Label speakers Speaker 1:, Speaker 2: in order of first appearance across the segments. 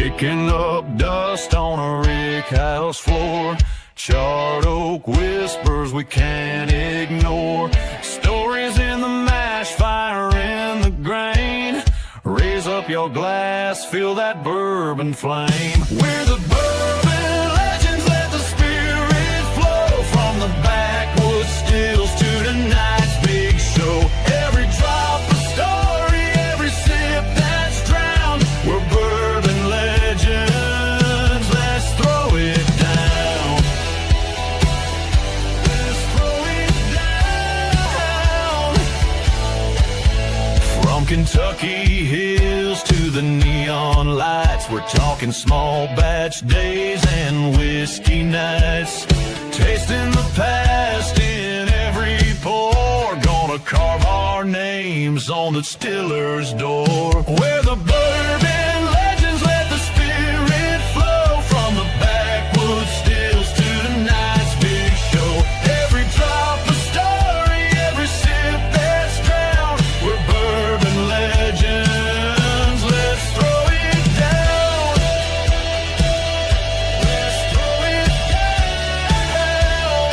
Speaker 1: kicking up dust on a rick house floor. Charred oak whispers we can't ignore. Stories in the mash, fire in the grain. Raise up your glass, feel that bourbon flame. We're the bourbon legends, let the spirit flow. From the backwoods stills to tonight's big show. Every drop a story, every sip that's drowned. We're bourbon legends, let's throw it down. Let's throw it down. From Kentucky hills to the neon lights, we're talking small batch days and whiskey nights. Tasting the past in every pour, gonna carve our names on the distiller's door. We're the bourbon legends, let the spirit flow. From the backwoods stills to tonight's big show. Every drop a story, every sip that's drowned. We're bourbon legends, let's throw it down. Let's throw it down.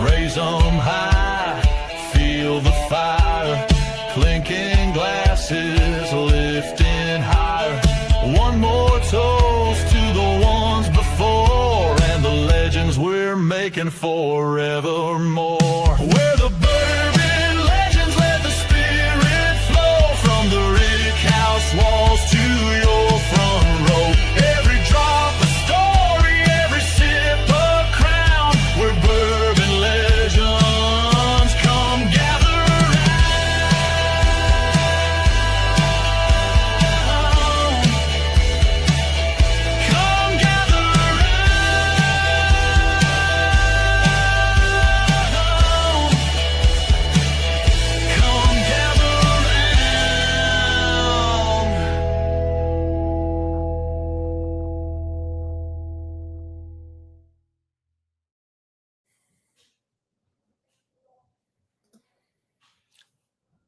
Speaker 1: Raise 'em high, feel the fire. Clinking glasses, lifting higher. One more toast to the ones before and the legends we're making forevermore. We're the bourbon legends, let the spirit flow. From the rick house walls to your front row. Every drop a story, every sip a crown. We're bourbon legends, come gather round. Come gather round. Come gather round.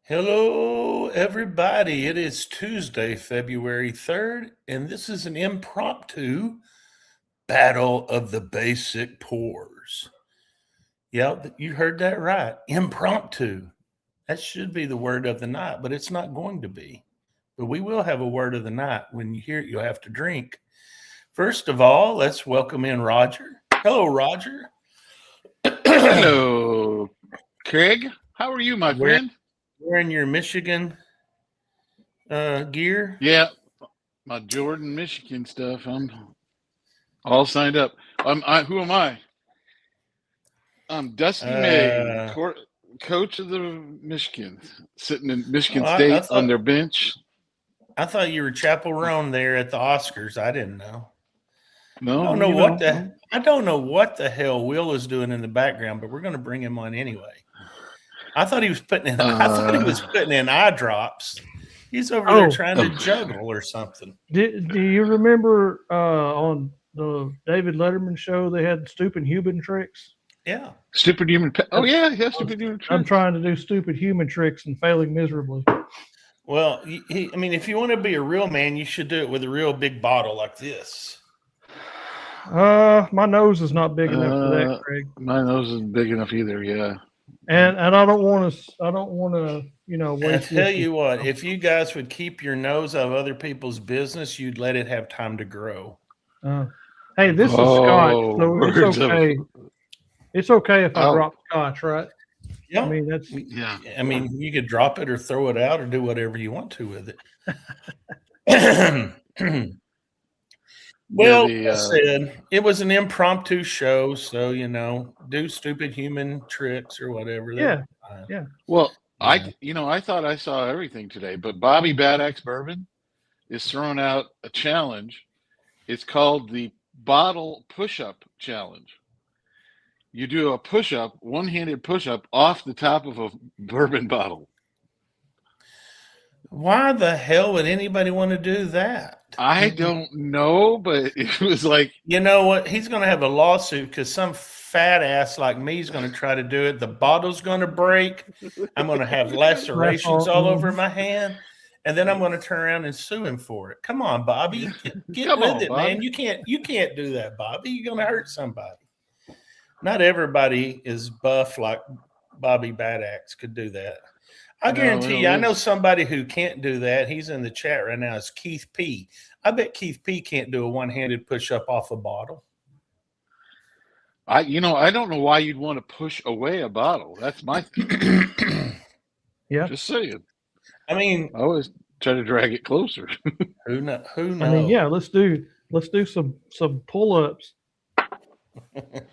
Speaker 2: Hello, everybody. It is Tuesday, February 3rd, and this is an impromptu Battle of the Basic Pours. Yeah, you heard that right. Impromptu. That should be the word of the night, but it's not going to be. But we will have a word of the night. When you hear it, you'll have to drink. First of all, let's welcome in Roger. Hello, Roger.
Speaker 3: Hello, Craig. How are you, my friend?
Speaker 2: Wearing your Michigan gear.
Speaker 3: Yeah, my Jordan, Michigan stuff. I'm all signed up. Who am I? I'm Dusty May, coach of the Michigan, sitting in Michigan State on their bench.
Speaker 2: I thought you were Chapel Roan there at the Oscars. I didn't know.
Speaker 3: No,
Speaker 2: I don't know what the hell Will is doing in the background, but we're going to bring him on anyway. I thought he was putting in. I thought he was putting in eye drops. He's over there trying to juggle or something.
Speaker 4: Do you remember on the David Letterman show they had stupid human tricks?
Speaker 2: Yeah.
Speaker 3: Stupid human. Yeah, stupid human tricks.
Speaker 4: I'm trying to do stupid human tricks and failing miserably.
Speaker 2: Well, I mean, if you want to be a real man, you should do it with a real big bottle like this.
Speaker 4: My nose is not big enough for that, Craig.
Speaker 3: My nose isn't big enough either. Yeah.
Speaker 4: And I don't want to, waste.
Speaker 2: I tell you what, if you guys would keep your nose out of other people's business, you'd let it have time to grow.
Speaker 4: Hey, this is Scotch, so it's okay. It's okay if I drop Scotch, right?
Speaker 2: Yeah.
Speaker 4: I mean, that's
Speaker 2: I mean, you could drop it or throw it out or do whatever you want to with it. Well, I said it was an impromptu show, so do stupid human tricks or whatever.
Speaker 4: Yeah.
Speaker 3: Well, I thought I saw everything today, but Bobby Bad Axe Bourbon is throwing out a challenge. It's called the Bottle Push-Up Challenge. You do a push-up, one-handed push-up off the top of a bourbon bottle.
Speaker 2: Why the hell would anybody want to do that?
Speaker 3: I don't know, but it was like...
Speaker 2: You know what? He's going to have a lawsuit because some fat ass like me is going to try to do it. The bottle's going to break. I'm going to have lacerations all over my hand. And then I'm going to turn around and sue him for it. Come on, Bobby. Get
Speaker 3: Come
Speaker 2: with
Speaker 3: on,
Speaker 2: it,
Speaker 3: Bobby.
Speaker 2: man. You can't do that, Bobby. You're going to hurt somebody. Not everybody is buff like Bobby Bad Axe could do that. I guarantee you, I know somebody who can't do that. He's in the chat right now. It's Keith P. I bet Keith P can't do a one-handed push-up off a bottle.
Speaker 3: I don't know why you'd want to push away a bottle. That's my thing.
Speaker 4: Yeah.
Speaker 3: Just saying.
Speaker 2: I mean,
Speaker 3: I always try to drag it closer.
Speaker 2: who knows?
Speaker 4: I mean, yeah, let's do some pull-ups.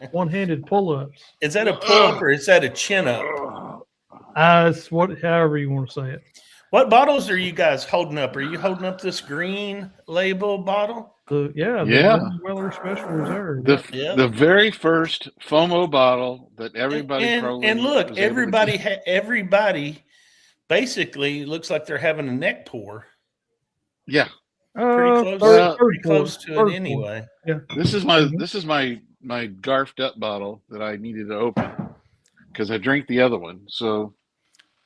Speaker 4: One-handed pull-ups.
Speaker 2: Is that a pull-up or is that a chin-up?
Speaker 4: It's however you want to say it.
Speaker 2: What bottles are you guys holding up? Are you holding up this green label bottle?
Speaker 4: The Weller Special Reserve.
Speaker 3: The very first FOMO bottle that everybody
Speaker 2: and look, everybody basically looks like they're having a neck pour.
Speaker 3: Yeah,
Speaker 2: pretty close to it anyway.
Speaker 4: Yeah,
Speaker 3: this is my garfed up bottle that I needed to open because I drank the other one. So,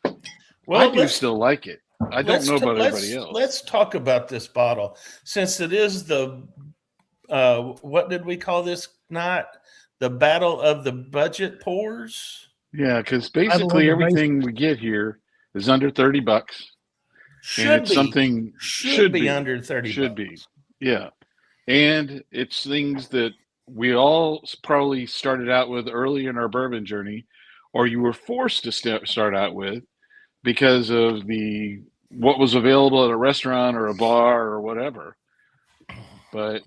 Speaker 3: I do still like it. I don't know about everybody else.
Speaker 2: Let's talk about this bottle since it is the what did we call this night? The Battle of the Budget Pours.
Speaker 3: Yeah, because basically everything we get here is under $30. Should be
Speaker 2: under 30.
Speaker 3: Should be, yeah, and it's things that we all probably started out with early in our bourbon journey, or you were forced to start out with because of what was available at a restaurant or a bar or whatever. But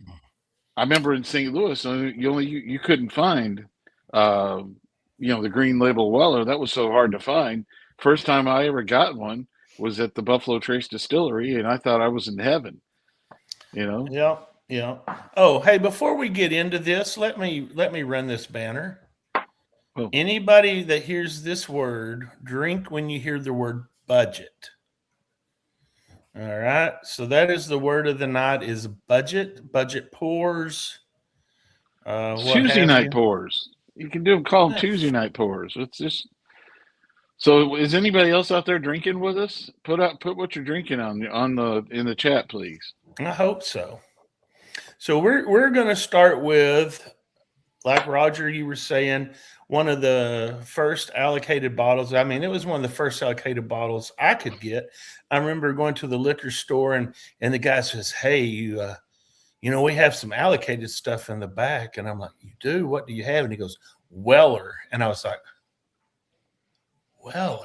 Speaker 3: I remember in St. Louis, you couldn't find, the green label Weller. That was so hard to find. First time I ever got one was at the Buffalo Trace Distillery, and I thought I was in heaven.
Speaker 2: Yeah. Oh, hey, before we get into this, let me run this banner. Oh. Anybody that hears this word, drink when you hear the word budget. All right. So that is the word of the night is budget pours.
Speaker 3: Tuesday night pours. You can call them Tuesday night pours. It's just. So is anybody else out there drinking with us? Put what you're drinking in the chat, please.
Speaker 2: I hope so. So we're going to start with, like Roger, you were saying, one of the first allocated bottles. I mean, it was one of the first allocated bottles I could get. I remember going to the liquor store and the guy says, "Hey, we have some allocated stuff in the back." And I'm like, "You do? What do you have?" And he goes, "Weller." And I was like, "Weller."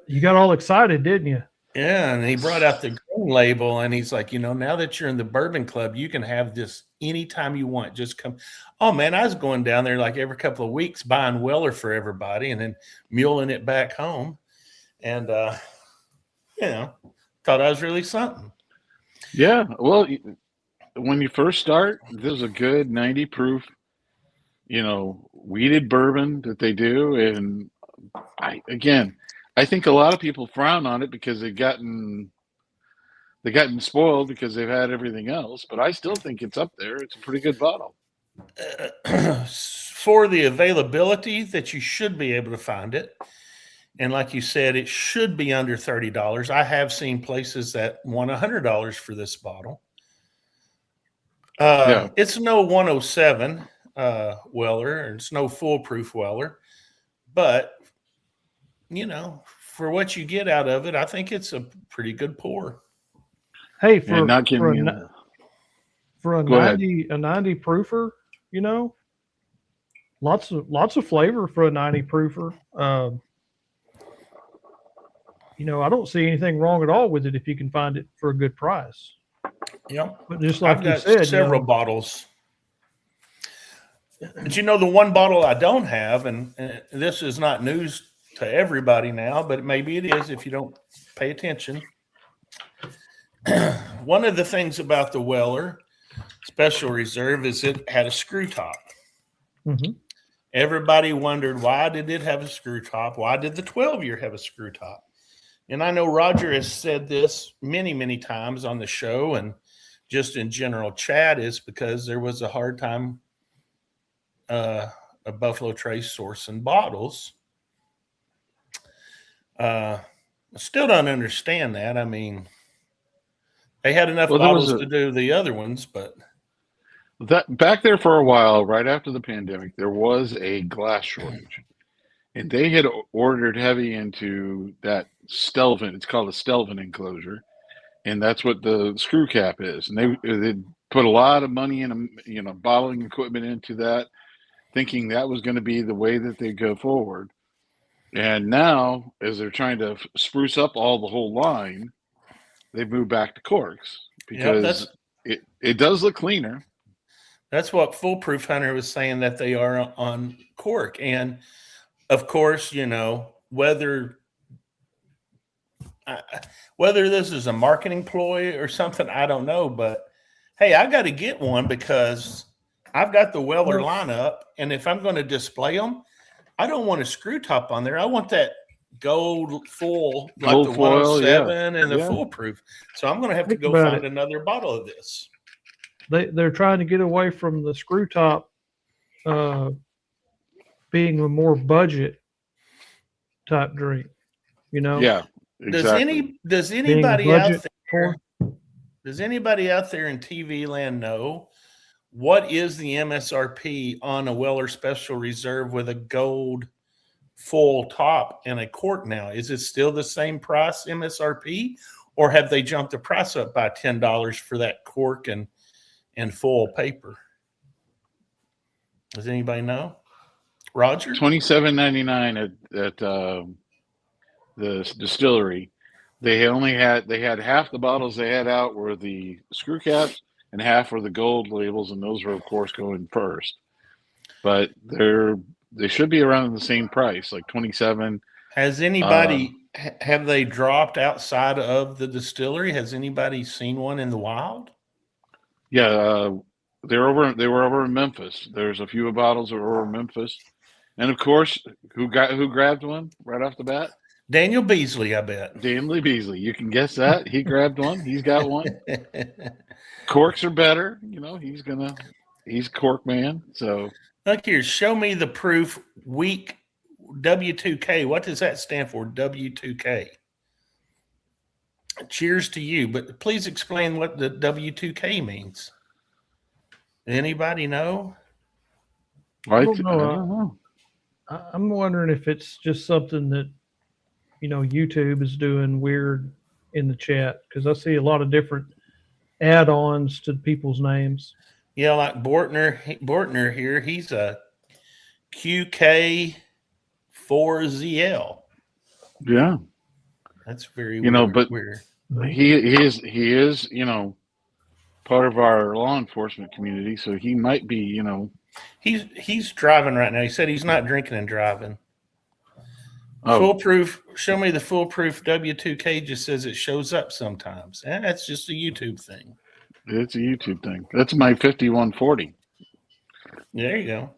Speaker 4: You got all excited, didn't you?
Speaker 2: Yeah, and he brought out the green label, and he's like, now that you're in the Bourbon Club, you can have this anytime you want. Just come. Oh, man, I was going down there like every couple of weeks buying Weller for everybody and then muling it back home. And, thought I was really something.
Speaker 3: Yeah, well, when you first start, there's a good 90 proof, wheated bourbon that they do. And I think a lot of people frown on it because they've gotten spoiled because they've had everything else. But I still think it's up there. It's a pretty good bottle.
Speaker 2: For the availability that you should be able to find it. And like you said, it should be under $30. I have seen places that want $100 for this bottle. It's no 107 Weller, and it's no foolproof Weller. But for what you get out of it, I think it's a pretty good pour.
Speaker 4: Hey, for a 90 proofer, lots of flavor for a 90 proofer. I don't see anything wrong at all with it if you can find it for a good price.
Speaker 2: Yeah,
Speaker 4: but just like you said,
Speaker 2: several bottles. But the one bottle I don't have, and this is not news to everybody now, but maybe it is if you don't pay attention. One of the things about the Weller Special Reserve is it had a screw top.
Speaker 4: Mm-hmm.
Speaker 2: Everybody wondered, why did it have a screw top? Why did the 12-year have a screw top? And I know Roger has said this many, many times on the show and just in general chat, is because there was a hard time Buffalo Trace sourcing bottles. I still don't understand that. I mean, they had enough
Speaker 3: Well, there was
Speaker 2: bottles to do the other ones, but
Speaker 3: that back there for a while, right after the pandemic, there was a glass shortage, and they had ordered heavy into that Stelvin. It's called a Stelvin enclosure, and that's what the screw cap is. And they put a lot of money in, bottling equipment into that, thinking that was going to be the way that they go forward. And now, as they're trying to spruce up the whole line, they've moved back to corks
Speaker 2: yep,
Speaker 3: because it does look cleaner.
Speaker 2: that's what Foolproof Hunter was saying, that they are on cork. And of course, whether this is a marketing ploy or something, I don't know. But hey, I got to get one because I've got the Weller lineup, and if I'm going to display them, I don't want a screw top on there. I want that gold foil, like
Speaker 3: Gold
Speaker 2: the
Speaker 3: foil,
Speaker 2: 107 and the
Speaker 3: yeah.
Speaker 2: Foolproof. So I'm going to have to
Speaker 4: Think
Speaker 2: go
Speaker 4: about
Speaker 2: find
Speaker 4: it.
Speaker 2: another bottle of this.
Speaker 4: They're trying to get away from the screw top being a more budget type drink.
Speaker 3: Yeah, exactly.
Speaker 2: Does
Speaker 4: Being a
Speaker 2: anybody out
Speaker 4: budget
Speaker 2: there
Speaker 4: pour.
Speaker 2: does anybody out there in TV land know what is the MSRP on a Weller Special Reserve with a gold full top and a cork now? Is it still the same price MSRP, or have they jumped the price up by $10 for that cork and full paper? Does anybody know? Roger?
Speaker 3: $27.99 at the distillery. They had half the bottles they had out were the screw caps, and half were the gold labels, and those were of course going first. But they should be around the same price, like 27.
Speaker 2: Has anybody have they dropped outside of the distillery? Has anybody seen one in the wild?
Speaker 3: Yeah, they were over in Memphis. There's a few bottles that were over in Memphis, and of course, who grabbed one right off the bat?
Speaker 2: Daniel Beasley, I bet.
Speaker 3: Daniel Beasley. You can guess that. He grabbed one. He's got one. Corks are better. He's cork man. So
Speaker 2: look here, show me the proof week W2K. What does that stand for? W2K. Cheers to you, but please explain what the W2K means. Anybody know?
Speaker 3: I
Speaker 4: don't know.
Speaker 3: I don't know.
Speaker 4: I'm wondering if it's just something that YouTube is doing weird in the chat, because I see a lot of different add-ons to people's names.
Speaker 2: Yeah, like Bortner here. He's a QK4ZL.
Speaker 3: Yeah,
Speaker 2: That's very weird.
Speaker 3: but
Speaker 2: weird.
Speaker 3: he is part of our law enforcement community, so he might be
Speaker 2: He's driving right now. He said he's not drinking and driving.
Speaker 3: Oh,
Speaker 2: Foolproof. Show me the Foolproof W2K. Just says it shows up sometimes. That's just a YouTube thing.
Speaker 3: it's a YouTube thing. That's my 5140.
Speaker 2: There you go.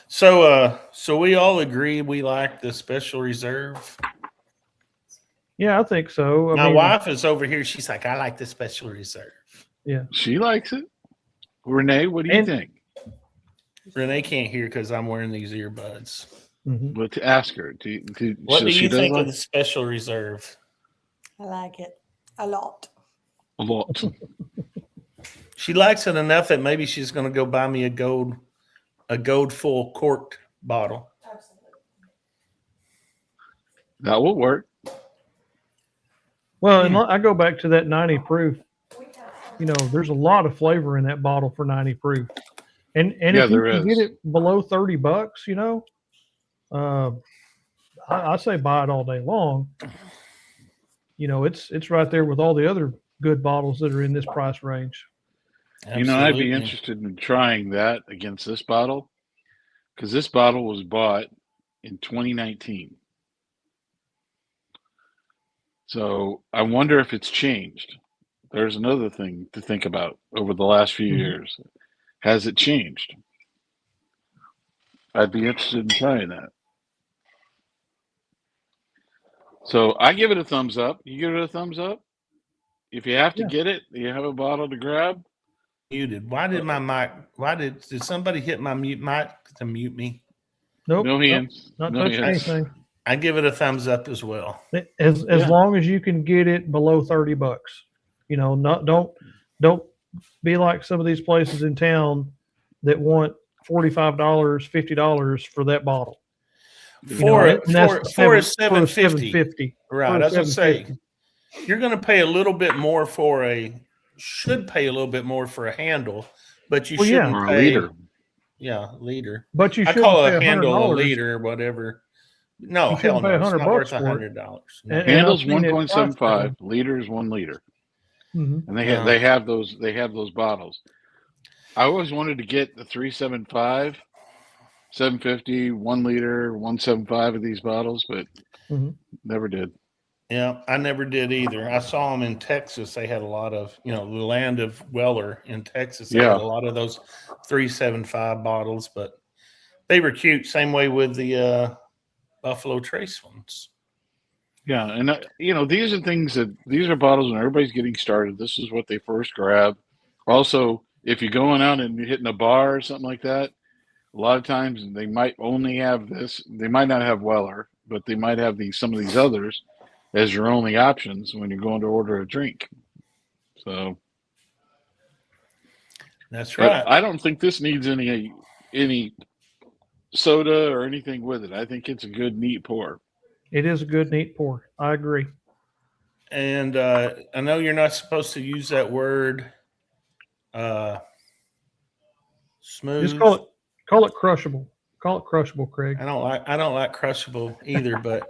Speaker 2: So we all agree we like the Special Reserve.
Speaker 4: Yeah, I think so.
Speaker 2: My wife is over here. She's like, I like the Special Reserve.
Speaker 4: Yeah,
Speaker 3: She likes it. Renee, what do you think?
Speaker 2: Renee can't hear because I'm wearing these earbuds.
Speaker 4: Mm-hmm.
Speaker 3: But to ask her,
Speaker 2: What do you think
Speaker 3: like
Speaker 2: of the Special Reserve?
Speaker 5: I like it a lot.
Speaker 3: a lot?
Speaker 2: She likes it enough that maybe she's going to go buy me a gold full corked bottle.
Speaker 5: Absolutely.
Speaker 3: That will work.
Speaker 4: Well, and I go back to that 90 proof. There's a lot of flavor in that bottle for 90 proof, and
Speaker 3: Yeah,
Speaker 4: if you
Speaker 3: there
Speaker 4: can
Speaker 3: is.
Speaker 4: get it below $30, I say buy it all day long. It's right there with all the other good bottles that are in this price range.
Speaker 3: I'd be
Speaker 2: Absolutely.
Speaker 3: interested in trying that against this bottle, because this bottle was bought in 2019. So I wonder if it's changed. There's another thing to think about over the last few years. Has it changed? I'd be interested in trying that. So I give it a thumbs up. You give it a thumbs up? If you have to
Speaker 4: Yeah.
Speaker 3: get it, you have a bottle to grab,
Speaker 2: muted. Why did my mic? Did somebody hit my mute mic to mute me?
Speaker 4: Nope.
Speaker 3: No hands.
Speaker 4: Not
Speaker 3: No
Speaker 4: touching
Speaker 3: hands.
Speaker 4: anything.
Speaker 2: I give it a thumbs up as well.
Speaker 4: As
Speaker 3: Yeah.
Speaker 4: long as you can get it below $30. You know, don't be like some of these places in town that want $45, $50 for that bottle.
Speaker 2: For a
Speaker 4: For a
Speaker 2: $7.50.
Speaker 4: $7.50.
Speaker 2: Right. I was gonna say you're gonna pay a little bit more should pay a little bit more for a handle, but you
Speaker 4: Well, yeah.
Speaker 2: shouldn't
Speaker 3: Or a
Speaker 2: pay
Speaker 3: leader.
Speaker 2: liter.
Speaker 4: But you
Speaker 2: I
Speaker 4: shouldn't
Speaker 2: call
Speaker 4: pay
Speaker 2: a handle a
Speaker 4: $100.
Speaker 2: liter or whatever. No,
Speaker 4: You
Speaker 2: hell
Speaker 4: shouldn't pay
Speaker 2: no. It's not worth
Speaker 4: $100 for it.
Speaker 2: $100.
Speaker 4: And I've
Speaker 3: Handle's
Speaker 4: seen it twice
Speaker 3: 1.75. Liter is 1 liter.
Speaker 4: Mhm.
Speaker 3: And
Speaker 2: Yeah.
Speaker 3: they have those bottles. I always wanted to get the 375, 750, 1 liter, 175 of these bottles, but
Speaker 4: Mhm.
Speaker 3: never did.
Speaker 2: Yeah, I never did either. I saw them in Texas. They had a lot of, the land of Weller in Texas. They had a lot of those 375 bottles, but they were cute. Same way with the Buffalo Trace ones.
Speaker 3: Yeah, and these are bottles when everybody's getting started. This is what they first grab. Also, if you're going out and you're hitting a bar or something like that, a lot of times they might only have this. They might not have Weller, but they might have some of these others as your only options when you're going to order a drink. So
Speaker 2: that's right.
Speaker 3: I don't think this needs any soda or anything with it. I think it's a good, neat pour.
Speaker 4: It is a good, neat pour. I agree.
Speaker 2: And I know you're not supposed to use that word smooth.
Speaker 4: Just call it crushable. Call it crushable, Craig.
Speaker 2: I don't like crushable either, but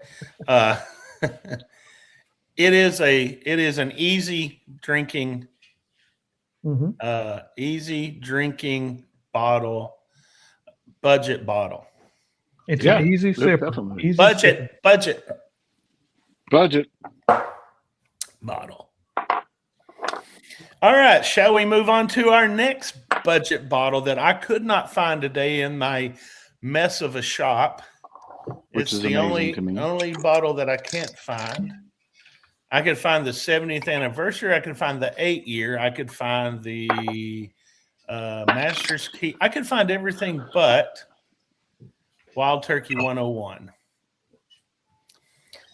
Speaker 2: it is an easy drinking bottle, budget bottle.
Speaker 4: It's an easy sipper.
Speaker 3: Definitely.
Speaker 4: Easy
Speaker 2: Budget bottle. All right, shall we move on to our next budget bottle that I could not find today in my mess of a shop?
Speaker 3: Which
Speaker 2: It's
Speaker 3: is
Speaker 2: the
Speaker 3: amazing to me.
Speaker 2: only bottle that I can't find. I could find the 70th anniversary. I could find the 8-year. I could find the Master's Key. I could find everything but Wild Turkey 101.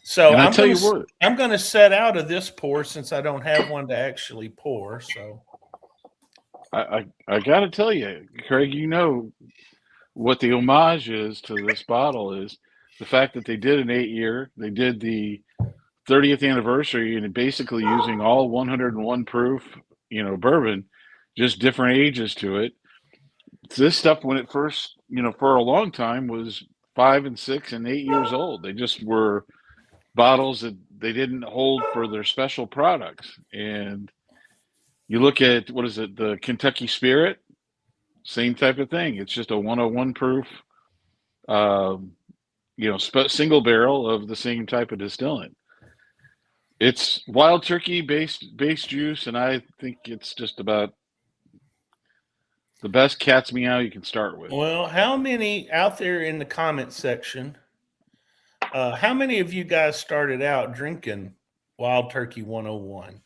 Speaker 2: So I'm going to set out of this pour since I don't have one to actually pour. So
Speaker 3: I got to tell you, Craig, what the homage is to this bottle is the fact that they did an 8-year. They did the 30th anniversary and basically using all 101 proof, bourbon, just different ages to it. This stuff, when it first, for a long time was 5 and 6 and 8 years old. They just were bottles that they didn't hold for their special products. And you look at, what is it, the Kentucky Spirit, same type of thing. It's just a 101 proof, single barrel of the same type of distillant. It's Wild Turkey based juice, and I think it's just about the best cat's meow you can start with.
Speaker 2: Well, how many out there in the comment section? How many of you guys started out drinking Wild Turkey 101?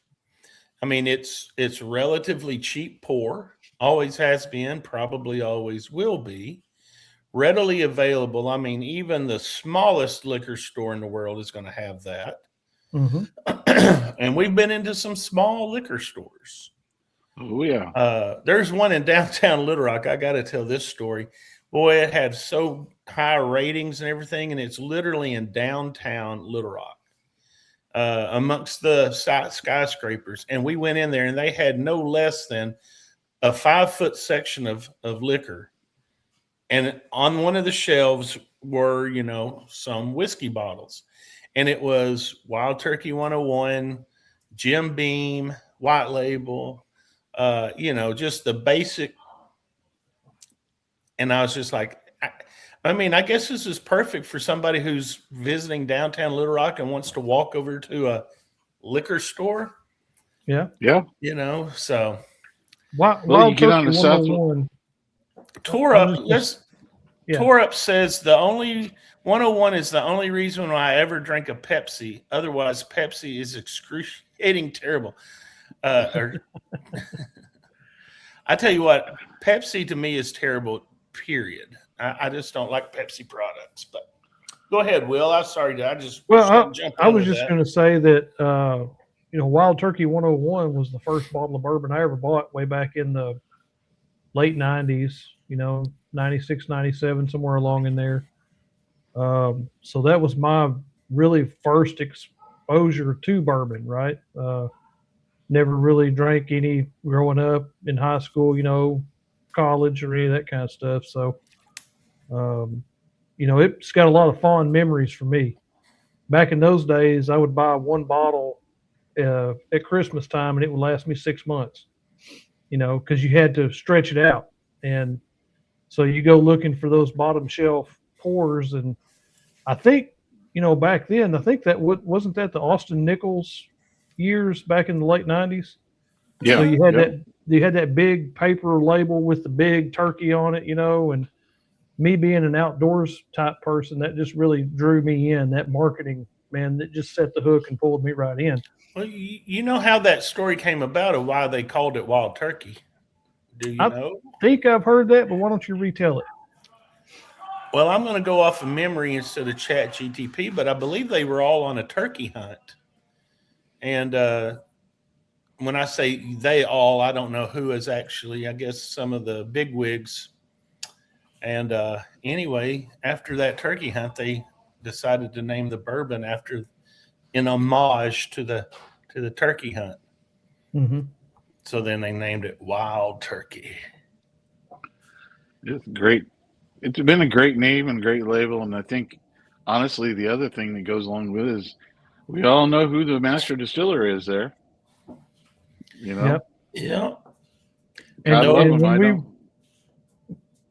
Speaker 2: I mean, it's relatively cheap pour, always has been, probably always will be, readily available. I mean, even the smallest liquor store in the world is going to have that. And we've been into some small liquor stores.
Speaker 3: Oh, yeah.
Speaker 2: There's one in downtown Little Rock. I got to tell this story. Boy, it had so high ratings and everything, and it's literally in downtown Little Rock, amongst the skyscrapers. And we went in there, and they had no less than a 5-foot section of liquor. And on one of the shelves were, some whiskey bottles. And it was Wild Turkey 101, Jim Beam, White Label, just the basic. And I was just like, I guess this is perfect for somebody who's visiting downtown Little Rock and wants to walk over to a liquor store.
Speaker 4: Yeah.
Speaker 3: Yeah.
Speaker 2: So.
Speaker 4: Wild
Speaker 3: get on
Speaker 4: Turkey
Speaker 3: the
Speaker 4: 101.
Speaker 2: Tore Up says the only 101 is the only reason why I ever drank a Pepsi. Otherwise, Pepsi is excruciating terrible. I tell you what, Pepsi to me is terrible. Period. I just don't like Pepsi products. But go ahead, Will. I'm sorry. I just
Speaker 4: Well,
Speaker 2: jumped
Speaker 4: I was
Speaker 2: into
Speaker 4: just
Speaker 2: that.
Speaker 4: going to say that, Wild Turkey 101 was the first bottle of bourbon I ever bought way back in the late 90s, 96, 97, somewhere along in there. So that was my really first exposure to bourbon, right? Never really drank any growing up in high school, college or any of that kind of stuff. So, it's got a lot of fond memories for me. Back in those days, I would buy one bottle at Christmas time and it would last me 6 months, because you had to stretch it out. And so you go looking for those bottom shelf pours. And I think, back then, I think that wasn't that the Austin Nichols years back in the late 90s.
Speaker 3: Yeah.
Speaker 4: So you had
Speaker 3: yep.
Speaker 4: that big paper label with the big turkey on it, and me being an outdoors type person, that just really drew me in. That marketing, man, that just set the hook and pulled me right in.
Speaker 2: Well, you know how that story came about of why they called it Wild Turkey? Do you know?
Speaker 4: I think I've heard that, but why don't you retell it?
Speaker 2: Well, I'm going to go off of memory instead of Chat GTP, but I believe they were all on a turkey hunt. And when I say they all, I don't know who is actually, I guess some of the bigwigs. And anyway, after that turkey hunt, they decided to name the bourbon in homage to the turkey hunt.
Speaker 4: Mm-hmm.
Speaker 2: So then they named it Wild Turkey.
Speaker 3: It's great. It's been a great name and great label. And I think, honestly, the other thing that goes along with it is we all know who the master distiller is there.
Speaker 4: Yep.
Speaker 2: Yeah.
Speaker 3: I love him. I don't.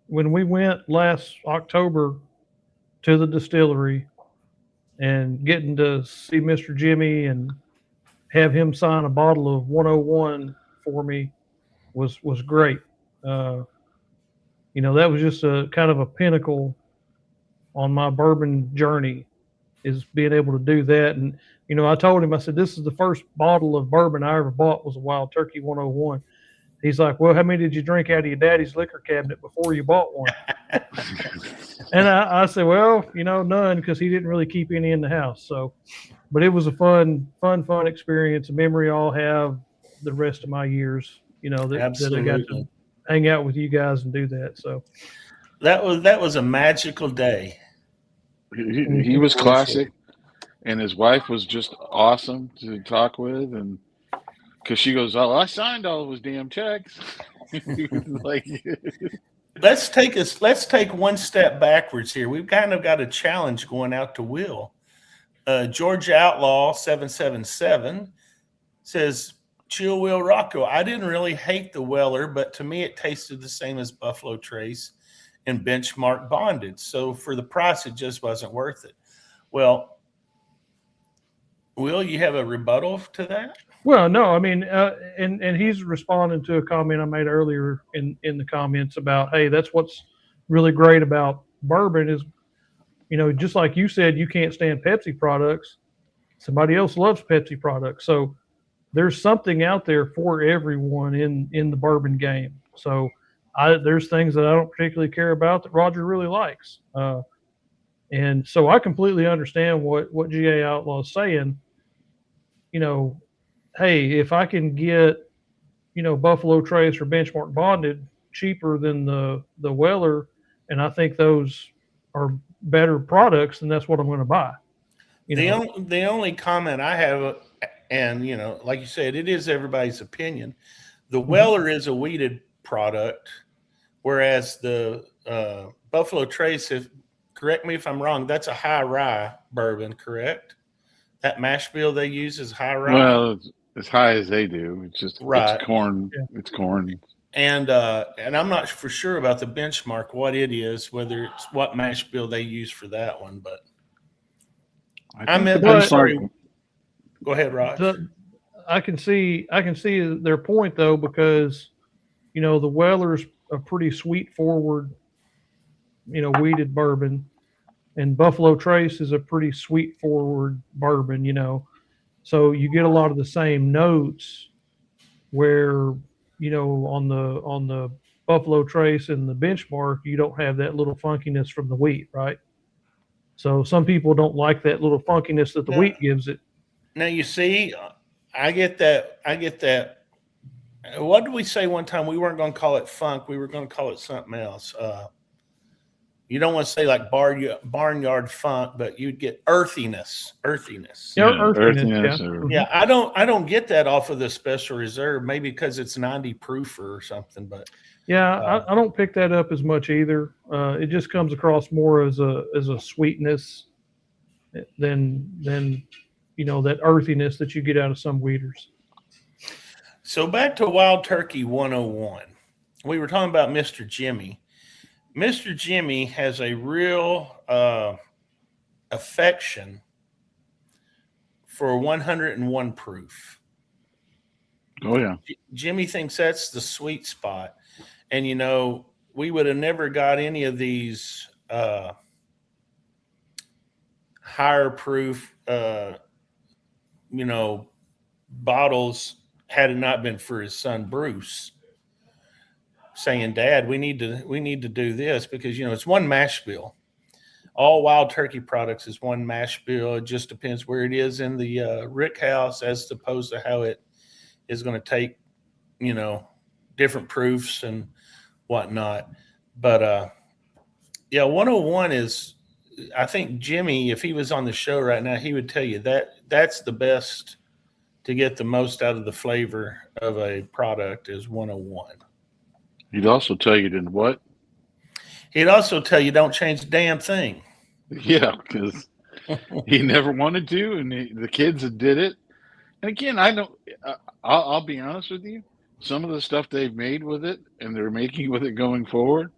Speaker 4: When we went last October to the distillery and getting to see Mr. Jimmy and have him sign a bottle of 101 for me was great. That was just a kind of a pinnacle on my bourbon journey, is being able to do that. And, I told him, I said, this is the first bottle of bourbon I ever bought was a Wild Turkey 101. He's like, well, how many did you drink out of your daddy's liquor cabinet before you bought one? And I said, well, none, because he didn't really keep any in the house. So, but it was a fun experience, a memory I'll have the rest of my years, that I got to hang out with you guys and do that. So
Speaker 2: that was a magical day.
Speaker 3: He was classic, and his wife was just awesome to talk with, and because she goes, "Oh, I signed all those damn checks." Like,
Speaker 2: let's take one step backwards here. We've kind of got a challenge going out to Will. Georgia Outlaw 777 says, "Chill Will Rocco. I didn't really hate the Weller, but to me it tasted the same as Buffalo Trace and Benchmark Bonded. So for the price, it just wasn't worth it." Well, Will, you have a rebuttal to that?
Speaker 4: Well, no, I mean, and he's responding to a comment I made earlier in the comments about, hey, that's what's really great about bourbon is, just like you said, you can't stand Pepsi products. Somebody else loves Pepsi products. So there's something out there for everyone in the bourbon game. So there's things that I don't particularly care about that Roger really likes. And so I completely understand what GA Outlaw is saying. Hey, if I can get, Buffalo Trace or Benchmark Bonded cheaper than the Weller, and I think those are better products, then that's what I'm going to buy.
Speaker 2: The only comment I have, and like you said, it is everybody's opinion. The Weller is a wheated product, whereas the Buffalo Trace, correct me if I'm wrong, that's a high rye bourbon, correct? That mash bill they use is high rye.
Speaker 3: Well, as high as they do, it's just
Speaker 2: right.
Speaker 3: It's corn.
Speaker 4: Yeah.
Speaker 3: It's corn.
Speaker 2: And I'm not for sure about the Benchmark, what it is, whether it's what mash bill they use for that one, but I'm sorry. Go ahead, Raj.
Speaker 4: I can see their point though, because the Weller's a pretty sweet forward, wheated bourbon, and Buffalo Trace is a pretty sweet forward bourbon, so you get a lot of the same notes where on the Buffalo Trace and the Benchmark, you don't have that little funkiness from the wheat, right? So some people don't like that little funkiness that the
Speaker 2: Now,
Speaker 4: wheat gives it.
Speaker 2: now you see, I get that. I get that. What did we say one time? We weren't going to call it funk. We were going to call it something else. You don't want to say like barnyard funk, but you'd get earthiness. Earthiness.
Speaker 4: Yeah,
Speaker 3: Yeah,
Speaker 4: earthiness, yeah.
Speaker 3: earthiness or
Speaker 2: Yeah, I don't get that off of the special reserve. Maybe because it's 90 proofer or something. But
Speaker 4: Yeah,
Speaker 2: uh,
Speaker 4: I don't pick that up as much either. It just comes across more as a sweetness than that earthiness that you get out of some weeders.
Speaker 2: so back to Wild Turkey 101. We were talking about Mr. Jimmy. Mr. Jimmy has a real affection for 101 proof.
Speaker 3: oh yeah.
Speaker 2: Jimmy thinks that's the sweet spot. And, we would have never got any of these higher proof, bottles had it not been for his son, Bruce, saying, Dad, we need to do this because, it's one mash bill. All Wild Turkey products is one mash bill. It just depends where it is in the rick house as opposed to how it is going to take, different proofs and whatnot. But 101 is, I think Jimmy, if he was on the show right now, he would tell you that that's the best to get the most out of the flavor of a product is 101.
Speaker 3: He'd also tell you to what?
Speaker 2: He'd also tell you don't change the damn thing.
Speaker 3: Yeah, because he never wanted to, and the kids that did it. And again, I don't. I'll be honest with you. Some of the stuff they've made with it, and they're making with it going forward,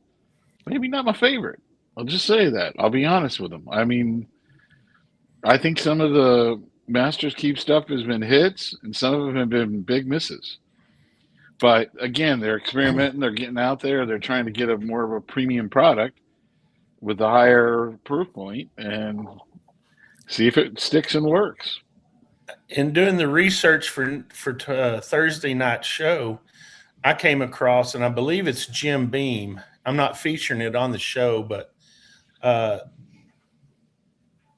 Speaker 3: maybe not my favorite. I'll just say that. I'll be honest with them. I mean, I think some of the Masters Keep stuff has been hits, and some of them have been big misses. But again, they're experimenting. They're getting out there. They're trying to get a more of a premium product with a higher proof point and see if it sticks and works.
Speaker 2: In doing the research for Thursday night show, I came across, and I believe it's Jim Beam. I'm not featuring it on the show, but I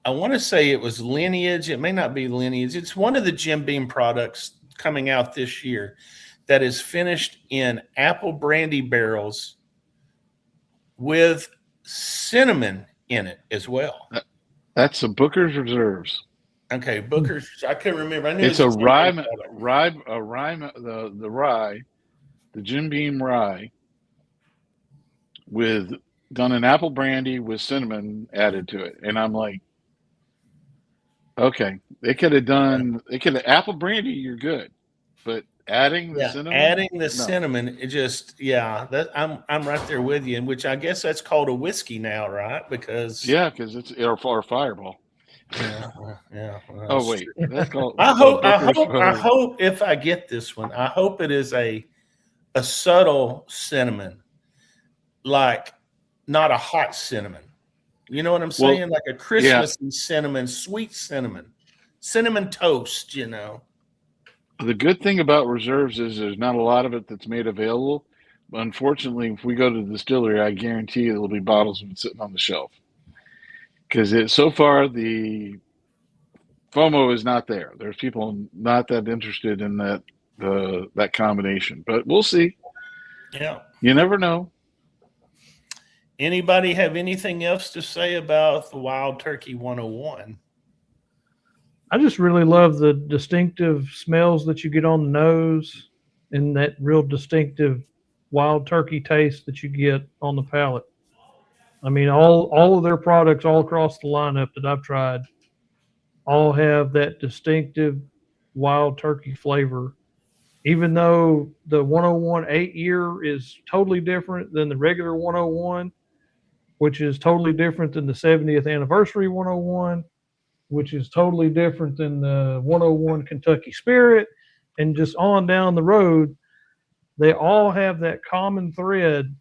Speaker 2: want to say it was Lineage. It may not be Lineage. It's one of the Jim Beam products coming out this year that is finished in apple brandy barrels with cinnamon in it as well.
Speaker 3: That's the Booker's Reserves.
Speaker 2: Okay, Booker's. I couldn't remember. I knew
Speaker 3: It's
Speaker 2: it
Speaker 3: a
Speaker 2: was
Speaker 3: rye, the rye, the Jim Beam rye, with done an apple brandy with cinnamon added to it, and I'm like, okay, they could have apple brandy. You're good, but adding the cinnamon,
Speaker 2: cinnamon, it just that I'm right there with you, in which I guess that's called a whiskey now, right? Because
Speaker 3: it's or Fireball.
Speaker 2: Yeah.
Speaker 3: Oh wait, that's called.
Speaker 2: I hope if I get this one, I hope it is a subtle cinnamon, like not a hot cinnamon. You know what I'm saying?
Speaker 3: Well,
Speaker 2: like a Christmassy cinnamon, sweet cinnamon toast.
Speaker 3: The good thing about reserves is there's not a lot of it that's made available. But unfortunately, if we go to the distillery, I guarantee you there'll be bottles of it sitting on the shelf. Because so far, the FOMO is not there. There's people not that interested in that combination. But we'll see.
Speaker 2: Yeah.
Speaker 3: You never know.
Speaker 2: Anybody have anything else to say about the Wild Turkey 101?
Speaker 4: I just really love the distinctive smells that you get on the nose and that real distinctive Wild Turkey taste that you get on the palate. I mean, all of their products all across the lineup that I've tried all have that distinctive Wild Turkey flavor. Even though the 101 8-year is totally different than the regular 101, which is totally different than the 70th anniversary 101, which is totally different than the 101 Kentucky Spirit, and just on down the road, they all have that common thread.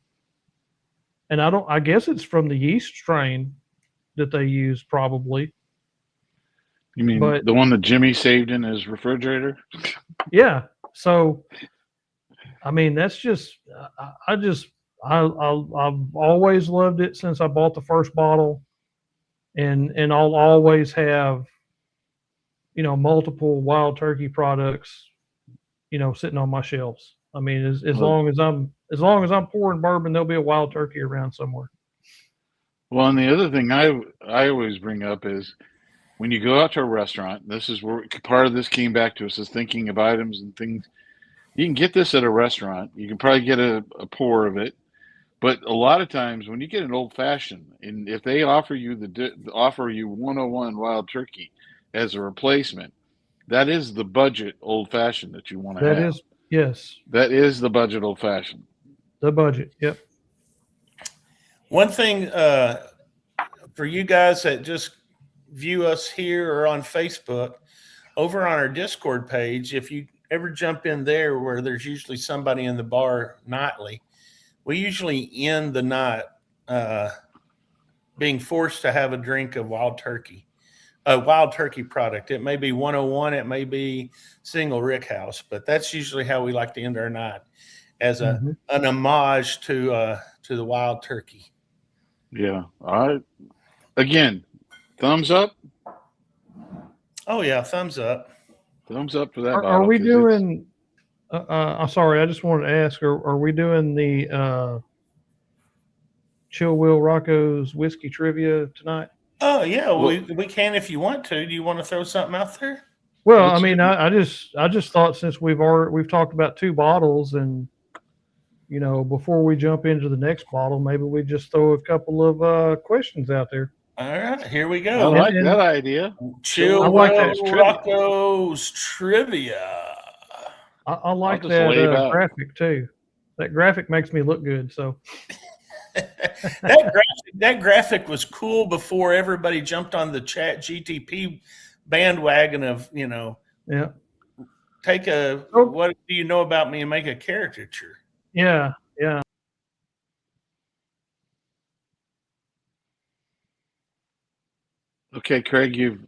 Speaker 4: And I guess it's from the yeast strain that they use probably.
Speaker 3: You mean the one that Jimmy saved in his refrigerator?
Speaker 4: Yeah. So I mean, that's just I've always loved it since I bought the first bottle, and I'll always have multiple Wild Turkey products sitting on my shelves. I mean, as long as I'm pouring bourbon, there'll be a Wild Turkey around somewhere.
Speaker 3: Well, and the other thing I always bring up is when you go out to a restaurant. This is where part of this came back to us, is thinking of items and things. You can get this at a restaurant. You can probably get a pour of it. But a lot of times when you get an old fashioned, and if they offer you 101 Wild Turkey as a replacement, that is the budget old fashioned that you want to
Speaker 4: That
Speaker 3: have.
Speaker 4: is, yes,
Speaker 3: That is the budget old fashioned.
Speaker 4: the budget. Yep.
Speaker 2: One thing for you guys that just view us here or on Facebook, over on our Discord page, if you ever jump in there where there's usually somebody in the bar nightly, we usually end the night being forced to have a drink of Wild Turkey, a Wild Turkey product. It may be 101, it may be single Rickhouse, but that's usually how we like to end our night, as an homage to the Wild Turkey.
Speaker 3: Yeah. All right. Again, thumbs up.
Speaker 2: Oh yeah, thumbs up.
Speaker 3: Thumbs up for that.
Speaker 4: Are we doing? I'm sorry, I just wanted to ask: Are we doing the Chill Will Rocco's whiskey trivia tonight?
Speaker 2: Oh yeah, we can if you want to. Do you want to throw something out there?
Speaker 4: Well, I mean, I just thought since we've talked about 2 bottles, and before we jump into the next bottle, maybe we just throw a couple of questions out there.
Speaker 2: All right, here we
Speaker 3: I
Speaker 2: go.
Speaker 3: like that idea.
Speaker 2: Chill Will Rocco's trivia.
Speaker 4: I like that graphic too. That graphic makes me look good. So
Speaker 2: that graphic was cool before everybody jumped on the Chat GTP bandwagon of
Speaker 4: yeah.
Speaker 2: Take a what do you know about me and make a caricature.
Speaker 4: Yeah.
Speaker 3: Okay, Craig, you've.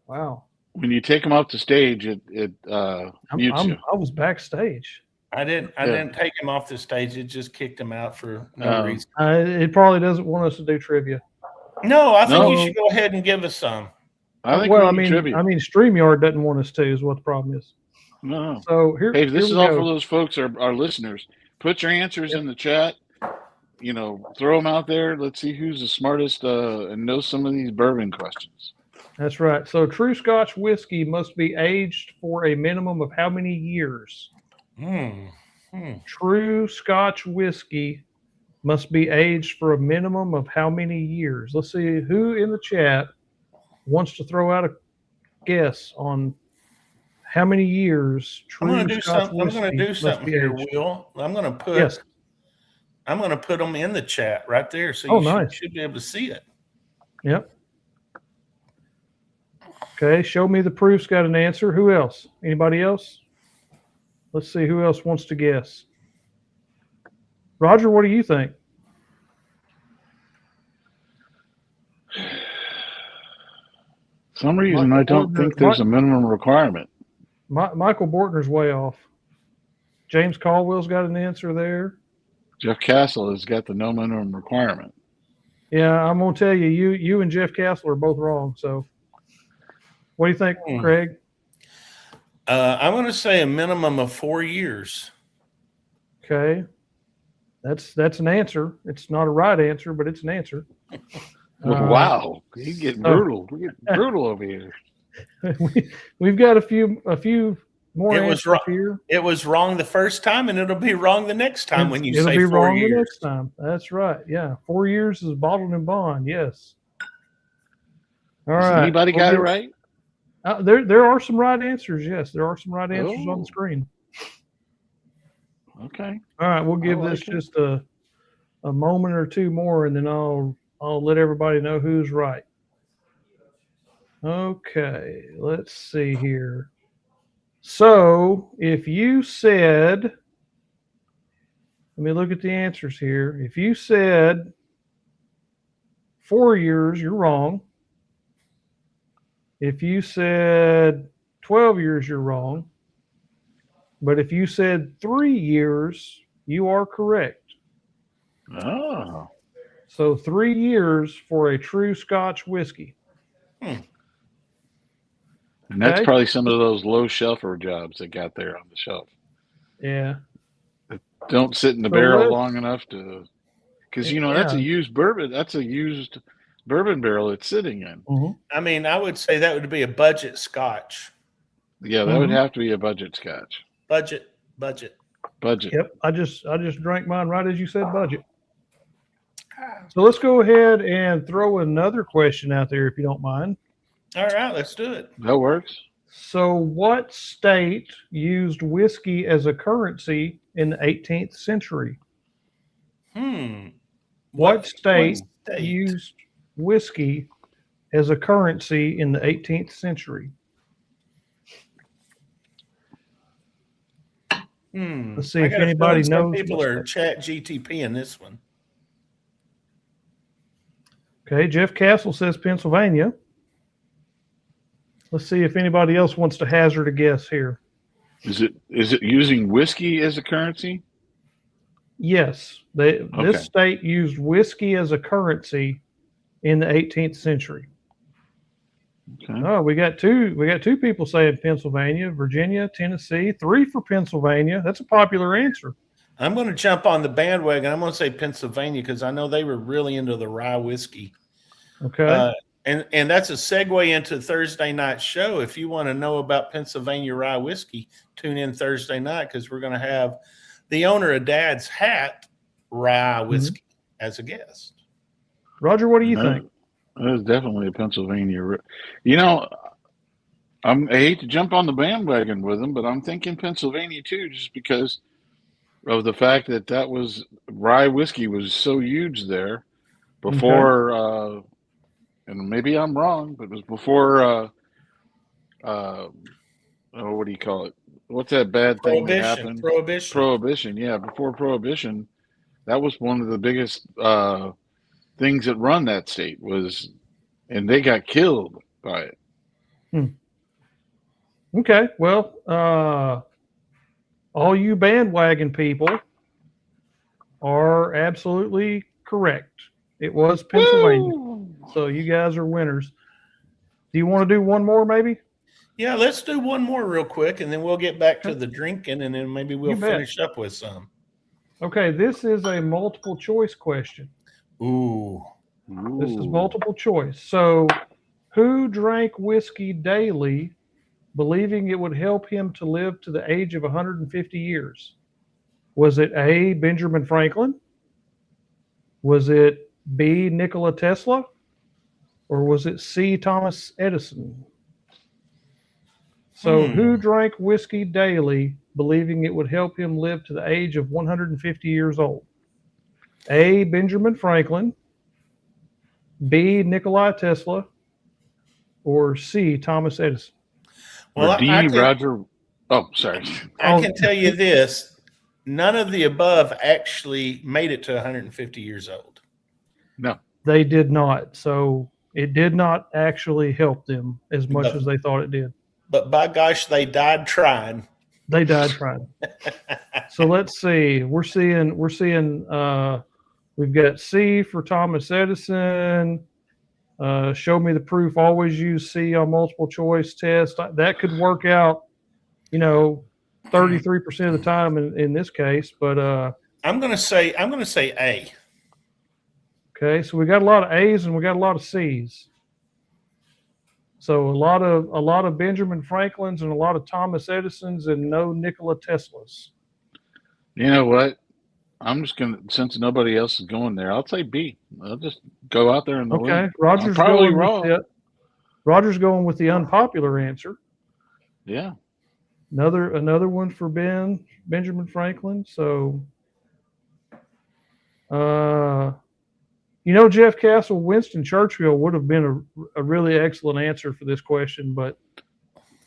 Speaker 4: Wow.
Speaker 3: When you take them off the stage, it mutes you.
Speaker 4: I was backstage.
Speaker 2: I didn't take him off the stage. It just kicked him out for no reason.
Speaker 4: It probably doesn't want us to do trivia.
Speaker 2: No, I think you should go ahead and give us some.
Speaker 3: I mean,
Speaker 4: StreamYard doesn't want us to, is what the problem is.
Speaker 3: No.
Speaker 4: So
Speaker 3: hey, this is all for those folks, our listeners. Put your answers in the chat. Throw them out there. Let's see who's the smartest and knows some of these bourbon questions.
Speaker 4: That's right. So true Scotch whiskey must be aged for a minimum of how many years? True Scotch whiskey must be aged for a minimum of how many years? Let's see who in the chat wants to throw out a guess on how many years true Scotch whiskey.
Speaker 2: I'm going to do something here, Will. I'm going to put them in the chat right there, so you should be able to see it.
Speaker 4: Yep. Okay, show me the proof's got an answer. Who else? Anybody else? Let's see who else wants to guess. Roger, what do you think?
Speaker 3: For some reason, I don't think there's a minimum requirement.
Speaker 4: Michael Bortner's way off. James Caldwell's got an answer there.
Speaker 3: Jeff Castle has got the no minimum requirement.
Speaker 4: Yeah, I'm going to tell you, you and Jeff Castle are both wrong. So what do you think, Craig?
Speaker 2: I'm going to say a minimum of 4 years.
Speaker 4: Okay. That's an answer. It's not a right answer, but it's an answer.
Speaker 3: Wow. He's getting brutal. We're getting brutal over here.
Speaker 4: We've got a few more answers here.
Speaker 2: It was wrong the first time, and it'll be wrong the next time when you say 4 years.
Speaker 4: It'll be wrong the next time. That's right. Yeah. 4 years is bottled in bond. Yes. All right.
Speaker 3: Anybody got it right?
Speaker 4: There are some right answers. Yes, there are some right answers on the screen.
Speaker 3: Okay.
Speaker 4: All right. We'll give this just a moment or two more, and then I'll let everybody know who's right. Okay. Let's see here. So if you said, let me look at the answers here. If you said 4 years, you're wrong. If you said 12 years, you're wrong. But if you said 3 years, you are correct.
Speaker 3: Oh.
Speaker 4: So 3 years for a true Scotch whiskey.
Speaker 3: And that's
Speaker 4: Okay.
Speaker 3: probably some of those low shelfer jobs they got there on the shelf.
Speaker 4: Yeah.
Speaker 3: Don't sit in the
Speaker 4: So
Speaker 3: barrel
Speaker 4: let's-
Speaker 3: long enough to, because that's
Speaker 4: Yeah.
Speaker 3: a used bourbon. That's a used bourbon barrel it's sitting in.
Speaker 4: Mhm.
Speaker 2: I mean, I would say that would be a budget Scotch.
Speaker 3: Yeah, that would
Speaker 4: Mhm.
Speaker 3: have to be a budget Scotch.
Speaker 2: Budget.
Speaker 3: Budget.
Speaker 4: Yep. I just drank mine right as you said budget. So let's go ahead and throw another question out there if you don't mind.
Speaker 2: All right, let's do it.
Speaker 3: That works.
Speaker 4: So what state used whiskey as a currency in the 18th century? What state used whiskey as a currency in the 18th century? Let's see
Speaker 2: I
Speaker 4: if
Speaker 2: got a
Speaker 4: anybody
Speaker 2: feeling some
Speaker 4: knows.
Speaker 2: people
Speaker 4: what
Speaker 2: are
Speaker 4: state.
Speaker 2: chat GTP in this one.
Speaker 4: Okay, Jeff Castle says Pennsylvania. Let's see if anybody else wants to hazard a guess here.
Speaker 3: Is it using whiskey as a currency?
Speaker 4: Yes,
Speaker 3: Okay.
Speaker 4: this state used whiskey as a currency in the 18th century.
Speaker 3: Okay.
Speaker 4: Oh, we got two people saying Pennsylvania, Virginia, Tennessee, 3 for Pennsylvania. That's a popular answer.
Speaker 2: I'm going to jump on the bandwagon. I'm going to say Pennsylvania because I know they were really into the rye whiskey.
Speaker 4: Okay.
Speaker 2: And that's a segue into Thursday night show. If you want to know about Pennsylvania rye whiskey, tune in Thursday night because we're going to have the owner of Dad's Hat rye whiskey as a guest.
Speaker 4: Roger, what do you think?
Speaker 3: That is definitely a Pennsylvania. I hate to jump on the bandwagon with them, but I'm thinking Pennsylvania too, just because of the fact that was rye whiskey was so huge there before. And maybe I'm wrong, but it was before. What do you call it? What's that bad thing that happened? Prohibition. Yeah, before Prohibition, that was one of the biggest things that run that state and they got killed by it.
Speaker 4: Okay, well, all you bandwagon people are absolutely correct. It was Pennsylvania.
Speaker 3: Woo!
Speaker 4: So you guys are winners. Do you want to do one more maybe?
Speaker 2: Yeah, let's do one more real quick, and then we'll get back to the drinking, and then maybe we'll finish up with some.
Speaker 4: Okay, this is a multiple choice question.
Speaker 2: Ooh.
Speaker 4: This is multiple choice. So, who drank whiskey daily, believing it would help him to live to the age of 150 years? Was it A, Benjamin Franklin? Was it B, Nikola Tesla? Or was it C, Thomas Edison? So, who drank whiskey daily, believing it would help him live to the age of 150 years old? A, Benjamin Franklin, B, Nikola Tesla, or C, Thomas Edison?
Speaker 2: Well,
Speaker 3: or D, Roger. Oh, sorry.
Speaker 2: I can tell you this. None of the above actually made it to 150 years old.
Speaker 3: No.
Speaker 4: They did not. So it did not actually help them as much as they thought it did.
Speaker 2: But by gosh, they died trying.
Speaker 4: They died trying. So let's see. We're seeing we've got C for Thomas Edison. Show me the proof. Always use C on multiple choice test. That could work out, 33% of the time in this case. But
Speaker 2: I'm gonna say A.
Speaker 4: Okay, so we got a lot of A's and we got a lot of C's. So a lot of Benjamin Franklins and a lot of Thomas Edisons and no Nikola Teslas.
Speaker 3: You know what? I'm just gonna, since nobody else is going there, I'll say B. I'll just go out there and
Speaker 4: Okay,
Speaker 3: limb.
Speaker 4: Roger's
Speaker 3: I'm probably
Speaker 4: going
Speaker 3: wrong.
Speaker 4: Roger's going with the unpopular answer.
Speaker 3: Yeah.
Speaker 4: Another one for Benjamin Franklin. So, Jeff Castle, Winston Churchill would have been a really excellent answer for this question, but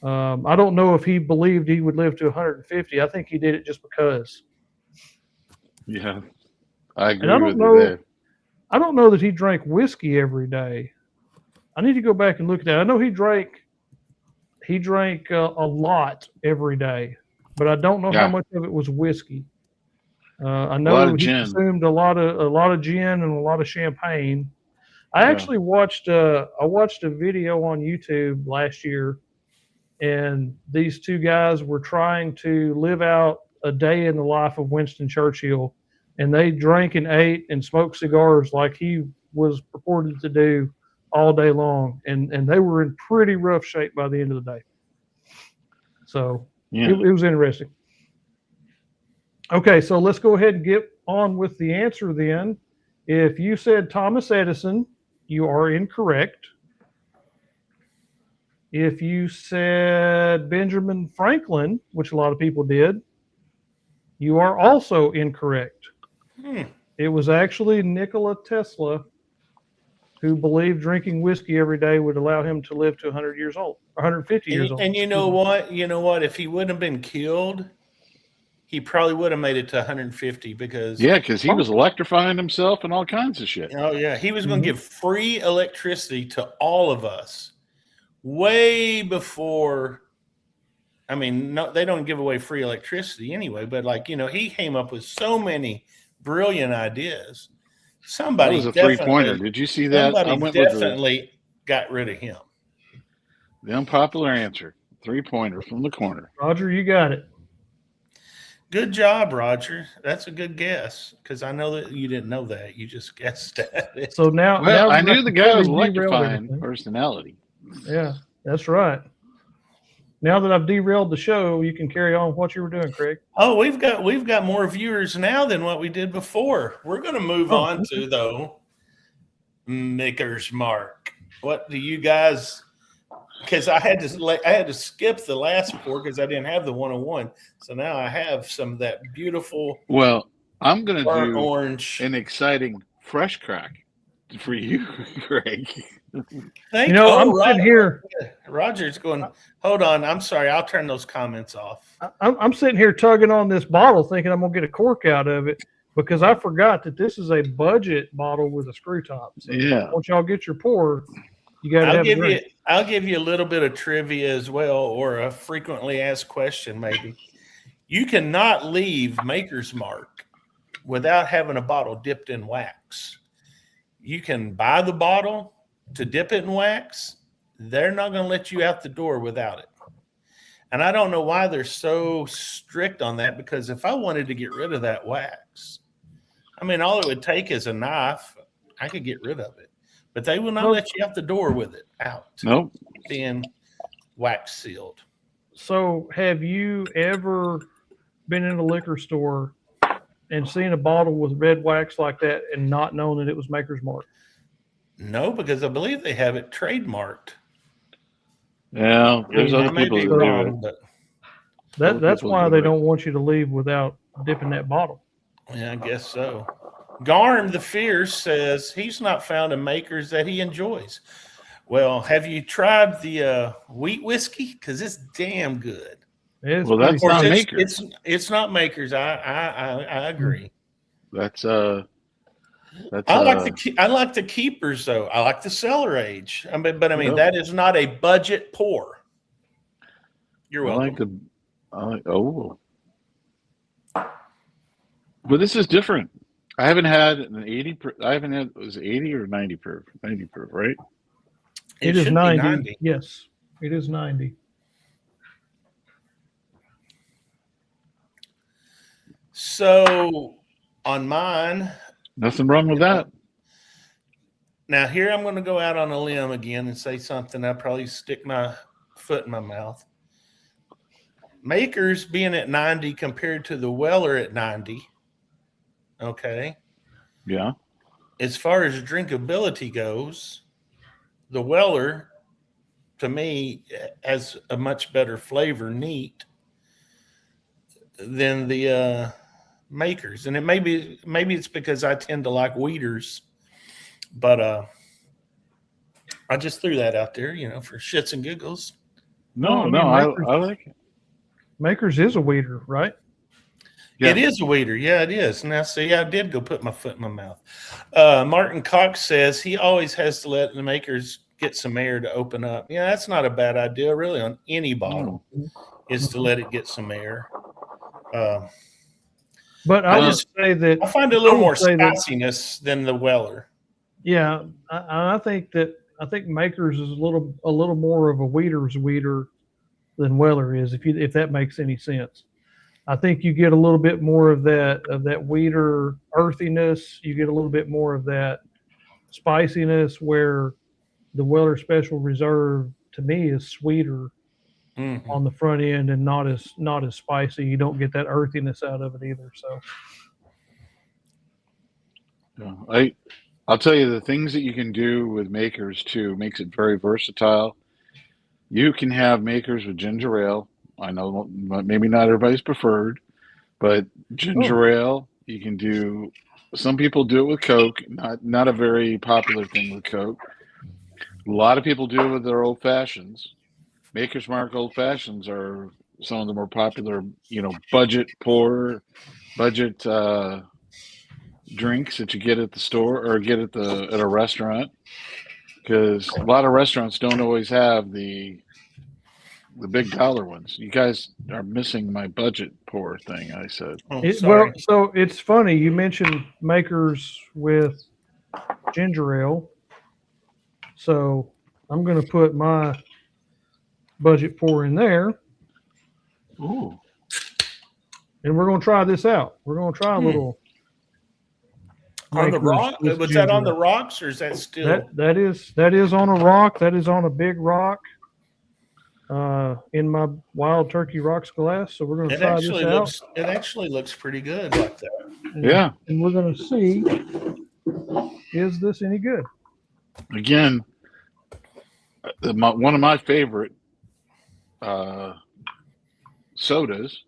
Speaker 4: I don't know if he believed he would live to 150. I think he did it just because.
Speaker 3: Yeah, I agree
Speaker 4: And
Speaker 3: with you there.
Speaker 4: I don't know that he drank whiskey every day. I need to go back and look at that. I know he drank a lot every day, but I don't know how
Speaker 3: Yeah.
Speaker 4: much of it was whiskey. I
Speaker 3: lot
Speaker 4: know
Speaker 3: of
Speaker 4: he
Speaker 3: gin.
Speaker 4: consumed a lot of gin and a lot of champagne. I
Speaker 3: Yeah.
Speaker 4: actually watched a video on YouTube last year, and these two guys were trying to live out a day in the life of Winston Churchill, and they drank and ate and smoked cigars like he was purported to do all day long, and they were in pretty rough shape by the end of the day. So
Speaker 3: Yeah.
Speaker 4: it was interesting. Okay, so let's go ahead and get on with the answer then. If you said Thomas Edison, you are incorrect. If you said Benjamin Franklin, which a lot of people did, you are also incorrect. It was actually Nikola Tesla who believed drinking whiskey every day would allow him to live to 100 years old, 150 years old.
Speaker 2: And you know what? You know what? If he wouldn't have been killed, he probably would have made it to 150 because
Speaker 3: Yeah, because he was electrifying himself and all kinds of shit.
Speaker 2: oh yeah, he was going to give free electricity to all of us way before. I mean, no, they don't give away free electricity anyway, but like, you know, he came up with so many brilliant ideas.
Speaker 3: That
Speaker 2: Somebody
Speaker 3: was a
Speaker 2: definitely,
Speaker 3: three-pointer. Did you see that? I
Speaker 2: somebody
Speaker 3: went with
Speaker 2: definitely got rid of him.
Speaker 3: the unpopular answer. Three-pointer from the corner.
Speaker 4: Roger, you got it.
Speaker 2: Good job, Roger. That's a good guess because I know that you didn't know that. You just guessed at it.
Speaker 4: So now,
Speaker 3: Well,
Speaker 4: now
Speaker 3: I knew the guy was
Speaker 4: completely derailed
Speaker 3: electrifying
Speaker 4: everything.
Speaker 3: personality.
Speaker 4: Yeah, that's right. Now that I've derailed the show, you can carry on what you were doing, Craig.
Speaker 2: Oh, we've got more viewers now than what we did before. We're going to move on to though Maker's Mark. What do you guys? Because I had to skip the last four because I didn't have the 101. So now I have some of that beautiful
Speaker 3: Well, I'm going to
Speaker 2: burnt
Speaker 3: do
Speaker 2: orange.
Speaker 3: an exciting fresh crack for you, Greg.
Speaker 2: Thank
Speaker 4: I'm sitting here.
Speaker 2: Roger's going. Hold on. I'm sorry. I'll turn those comments off.
Speaker 4: I'm sitting here tugging on this bottle, thinking I'm gonna get a cork out of it because I forgot that this is a budget bottle with a screw top. So
Speaker 3: Yeah.
Speaker 4: once y'all get your pour, you got to have a drink.
Speaker 2: I'll give you a little bit of trivia as well, or a frequently asked question maybe. You cannot leave Maker's Mark without having a bottle dipped in wax. You can buy the bottle to dip it in wax. They're not going to let you out the door without it. And I don't know why they're so strict on that, because if I wanted to get rid of that wax, I mean, all it would take is a knife. I could get rid of it. But they will not let you out the door with it out.
Speaker 3: Nope.
Speaker 2: Being wax sealed.
Speaker 4: So have you ever been in a liquor store and seen a bottle with red wax like that and not known that it was Maker's Mark?
Speaker 2: No, because I believe they have it trademarked.
Speaker 3: Yeah, there's
Speaker 2: I
Speaker 3: other
Speaker 2: may
Speaker 3: people
Speaker 2: be
Speaker 3: that do it.
Speaker 2: wrong, but
Speaker 4: That's
Speaker 3: people
Speaker 4: why
Speaker 3: do
Speaker 4: they
Speaker 3: it.
Speaker 4: don't want you to leave without dipping that bottle.
Speaker 2: yeah, I guess so. Garm the Fierce says he's not found a Maker's that he enjoys. Well, have you tried the wheat whiskey? Because it's damn good.
Speaker 4: It's
Speaker 3: Well,
Speaker 4: pretty
Speaker 3: that's not
Speaker 4: simple.
Speaker 3: Maker's.
Speaker 2: It's not Maker's. I agree.
Speaker 3: That's
Speaker 2: I like the keepers though. I like the cellar age. I mean,
Speaker 3: Yep.
Speaker 2: that is not a budget pour. You're welcome.
Speaker 3: But this is different. I haven't had an 80. I haven't had, was it 80 or 90 proof? 90 proof, right?
Speaker 4: It is
Speaker 2: should be
Speaker 4: 90. Yes, it is 90.
Speaker 2: So on mine,
Speaker 3: Nothing wrong with that.
Speaker 2: now here I'm going to go out on a limb again and say something. I'll probably stick my foot in my mouth. Maker's being at 90 compared to the Weller at 90. Okay.
Speaker 3: Yeah.
Speaker 2: As far as drinkability goes, the Weller, to me, has a much better flavor, neat, than the Makers. And it maybe it's because I tend to like weeders, but I just threw that out there, for shits and giggles.
Speaker 3: No,
Speaker 4: Well, I mean,
Speaker 3: I like it.
Speaker 4: Maker's is a weeder, right?
Speaker 3: Yeah.
Speaker 2: It is a weeder. Yeah, it is. Now, see, I did go put my foot in my mouth. Martin Cox says he always has to let the Makers get some air to open up. Yeah, that's not a bad idea, really, on any bottle, is to let it get some air.
Speaker 4: But I would say that
Speaker 2: I find a little more spiciness than the Weller.
Speaker 4: Yeah, I think Makers is a little more of a weeder's weeder than Weller is, if that makes any sense. I think you get a little bit more of that weeder earthiness. You get a little bit more of that spiciness, where the Weller Special Reserve to me is sweeter on the front end and not as spicy. You don't get that earthiness out of it either. So,
Speaker 3: yeah, I'll tell you the things that you can do with Makers too makes it very versatile. You can have Makers with ginger ale. I know maybe not everybody's preferred, but ginger ale, you can do. Some people do it with Coke, not a very popular thing with Coke. A lot of people do it with their old fashions. Maker's Mark old fashions are some of the more popular, budget drinks that you get at the store or get at a restaurant, because a lot of restaurants don't always have the big dollar ones. You guys are missing my budget pour thing, I said.
Speaker 4: So it's funny you mentioned Makers with ginger ale. So I'm going to put my budget pour in there.
Speaker 3: Ooh.
Speaker 4: And we're going to try this out. We're going to try a little.
Speaker 2: On the rock? Was that on the rocks, or is that still?
Speaker 4: That is on a rock. That is on a big rock. In my Wild Turkey Rocks glass. So we're going to try this out.
Speaker 2: It actually looks pretty good like that.
Speaker 3: Yeah.
Speaker 4: And we're going to see, is this any good?
Speaker 3: Again, one of my favorite sodas,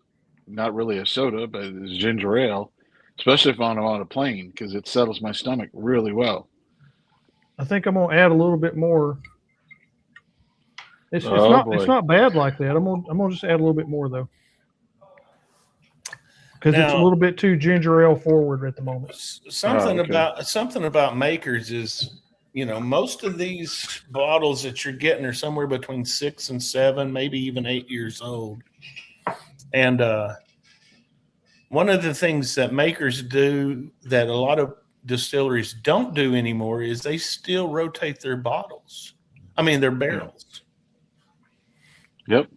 Speaker 3: not really a soda, but it's ginger ale, especially if I'm on a plane, because it settles my stomach really well.
Speaker 4: I think I'm going to add a little bit more. It's not bad like that. I'm gonna just add a little bit more though, because it's a little bit too ginger ale forward at the moment.
Speaker 2: Something about Makers is, most of these bottles that you're getting are somewhere between 6 and 7, maybe even 8 years old. And one of the things that Makers do that a lot of distilleries don't do anymore is they still rotate their bottles. I mean, their barrels.
Speaker 3: Yep.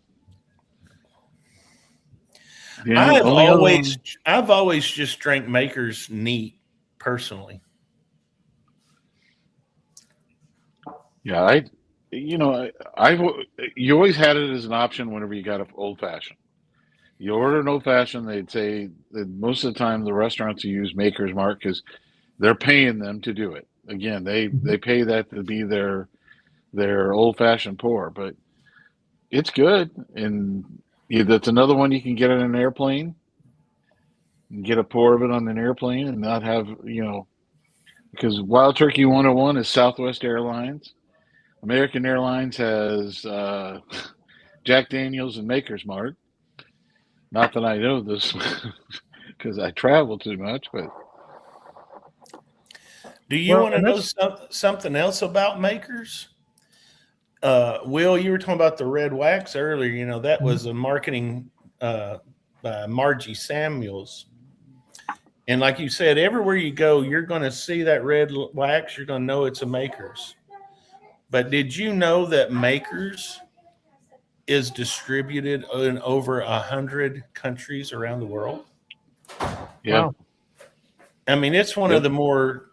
Speaker 2: Yeah, I've always just drank Makers neat, personally.
Speaker 3: Yeah, you always had it as an option whenever you got an old fashioned. You order an old fashioned, they'd say that most of the time the restaurants use Maker's Mark because they're paying them to do it. Again, they pay that to be their old fashioned pour, but it's good, and that's another one you can get on an airplane and get a pour of it on an airplane and not have, because Wild Turkey 101 is Southwest Airlines. American Airlines has Jack Daniels and Maker's Mark. Not that I know this because I travel too much, but.
Speaker 2: Do you want to know something else about Makers? Will, you were talking about the red wax earlier. That was a marketing by Margie Samuels. And like you said, everywhere you go, you're going to see that red wax. You're going to know it's a Makers. But did you know that Makers is distributed in over 100 countries around the world?
Speaker 3: Yeah.
Speaker 4: Wow.
Speaker 2: I mean, it's one of the more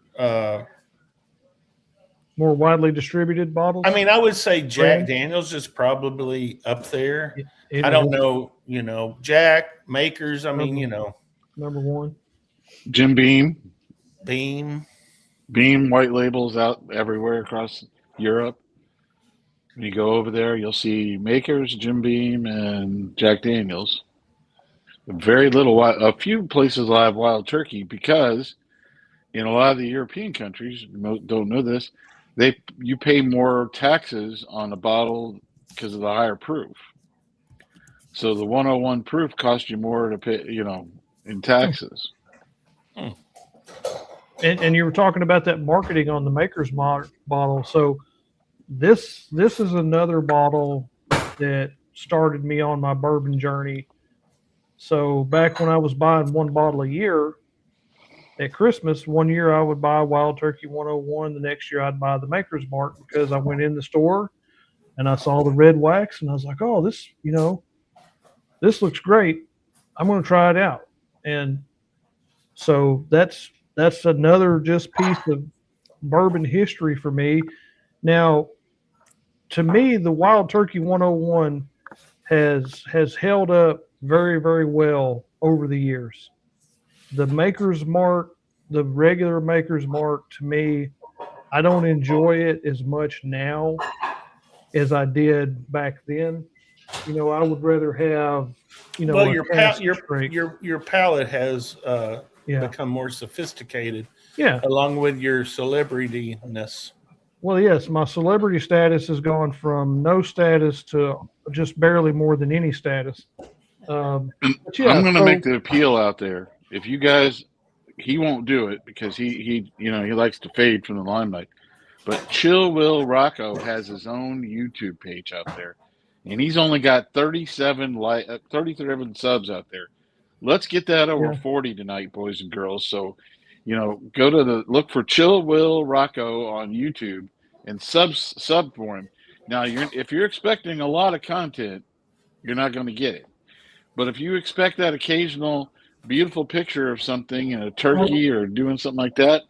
Speaker 4: widely distributed bottles.
Speaker 2: I mean, I would say Jack Daniels is probably up there. I don't know, Jack, Makers. I mean,
Speaker 4: number one.
Speaker 3: Jim Beam.
Speaker 2: Beam
Speaker 3: white labels out everywhere across Europe. When you go over there, you'll see Makers, Jim Beam, and Jack Daniels. A few places will have Wild Turkey because in a lot of the European countries, don't know this, you pay more taxes on a bottle because of the higher proof. So the 101 proof costs you more to pay, in taxes.
Speaker 4: And you were talking about that marketing on the Maker's Mark bottle. So this is another bottle that started me on my bourbon journey. So back when I was buying one bottle a year at Christmas, one year I would buy Wild Turkey 101. The next year I'd buy the Maker's Mark because I went in the store and I saw the red wax and I was like, oh, this, this looks great. I'm going to try it out. And so that's another just piece of bourbon history for me. Now, to me, the Wild Turkey 101 has held up very, very well over the years. The Maker's Mark, the regular Maker's Mark, to me, I don't enjoy it as much now as I did back then. I would rather have,
Speaker 2: Well,
Speaker 4: a
Speaker 2: your
Speaker 4: cask
Speaker 2: your
Speaker 4: strength.
Speaker 2: your palate has
Speaker 4: Yeah.
Speaker 2: become more sophisticated,
Speaker 4: Yeah.
Speaker 2: along with your celebrityness.
Speaker 4: Well, yes, my celebrity status has gone from no status to just barely more than any status. But yeah,
Speaker 3: I'm going to
Speaker 4: so
Speaker 3: make the appeal out there. If you guys, he won't do it because he likes to fade from the limelight. But Chill Will Rocco has his own YouTube page out there, and he's only got 37 subs out there. Let's get that over
Speaker 4: Yeah.
Speaker 3: 40 tonight, boys and girls. So, go to look for Chill Will Rocco on YouTube and sub for him. Now, if you're expecting a lot of content, you're not going to get it. But if you expect that occasional beautiful picture of something in a turkey or doing something like that,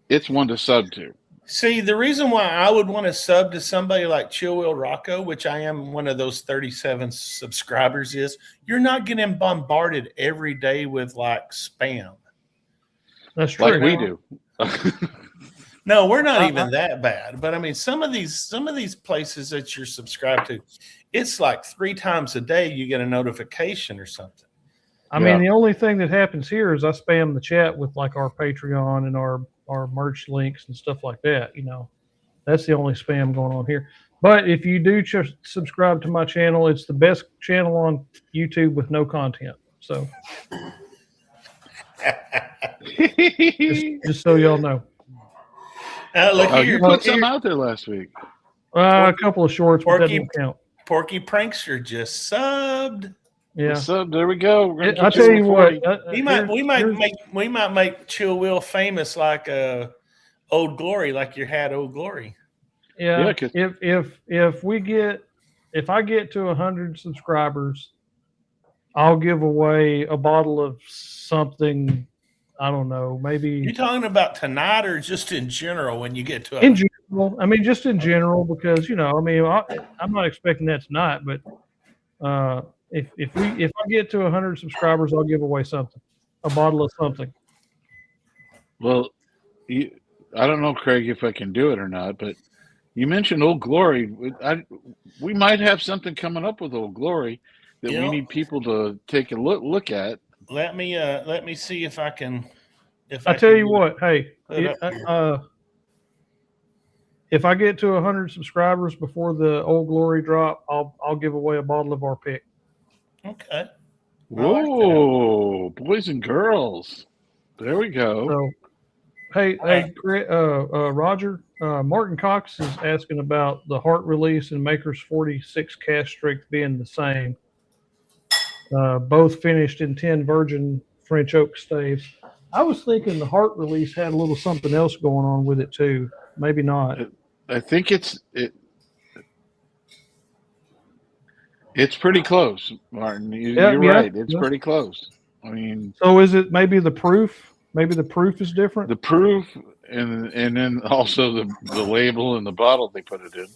Speaker 3: it's one to sub to.
Speaker 2: See, the reason why I would want to sub to somebody like Chill Will Rocco, which I am one of those 37 subscribers, is you're not getting bombarded every day with like spam.
Speaker 4: That's true.
Speaker 3: Like we do.
Speaker 2: No, we're not even that bad. But I mean, some of these places that you're subscribed to, it's like 3 times a day you get a notification or something.
Speaker 4: I mean, the only thing that happens here is I spam the chat with like our Patreon and our merch links and stuff like that. That's the only spam going on here. But if you do subscribe to my channel, it's the best channel on YouTube with no content. So just so y'all know.
Speaker 2: Look here,
Speaker 3: you put something out there last week.
Speaker 4: A couple of shorts, but that don't count.
Speaker 2: Porky Prankster just subbed.
Speaker 4: Yeah.
Speaker 3: So there we go.
Speaker 4: I'll tell you what.
Speaker 2: We might make Chill Will famous like Old Glory, like you had Old Glory.
Speaker 4: Yeah. If I get to 100 subscribers, I'll give away a bottle of something. I don't know. Maybe
Speaker 2: you're talking about tonight or just in general when you get to
Speaker 4: in general. I mean, just in general, because I'm not expecting that tonight, but if I get to 100 subscribers, I'll give away something, a bottle of something.
Speaker 3: Well, I don't know, Craig, if I can do it or not, but you mentioned Old Glory. We might have something coming up with Old Glory that we need people to take a look at.
Speaker 2: Let me see if I can.
Speaker 4: I tell you what, hey, if I get to 100 subscribers before the Old Glory drop, I'll give away a bottle of our pick.
Speaker 2: Okay.
Speaker 3: Whoa, boys and girls. There we go.
Speaker 4: So, hey, Roger, Martin Cox is asking about the heart release and Maker's 46 cask strength being the same. Both finished in 10 virgin French oak staves. I was thinking the heart release had a little something else going on with it too. Maybe not.
Speaker 3: I think it's pretty close, Martin. You're right. It's pretty close. I mean,
Speaker 4: so is it maybe the proof? Maybe the proof is different.
Speaker 3: The proof, and then also the label and the bottle they put it in.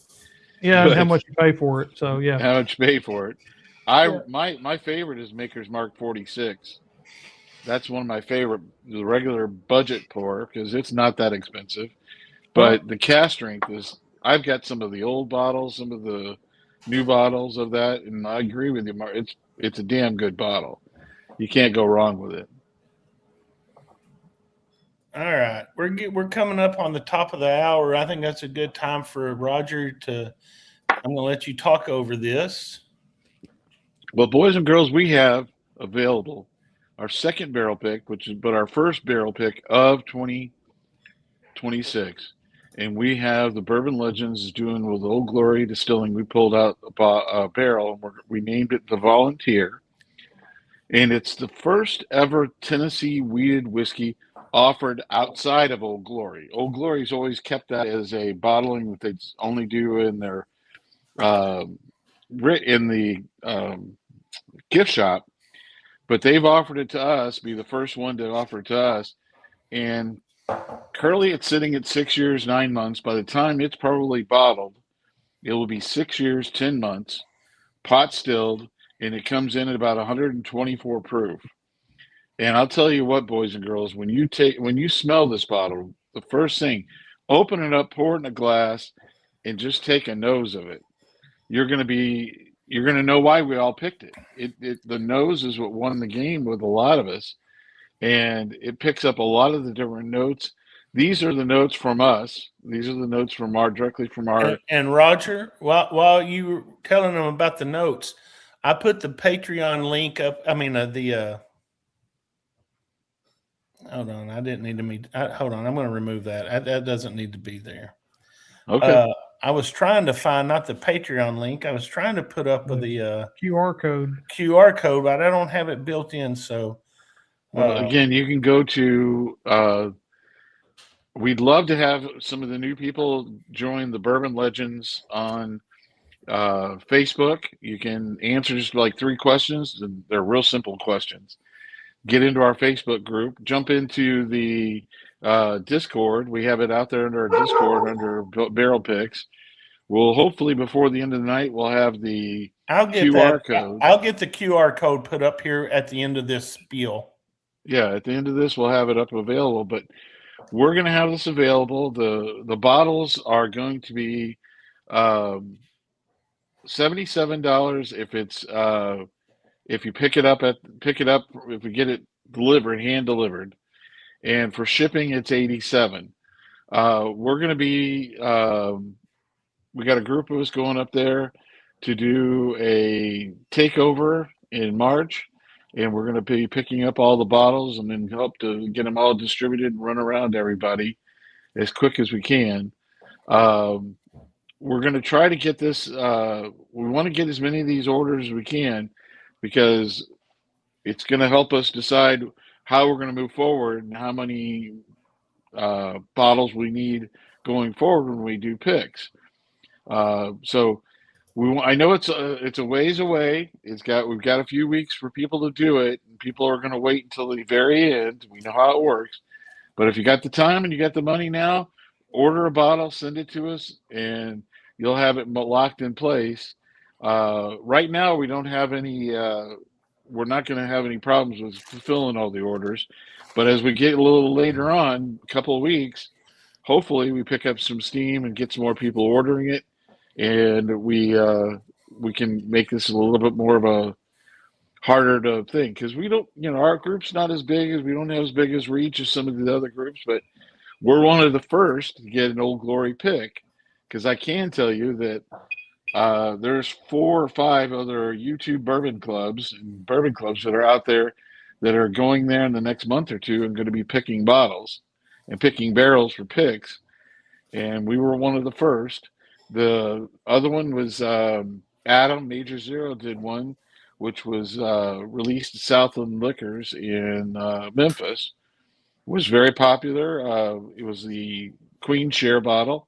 Speaker 4: Yeah, and how much you pay for it. So yeah,
Speaker 3: how much you pay for it. My favorite is Maker's Mark 46. That's one of my favorite. The regular budget pour because it's not that expensive, but the cask strength is. I've got some of the old bottles, some of the new bottles of that, and I agree with you, Mark. It's a damn good bottle. You can't go wrong with it.
Speaker 2: All right, we're coming up on the top of the hour. I think that's a good time for Roger to. I'm going to let you talk over this.
Speaker 3: Well, boys and girls, we have available our second barrel pick, but our first barrel pick of 2026 and we have the Bourbon Legends doing with Old Glory Distilling. We pulled out a barrel, and we named it the Volunteer, and it's the first ever Tennessee wheated whiskey offered outside of Old Glory. Old Glory's always kept that as a bottling that they only do in their in the gift shop, but they've offered it to us, be the first one to offer it to us, and currently it's sitting at 6 years, 9 months. By the time it's probably bottled, it will be 6 years, 10 months, pot stilled, and it comes in at about 124 proof. And I'll tell you what, boys and girls, when you smell this bottle, the first thing, open it up, pour it in a glass, and just take a nose of it. You're gonna know why we all picked it. The nose is what won the game with a lot of us, and it picks up a lot of the different notes. These are the notes from us. These are the notes from directly from our.
Speaker 2: And Roger, while you were telling them about the notes, I put the Patreon link up. I mean, hold on. I didn't need to meet. Hold on. I'm going to remove that. That doesn't need to be there.
Speaker 3: Okay.
Speaker 2: I was trying to find not the Patreon link. I was trying to put up the
Speaker 4: QR code.
Speaker 2: QR code, but I don't have it built in. So,
Speaker 3: well, again, you can go to. We'd love to have some of the new people join the Bourbon Legends on Facebook. You can answer just like 3 questions. They're real simple questions. Get into our Facebook group. Jump into the Discord. We have it out there under our Discord under Barrel Picks. We'll hopefully before the end of the night we'll have the QR code.
Speaker 2: I'll get the QR code put up here at the end of this spiel.
Speaker 3: Yeah, at the end of this we'll have it up available, but we're going to have this available. The bottles are going to be $77 if it's if you pick it up if we get it delivered, hand delivered, and for shipping it's $87. We're going to be we got a group of us going up there to do a takeover in March, and we're going to be picking up all the bottles and then hope to get them all distributed and run around to everybody as quick as we can. We're going to try to get this. We want to get as many of these orders as we can because it's going to help us decide how we're going to move forward and how many bottles we need going forward when we do picks. So I know it's a ways away. We've got a few weeks for people to do it, and people are going to wait until the very end. We know how it works, but if you got the time and you got the money now, order a bottle, send it to us, and you'll have it locked in place. Right now, we don't have any. We're not going to have any problems with fulfilling all the orders, but as we get a little later on, a couple of weeks, hopefully we pick up some steam and get some more people ordering it. And we can make this a little bit more of a harder to thing because we don't, our group's not as big as we don't have as big as reach as some of the other groups, but we're one of the first to get an Old Glory pick because I can tell you that there's 4 or 5 other YouTube bourbon clubs that are out there that are going there in the next month or two and going to be picking bottles and picking barrels for picks, and we were one of the first. The other one was Adam Major Zero did one, which was released at Southland Liquors in Memphis. It was very popular. It was the Queen Share bottle,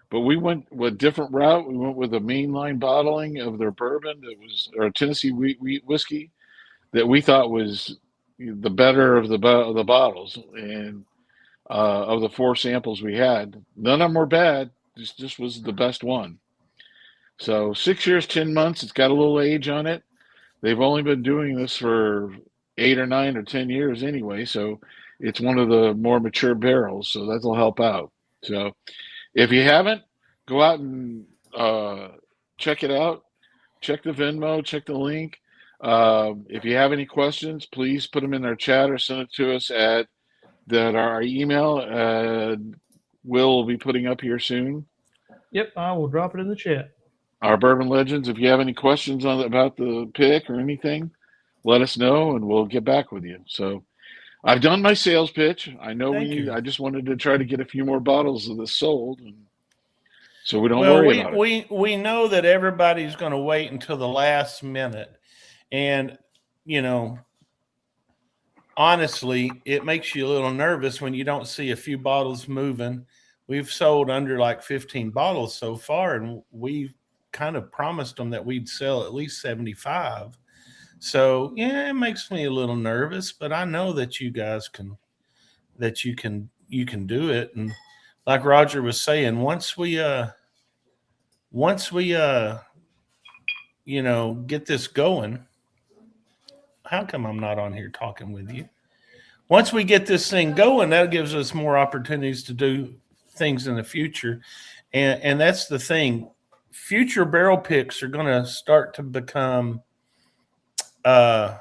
Speaker 3: but we went with a different route. We went with a mainline bottling of their bourbon. It was our Tennessee wheat whiskey that we thought was the better of the bottles, and of the 4 samples we had, none of them were bad. This was the best one. So 6 years, 10 months. It's got a little age on it. They've only been doing this for 8 or 9 or 10 years anyway. So it's one of the more mature barrels. So that'll help out. So if you haven't, go out and check it out. Check the Venmo, check the link. If you have any questions, please put them in our chat or send it to us at our email. Will be putting up here soon.
Speaker 4: Yep, I will drop it in the chat.
Speaker 3: Our Bourbon Legends, if you have any questions about the pick or anything, let us know and we'll get back with you. So I've done my sales pitch. I know we
Speaker 2: Thank
Speaker 3: need.
Speaker 2: you.
Speaker 3: I just wanted to try to get a few more bottles of this sold, and so we don't
Speaker 2: Well,
Speaker 3: worry
Speaker 2: we
Speaker 3: about it.
Speaker 2: we know that everybody's going to wait until the last minute, and you know, honestly, it makes you a little nervous when you don't see a few bottles moving. We've sold under like 15 bottles so far, and we kind of promised them that we'd sell at least 75. So yeah, it makes me a little nervous, but I know that you guys can, that you can do it. And like Roger was saying, once we get this going, how come I'm not on here talking with you? Once we get this thing going, that gives us more opportunities to do things in the future. And that's the thing. Future barrel picks are going to start to become uh,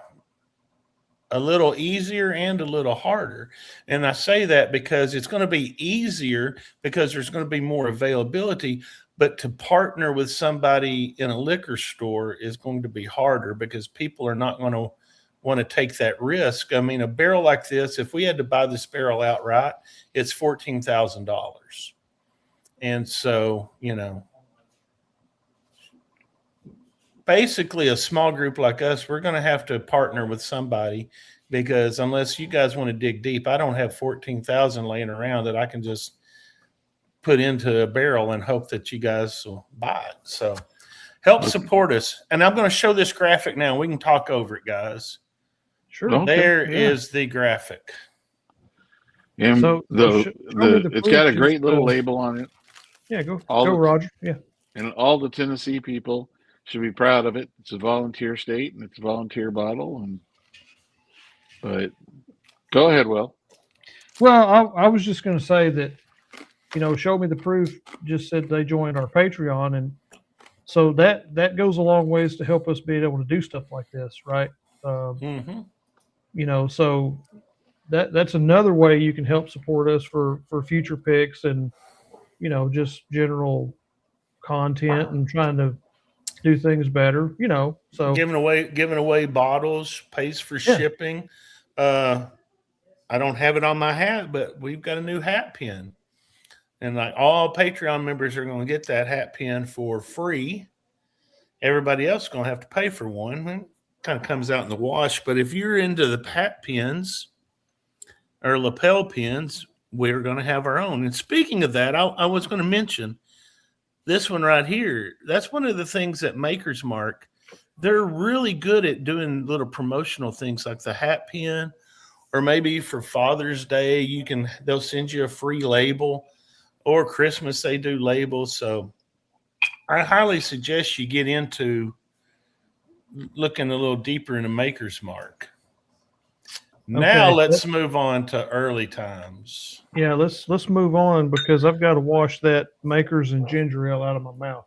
Speaker 2: a little easier and a little harder. And I say that because it's going to be easier because there's going to be more availability. But to partner with somebody in a liquor store is going to be harder because people are not going to want to take that risk. I mean, a barrel like this, if we had to buy this barrel outright, it's $14,000. And so, basically a small group like us, we're going to have to partner with somebody because unless you guys want to dig deep, I don't have 14,000 laying around that I can just put into a barrel and hope that you guys will buy it. So help support us. And I'm going to show this graphic now. We can talk over it, guys.
Speaker 4: Sure.
Speaker 3: Okay.
Speaker 2: There is the graphic.
Speaker 3: And
Speaker 4: So
Speaker 3: it's got a great little label on it.
Speaker 4: Yeah, go
Speaker 3: All
Speaker 4: Roger. Yeah.
Speaker 3: And all the Tennessee people should be proud of it. It's a volunteer state and it's a volunteer bottle. But go ahead, Will.
Speaker 4: Well, I was just going to say that, Show Me the Proof just said they joined our Patreon, and so that goes a long ways to help us being able to do stuff like this, right? So that's another way you can help support us for future picks and just general content and trying to do things better. So
Speaker 2: giving away bottles, pays for shipping. I don't have it on my hat, but we've got a new hat pin. And like all Patreon members are going to get that hat pin for free. Everybody else is going to have to pay for one. It kind of comes out in the wash. But if you're into the hat pins or lapel pins, we're going to have our own. And speaking of that, I was going to mention this one right here. That's one of the things that Maker's Mark, they're really good at doing little promotional things like the hat pin, or maybe for Father's Day, they'll send you a free label, or Christmas they do labels. So I highly suggest you get into looking a little deeper into Maker's Mark. Now let's move on to early times.
Speaker 4: Yeah, let's move on because I've got to wash that Maker's and ginger ale out of my mouth.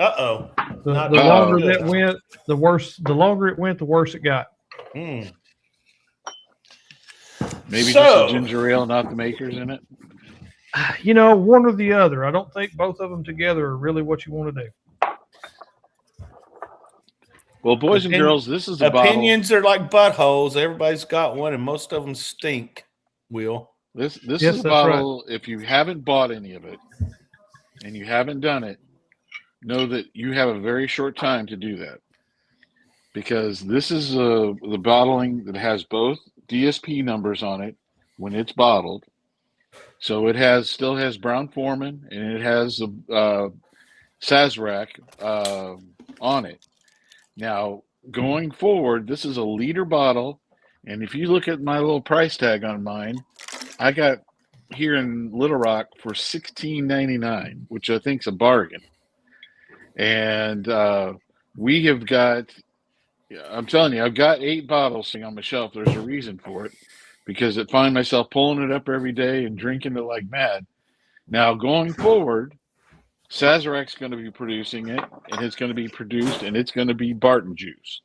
Speaker 2: Uh-oh.
Speaker 4: The longer that went, the worse. The longer it went, the worse it got.
Speaker 3: Maybe just a ginger ale, not the Makers in it.
Speaker 4: One or the other. I don't think both of them together are really what you want to do.
Speaker 3: Well, boys and girls, this is a
Speaker 2: opinions are like buttholes. Everybody's got one, and most of them stink. Will
Speaker 3: this is a bottle? Right. If you haven't bought any of it and you haven't done it, know that you have a very short time to do that, because this is the bottling that has both DSP numbers on it when it's bottled. So it still has Brown Forman, and it has the Sazerac on it. Now, going forward, this is a liter bottle, and if you look at my little price tag on mine, I got here in Little Rock for $16.99, which I think is a bargain. And we have got, I'm telling you, I've got 8 bottles sitting on my shelf. There's a reason for it, because I find myself pulling it up every day and drinking it like mad. Now, going forward, Sazerac's going to be producing it, and it's going to be produced, and it's going to be Barton juice.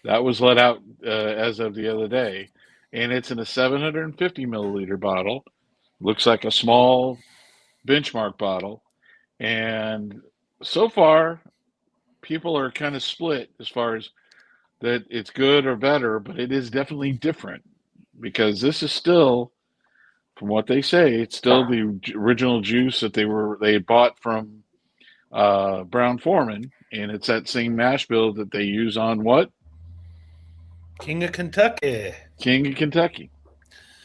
Speaker 3: That was let out as of the other day, and it's in a 750 milliliter bottle. Looks like a small benchmark bottle, and so far, people are kind of split as far as that it's good or better, but it is definitely different. because this is still, from what they say, it's still the original juice that they had bought from Brown Foreman, and it's that same mash bill that they use on what?
Speaker 2: King of Kentucky.
Speaker 3: King of Kentucky,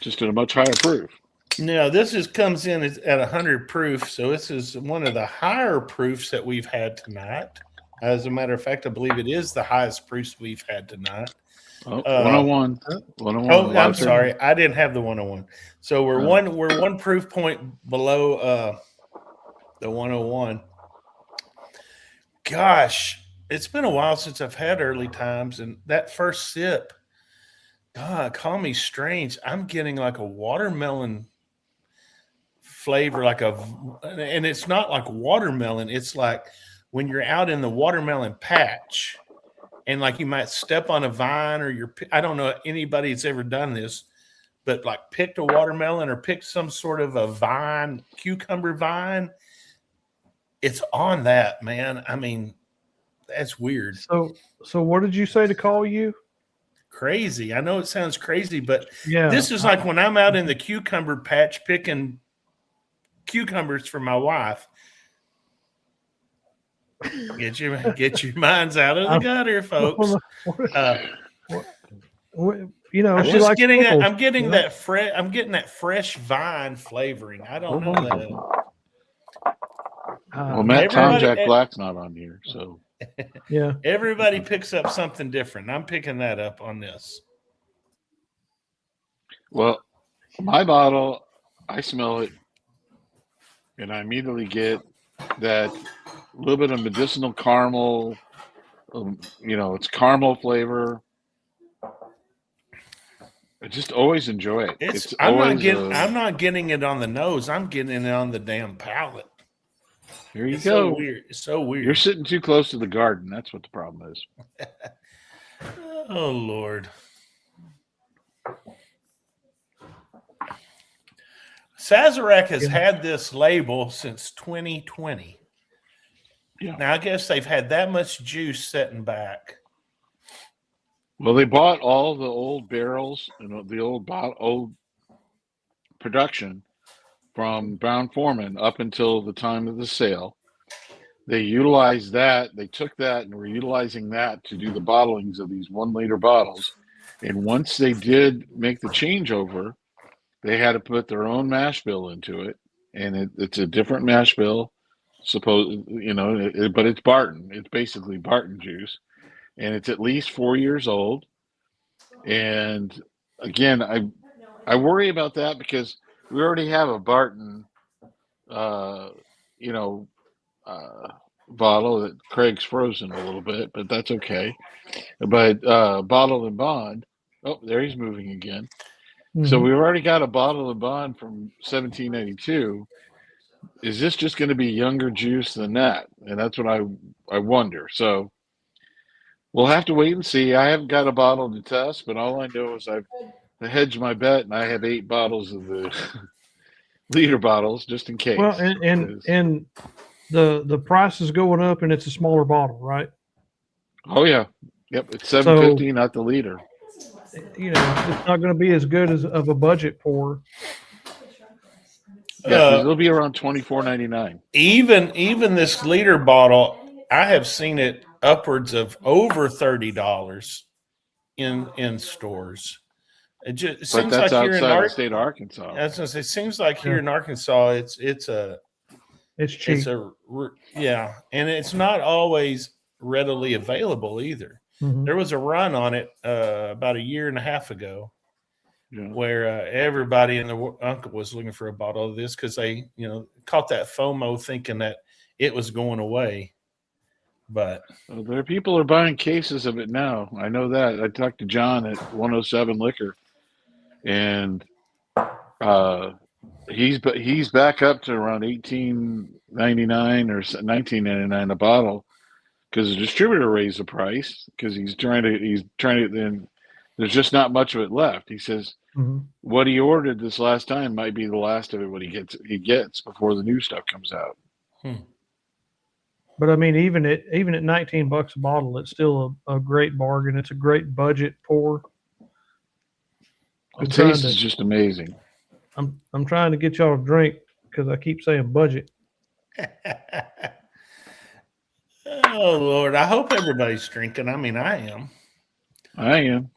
Speaker 3: just at a much higher proof.
Speaker 2: Now, comes in at 100 proof, so this is one of the higher proofs that we've had tonight. As a matter of fact, I believe it is the highest proofs we've had tonight.
Speaker 3: Oh, 101. 101.
Speaker 2: Oh, I'm sorry. I didn't have the 101. So we're one proof point below the 101. Gosh, it's been a while since I've had early times, and that first sip, God, call me strange. I'm getting like a watermelon flavor, and it's not like watermelon. It's like when you're out in the watermelon patch, and like you might step on a vine, or I don't know anybody that's ever done this, but like picked a watermelon or picked some sort of a vine, cucumber vine. It's on that, man. I mean, that's weird.
Speaker 4: So what did you say to call you?
Speaker 2: Crazy. I know it sounds crazy, but
Speaker 4: yeah,
Speaker 2: this is like when I'm out in the cucumber patch picking cucumbers for my wife. Get your minds out of the gutter, folks.
Speaker 4: You know,
Speaker 2: she likes getting that. I'm getting that fresh. I'm getting that fresh vine flavoring. I don't know that.
Speaker 3: Well, Matt Tom Jack Black's not on here, so
Speaker 4: yeah.
Speaker 2: Everybody picks up something different. I'm picking that up on this.
Speaker 3: Well, my bottle, I smell it, and I immediately get that little bit of medicinal caramel. It's caramel flavor. I just always enjoy it.
Speaker 2: I'm not getting it on the nose. I'm getting it on the damn palate.
Speaker 3: Here you go.
Speaker 2: So weird. It's so weird.
Speaker 3: You're sitting too close to the garden. That's what the problem is.
Speaker 2: Oh, Lord. Sazerac has had this label since 2020. Yeah. Now, I guess they've had that much juice sitting back.
Speaker 3: Well, they bought all the old barrels and the old production from Brown Foreman up until the time of the sale. They utilized that. They took that and were utilizing that to do the bottlings of these 1 liter bottles. And once they did make the changeover, they had to put their own mash bill into it. And it's a different mash bill, but it's Barton. It's basically Barton juice. And it's at least 4 years old. And again, I worry about that because we already have a Barton, bottle that Craig's frozen a little bit, but that's okay. But Bottle and Bond, oh, there he's moving again. Mm-hmm. So we've already got a Bottle and Bond from 1792. Is this just going to be younger juice than that? And that's what I wonder. So we'll have to wait and see. I haven't got a bottle to test, but all I know is I've hedged my bet, and I have 8 bottles of the liter bottles just in case.
Speaker 4: Well, and the price is going up, and it's a smaller bottle, right?
Speaker 3: Oh yeah, yep. It's $7.50, not the liter.
Speaker 4: It's not going to be as good as of a budget pour.
Speaker 3: Yeah, it'll be around $24.99.
Speaker 2: Even this liter bottle, I have seen it upwards of over $30 in stores. It seems
Speaker 3: that's
Speaker 2: like here in
Speaker 3: the state of Arkansas.
Speaker 2: I was gonna say, it seems like here in Arkansas, it's
Speaker 4: cheap.
Speaker 2: And it's not always readily available either. Mm-hmm. There was a run on it about a year and a half ago, where everybody and their uncle was looking for a bottle of this because they, caught that FOMO thinking that it was going away. But
Speaker 3: there are people are buying cases of it now. I know that. I talked to John at 107 Liquor, and he's back up to around $18.99 or $19.99 a bottle because the distributor raised the price because he's trying to. Then there's just not much of it left. He says what he ordered this last time might be the last of it. What he gets before the new stuff comes out.
Speaker 4: But I mean, even at $19 a bottle, it's still a great bargain. It's a great budget pour.
Speaker 3: The
Speaker 4: I'm trying
Speaker 3: taste
Speaker 4: to
Speaker 3: is just amazing.
Speaker 4: I'm trying to get y'all a drink because I keep saying budget.
Speaker 2: Oh Lord, I hope everybody's drinking. I mean, I am.
Speaker 3: I am.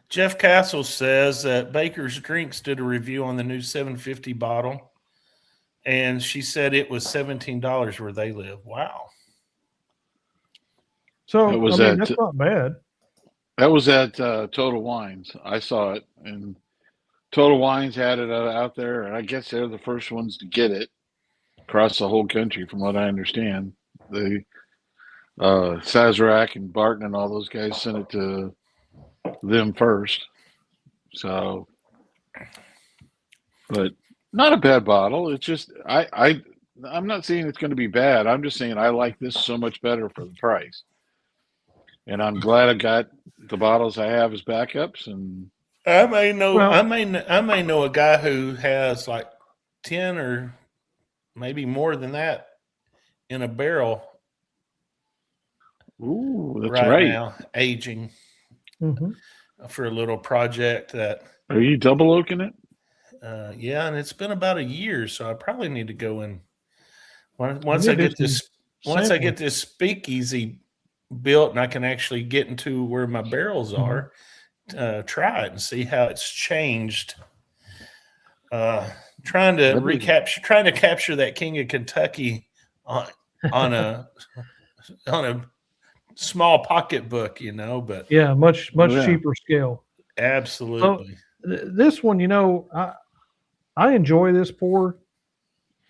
Speaker 2: Jeff Castle says that Baker's Drinks did a review on the new 750 bottle, and she said it was $17 where they live. Wow.
Speaker 4: So
Speaker 3: That was
Speaker 4: I mean
Speaker 3: at
Speaker 4: that's not bad.
Speaker 3: Total Wines. I saw it, and Total Wines had it out there, and I guess they're the first ones to get it across the whole country, from what I understand. The Sazerac and Barton and all those guys sent it to them first. So, but not a bad bottle. It's just I'm not saying it's going to be bad. I'm just saying I like this so much better for the price, and I'm glad I got the bottles I have as backups. And
Speaker 2: I may know
Speaker 4: Well-
Speaker 2: I may know a guy who has like 10 or maybe more than that in a barrel
Speaker 3: ooh, that's
Speaker 2: right
Speaker 3: right.
Speaker 2: now, aging
Speaker 4: hmm
Speaker 2: for a little project that
Speaker 3: Are you double oaking it?
Speaker 2: yeah, and it's been about a year, so I probably need to go in once
Speaker 4: need
Speaker 2: I
Speaker 4: to do
Speaker 2: get this
Speaker 4: some
Speaker 2: once I
Speaker 4: sampling.
Speaker 2: get this speakeasy built and I can actually get into where my barrels are, try it and see how it's changed. Trying to capture that King of Kentucky on a on a small pocketbook, but
Speaker 4: Yeah, much
Speaker 3: Oh, yeah.
Speaker 4: cheaper scale.
Speaker 2: absolutely.
Speaker 4: This one, I enjoy this pour.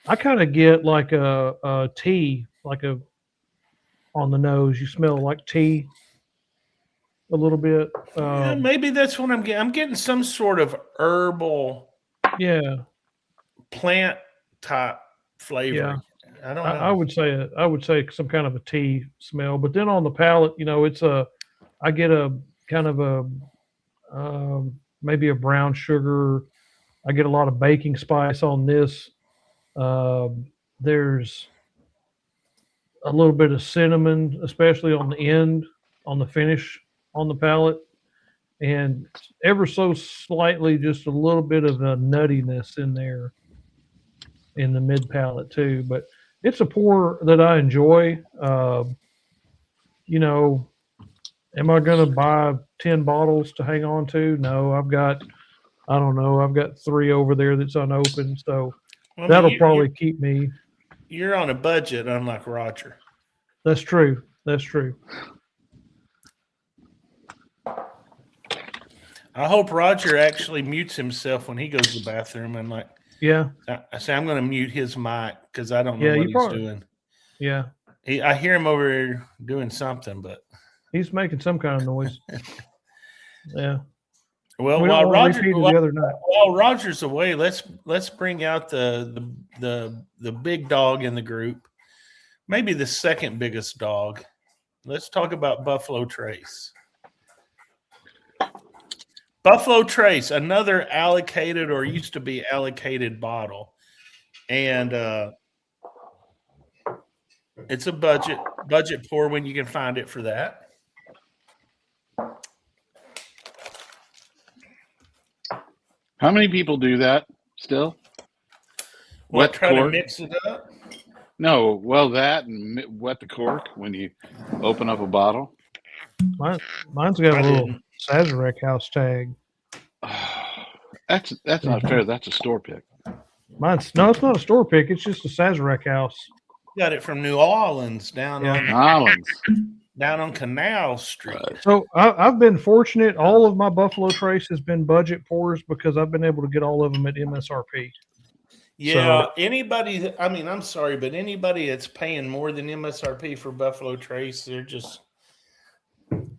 Speaker 4: I kind of get like a tea, like a on the nose. You smell like tea a little bit.
Speaker 2: Yeah, maybe that's what I'm getting. I'm getting some sort of herbal
Speaker 4: Yeah,
Speaker 2: plant type flavor. I don't know.
Speaker 4: I would say some kind of a tea smell. But then on the palate, I get a kind of a maybe a brown sugar. I get a lot of baking spice on this. There's a little bit of cinnamon, especially on the end, on the finish, on the palate, and ever so slightly, just a little bit of a nuttiness in there in the mid palate too. But it's a pour that I enjoy. Am I going to buy 10 bottles to hang on to? No, I don't know, I've got 3 over there that's unopened, so
Speaker 2: Well, I mean,
Speaker 4: that'll probably keep me.
Speaker 2: you're on a budget, unlike Roger.
Speaker 4: That's true. That's true.
Speaker 2: I hope Roger actually mutes himself when he goes to the bathroom. And
Speaker 4: Yeah.
Speaker 2: I say I'm going to mute his mic because I don't know
Speaker 4: Yeah,
Speaker 2: what
Speaker 4: you
Speaker 2: he's
Speaker 4: probably-
Speaker 2: doing.
Speaker 4: Yeah.
Speaker 2: I hear him over here doing something, but
Speaker 4: He's making some kind of noise. Yeah.
Speaker 2: well,
Speaker 4: We don't want to repeat it the other night.
Speaker 2: while Roger's away, let's bring out the big dog in the group, maybe the second biggest dog. Let's talk about Buffalo Trace. Buffalo Trace, another allocated or used to be allocated bottle, and it's a budget pour when you can find it for that.
Speaker 3: How many people do that still?
Speaker 2: What,
Speaker 3: Wet
Speaker 2: try to
Speaker 3: cork?
Speaker 2: mix it up?
Speaker 3: No, well, that and wet the cork when you open up a bottle.
Speaker 4: Mine's got
Speaker 2: I
Speaker 4: a little
Speaker 2: didn't.
Speaker 4: Sazerac house tag.
Speaker 3: That's not fair. That's a store pick.
Speaker 4: No, it's not a store pick. It's just a Sazerac house.
Speaker 2: Got it from New Orleans down
Speaker 3: Islands.
Speaker 2: on Canal Street.
Speaker 4: So I've been fortunate. All of my Buffalo Trace has been budget pours because I've been able to get all of them at MSRP.
Speaker 2: Yeah, anybody. I mean, I'm sorry, but anybody that's paying more than MSRP for Buffalo Trace,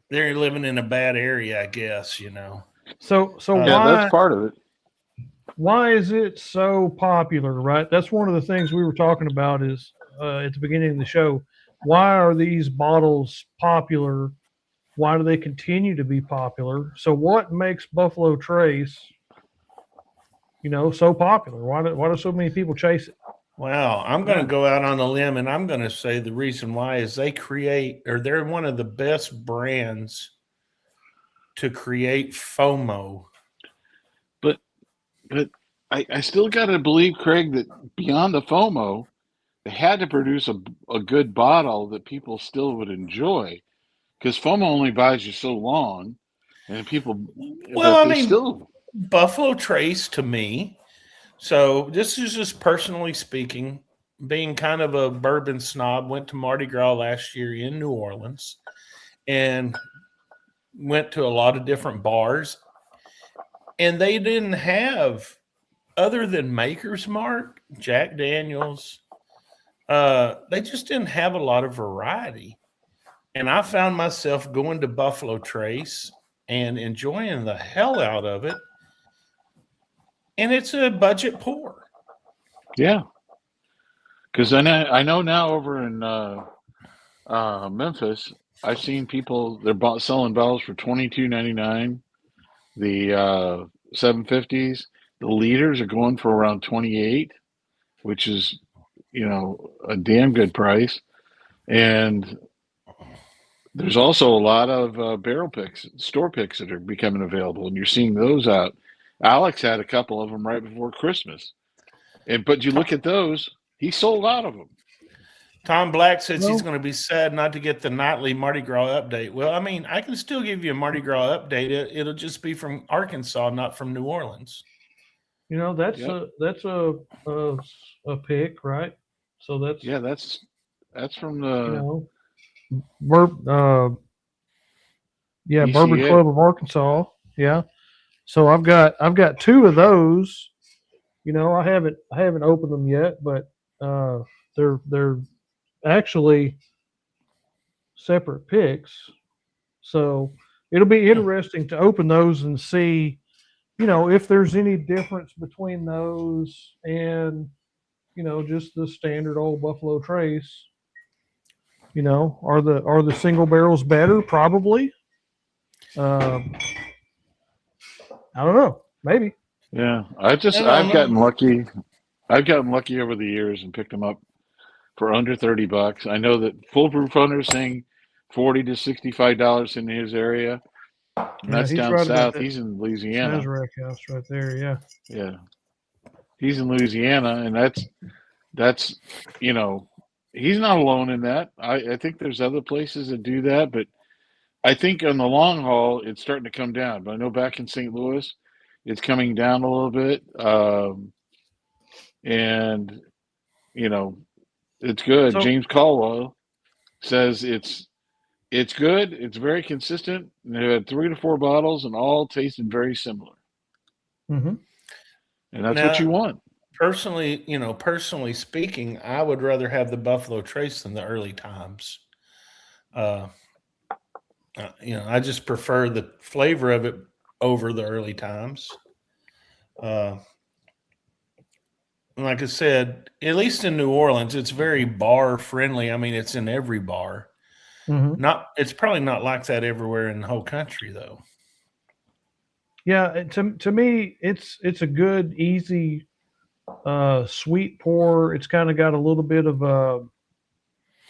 Speaker 2: they're living in a bad area, I guess.
Speaker 4: So
Speaker 3: Yeah, that's part of it.
Speaker 4: why is it so popular? Right, that's one of the things we were talking about is at the beginning of the show. Why are these bottles popular? Why do they continue to be popular? So what makes Buffalo Trace, so popular? Why do so many people chase it?
Speaker 2: Wow, I'm going to
Speaker 3: Yeah.
Speaker 2: go out on a limb and I'm going to say the reason why is they're one of the best brands to create FOMO.
Speaker 3: But I still got to believe, Craig, that beyond the FOMO, they had to produce a good bottle that people still would enjoy, because FOMO only buys you so long, and people,
Speaker 2: Well,
Speaker 3: but
Speaker 2: I
Speaker 3: they
Speaker 2: mean,
Speaker 3: still,
Speaker 2: Buffalo Trace to me. So this is just personally speaking, being kind of a bourbon snob, went to Mardi Gras last year in New Orleans and went to a lot of different bars. And they didn't have, other than Maker's Mark, Jack Daniels, they just didn't have a lot of variety. And I found myself going to Buffalo Trace and enjoying the hell out of it. And it's a budget pour.
Speaker 3: yeah. Because I know now over in Memphis, I've seen people, they're selling bottles for $22.99. The 750s, the liters are going for around 28, which is, a damn good price. And there's also a lot of barrel picks, store picks that are becoming available, and you're seeing those out. Alex had a couple of them right before Christmas, but you look at those, he sold out of them.
Speaker 2: Tom Black says he's
Speaker 4: Well,
Speaker 2: going to be sad not to get the nightly Mardi Gras update. Well, I mean, I can still give you a Mardi Gras update. It'll just be from Arkansas, not from New Orleans.
Speaker 4: that's
Speaker 3: Yep.
Speaker 4: a pick, right? So that's
Speaker 3: Yeah, that's from
Speaker 4: you
Speaker 3: the
Speaker 4: know, Bur- Bourbon
Speaker 3: BCA.
Speaker 4: Club of Arkansas. Yeah. So I've got two of those. I haven't opened them yet, but they're actually separate picks. So it'll be interesting to open those and see, if there's any difference between those and, just the standard old Buffalo Trace. Are the single barrels better? Probably. Um, I don't know. Maybe.
Speaker 3: Yeah,
Speaker 2: I don't
Speaker 3: I've
Speaker 2: know.
Speaker 3: gotten lucky. I've gotten lucky over the years and picked them up for under $30. I know that Foolproof Hunter is saying $40 to $65 in his area, and
Speaker 4: Yeah,
Speaker 3: that's
Speaker 4: he's
Speaker 3: down
Speaker 4: right about
Speaker 3: south.
Speaker 4: that
Speaker 3: He's in Louisiana.
Speaker 4: Sazerac house right there. Yeah.
Speaker 3: Yeah, he's in Louisiana, and that's you know he's not alone in that. I think there's other places that do that, but I think on the long haul it's starting to come down. But I know back in St. Louis, it's coming down a little bit, and you know it's good.
Speaker 4: So,
Speaker 3: James Caldwell says it's good. It's very consistent. And they had 3 to 4 bottles, and all tasted very similar.
Speaker 4: hmm
Speaker 3: And that's what
Speaker 2: Now,
Speaker 3: you want.
Speaker 2: personally speaking, I would rather have the Buffalo Trace than the early times. Uh, I just prefer the flavor of it over the early times. Uh, like I said, at least in New Orleans, it's very bar friendly. I mean, it's in every bar.
Speaker 4: hmm
Speaker 2: It's probably not like that everywhere in the whole country, though.
Speaker 4: yeah, to me, it's a good, easy, sweet pour. It's kind of got a little bit of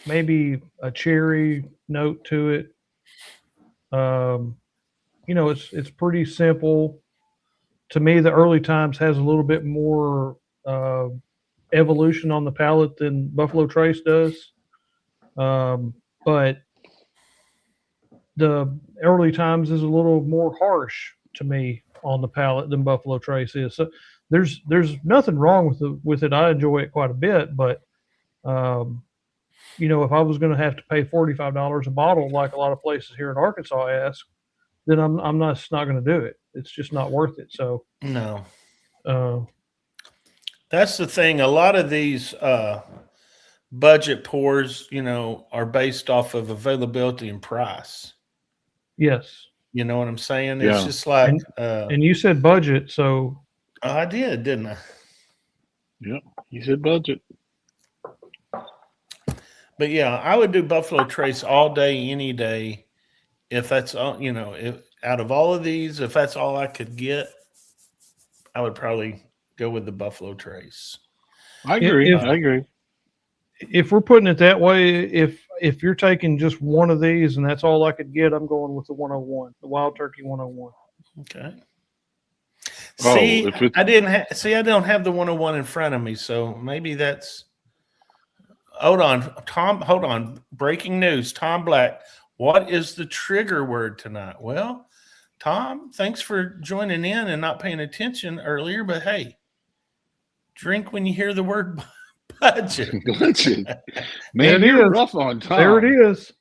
Speaker 4: maybe a cherry note to it. Um, it's pretty simple. To me, the early times has a little bit more evolution on the palate than Buffalo Trace does. But the early times is a little more harsh to me on the palate than Buffalo Trace is. So there's nothing wrong with it. I enjoy it quite a bit, but um, if I was going to have to pay $45 a bottle, like a lot of places here in Arkansas ask, then I'm not going to do it. It's just not worth it. So
Speaker 2: No,
Speaker 4: uh,
Speaker 2: that's the thing. A lot of these budget pours, are based off of availability and price.
Speaker 4: yes,
Speaker 2: You know what I'm saying? It's
Speaker 3: Yeah.
Speaker 2: just like
Speaker 4: and and you said budget, so
Speaker 2: I did, didn't I?
Speaker 3: Yep. He said budget.
Speaker 2: But yeah, I would do Buffalo Trace all day, any day. If that's all, if out of all of these, if that's all I could get, I would probably go with the Buffalo Trace.
Speaker 3: I agree.
Speaker 4: If
Speaker 3: I agree.
Speaker 4: if we're putting it that way, if you're taking just one of these and that's all I could get, I'm going with the 101, the Wild Turkey 101.
Speaker 2: Okay.
Speaker 3: Oh,
Speaker 2: See,
Speaker 3: if it's
Speaker 2: I don't have the 101 in front of me, so maybe that's. Hold on, Tom. Hold on. Breaking news: Tom Black. What is the trigger word tonight? Well, Tom, thanks for joining in and not paying attention earlier. But hey, drink when you hear the word budget.
Speaker 3: budget.
Speaker 4: There
Speaker 3: Man,
Speaker 4: it
Speaker 3: you're
Speaker 4: is.
Speaker 3: rough on Tom.
Speaker 4: There it is.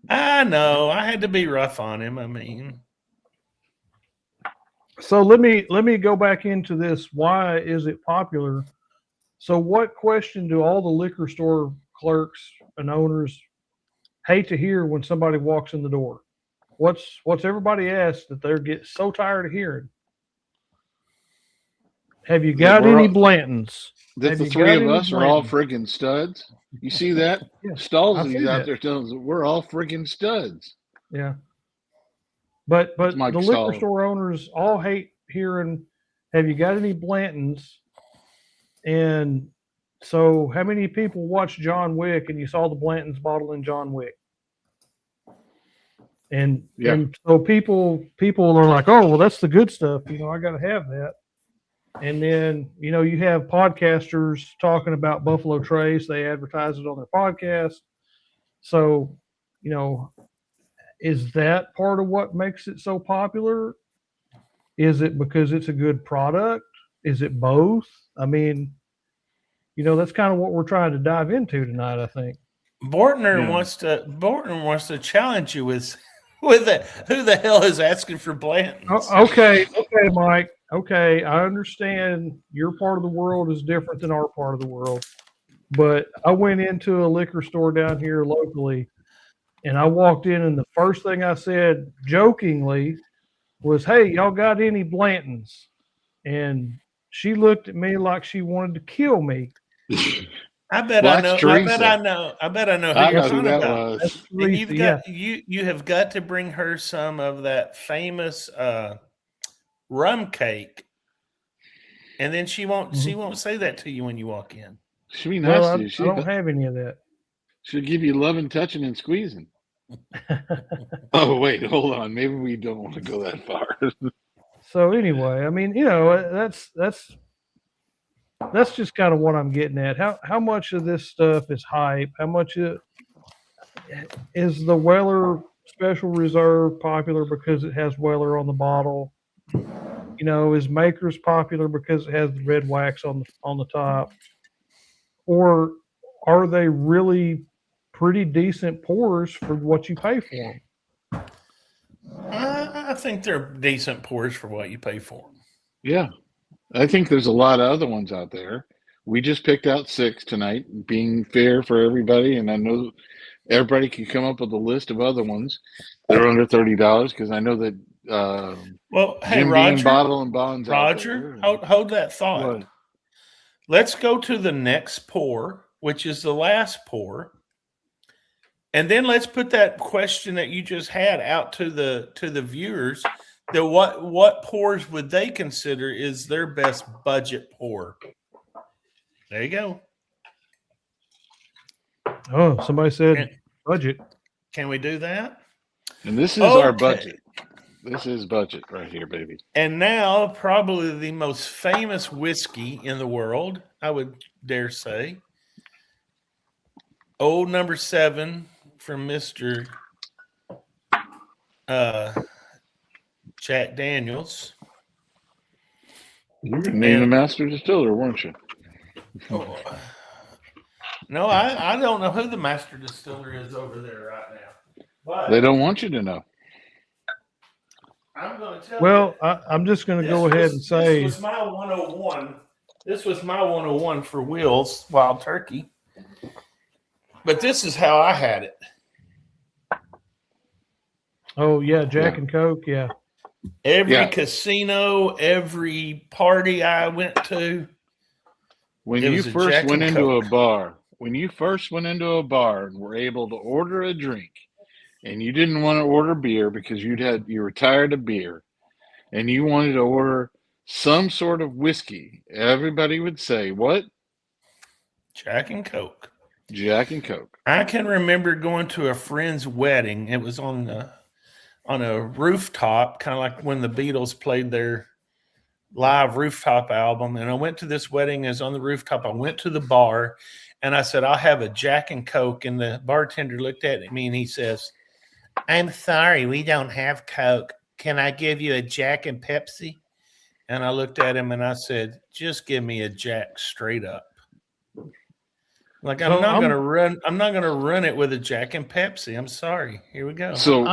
Speaker 2: I know. I had to be rough on him. I mean,
Speaker 4: So let me go back into this. Why is it popular? So what question do all the liquor store clerks and owners hate to hear when somebody walks in the door? What's everybody asks that they get so tired of hearing? Have you got
Speaker 3: we're
Speaker 4: any
Speaker 3: all-
Speaker 4: Blantons?
Speaker 3: That
Speaker 4: Have
Speaker 3: the
Speaker 4: you
Speaker 3: three
Speaker 4: got
Speaker 3: of
Speaker 4: any
Speaker 3: us are all
Speaker 4: Blantons?
Speaker 3: friggin' studs. You see that?
Speaker 4: Yeah, I
Speaker 3: Stallsy's
Speaker 4: see
Speaker 3: out
Speaker 4: that.
Speaker 3: there telling us that we're all friggin' studs.
Speaker 4: Yeah. But
Speaker 3: It's
Speaker 4: the
Speaker 3: Mike
Speaker 4: liquor
Speaker 3: Stahl.
Speaker 4: store owners all hate hearing, have you got any Blantons? And so how many people watched John Wick and you saw the Blanton's bottle in John Wick? And
Speaker 3: Yeah.
Speaker 4: and so people are like, oh well, that's the good stuff. I got to have that. And then you have podcasters talking about Buffalo Trace. They advertise it on their podcast. So is that part of what makes it so popular? Is it because it's a good product? Is it both? I mean, that's kind of what we're trying to dive into tonight, I think.
Speaker 2: Bortner
Speaker 3: Yeah.
Speaker 2: wants to challenge you with that. Who the hell is asking for Blanton's?
Speaker 4: Okay, Mike. Okay, I understand your part of the world is different than our part of the world, but I went into a liquor store down here locally, and I walked in, and the first thing I said, jokingly, was, "Hey, y'all got any Blantons?" And she looked at me like she wanted to kill me.
Speaker 2: I bet
Speaker 3: Well,
Speaker 2: I
Speaker 3: that's
Speaker 2: know.
Speaker 3: Teresa.
Speaker 2: I bet I know who
Speaker 3: I
Speaker 2: you're
Speaker 3: know who
Speaker 2: talking
Speaker 3: that
Speaker 2: about.
Speaker 4: That's
Speaker 3: was.
Speaker 2: And
Speaker 4: Teresa, yeah.
Speaker 2: you have got to bring her some of that famous rum cake, and then she won't say that to you when you walk in.
Speaker 3: She'd be
Speaker 4: Well,
Speaker 3: nasty.
Speaker 4: I don't have any of that.
Speaker 3: She'll give you loving, touching, and squeezing. Oh, wait, hold on. Maybe we don't want to go that far.
Speaker 4: So anyway, I mean, that's just kind of what I'm getting at. How much of this stuff is hype? How much is the Weller Special Reserve popular because it has Weller on the bottle? Is Makers popular because it has the red wax on the top? Or are they really pretty decent pours for what you pay for them?
Speaker 2: I think they're decent pours for what you pay for them.
Speaker 3: Yeah. I think there's a lot of other ones out there. We just picked out 6 tonight, being fair for everybody. And I know everybody can come up with a list of other ones that are under $30 because I know that
Speaker 2: Well, hey,
Speaker 3: Jim Beam Bottle and Bonds out
Speaker 2: Roger,
Speaker 3: there.
Speaker 2: hold that thought.
Speaker 3: What?
Speaker 2: Let's go to the next pour, which is the last pour. And then let's put that question that you just had out to the viewers. That what pours would they consider is their best budget pour? There you go.
Speaker 4: Oh, somebody said budget.
Speaker 2: Can we do that?
Speaker 3: And this is our
Speaker 2: Okay.
Speaker 3: budget. This is budget right here, baby.
Speaker 2: And now, probably the most famous whiskey in the world, I would dare say. Old number 7 from Mr. Jack Daniels.
Speaker 3: You were named the master distiller, weren't you?
Speaker 2: Oh, no, I don't know who the master distiller is over there right now. But
Speaker 3: They don't want you to know.
Speaker 2: I'm going to tell
Speaker 4: Well,
Speaker 2: you.
Speaker 4: I'm just going to go ahead and say
Speaker 2: This was my 101. This was my 101 for Will's Wild Turkey. But this is how I had it.
Speaker 4: oh yeah, Jack and Coke, yeah.
Speaker 2: Every casino, every party I went to.
Speaker 3: When
Speaker 2: It
Speaker 3: you
Speaker 2: was a
Speaker 3: first
Speaker 2: Jack
Speaker 3: went
Speaker 2: and
Speaker 3: into a
Speaker 2: Coke.
Speaker 3: bar, and were able to order a drink, and you didn't want to order beer because you were tired of beer, and you wanted to order some sort of whiskey, everybody would say, "What?
Speaker 2: Jack and Coke.
Speaker 3: Jack and Coke.
Speaker 2: I can remember going to a friend's wedding. It was on a rooftop, kind of like when the Beatles played their live rooftop album. And I went to this wedding. It was on the rooftop. I went to the bar, and I said, "I'll have a Jack and Coke." And the bartender looked at me and he says, "I'm sorry, we don't have Coke. Can I give you a Jack and Pepsi?" And I looked at him and I said, "Just give me a Jack straight up." Like, I'm not gonna run it with a Jack and Pepsi. I'm sorry. Here we go.
Speaker 3: So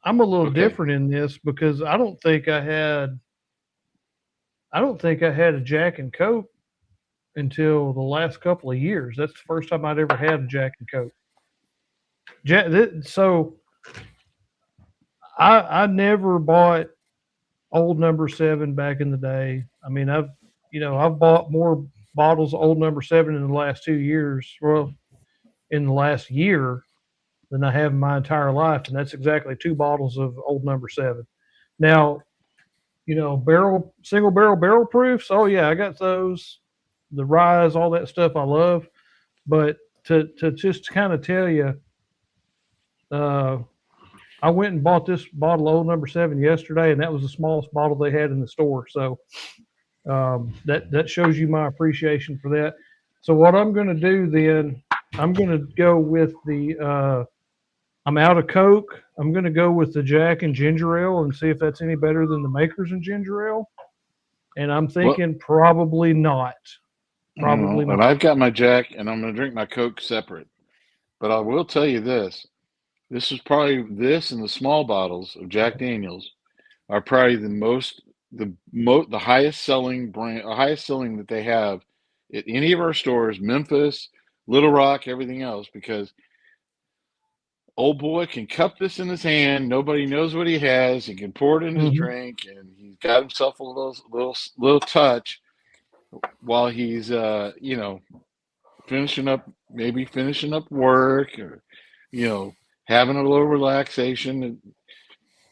Speaker 4: I'm a little
Speaker 3: Okay.
Speaker 4: different in this because I don't think I had a Jack and Coke until the last couple of years. That's the first time I'd ever had a Jack and Coke. So I never bought Old Number 7 back in the day. I mean, I've bought more bottles of Old Number 7 in the last 2 years, well, in the last year, than I have in my entire life, and that's exactly 2 bottles of Old Number 7. Now, single barrel proofs. Oh yeah, I got those. The Rise, all that stuff I love. But to just kind of tell you, I went and bought this bottle of Old Number 7 yesterday, and that was the smallest bottle they had in the store. So that shows you my appreciation for that. So what I'm going to do then, I'm going to go with I'm out of Coke. I'm going to go with the Jack and Ginger Ale and see if that's any better than the Makers and Ginger Ale. And I'm thinking probably not. Probably
Speaker 3: and
Speaker 4: not.
Speaker 3: I've got my Jack, and I'm going to drink my Coke separate. But I will tell you this: this is probably and the small bottles of Jack Daniels are probably the highest selling brand, highest selling that they have at any of our stores, Memphis, Little Rock, everything else, because old boy can cup this in his hand. Nobody knows what he has. He can pour it in his drink, and he's got himself a little touch while he's finishing up work, or having a little relaxation,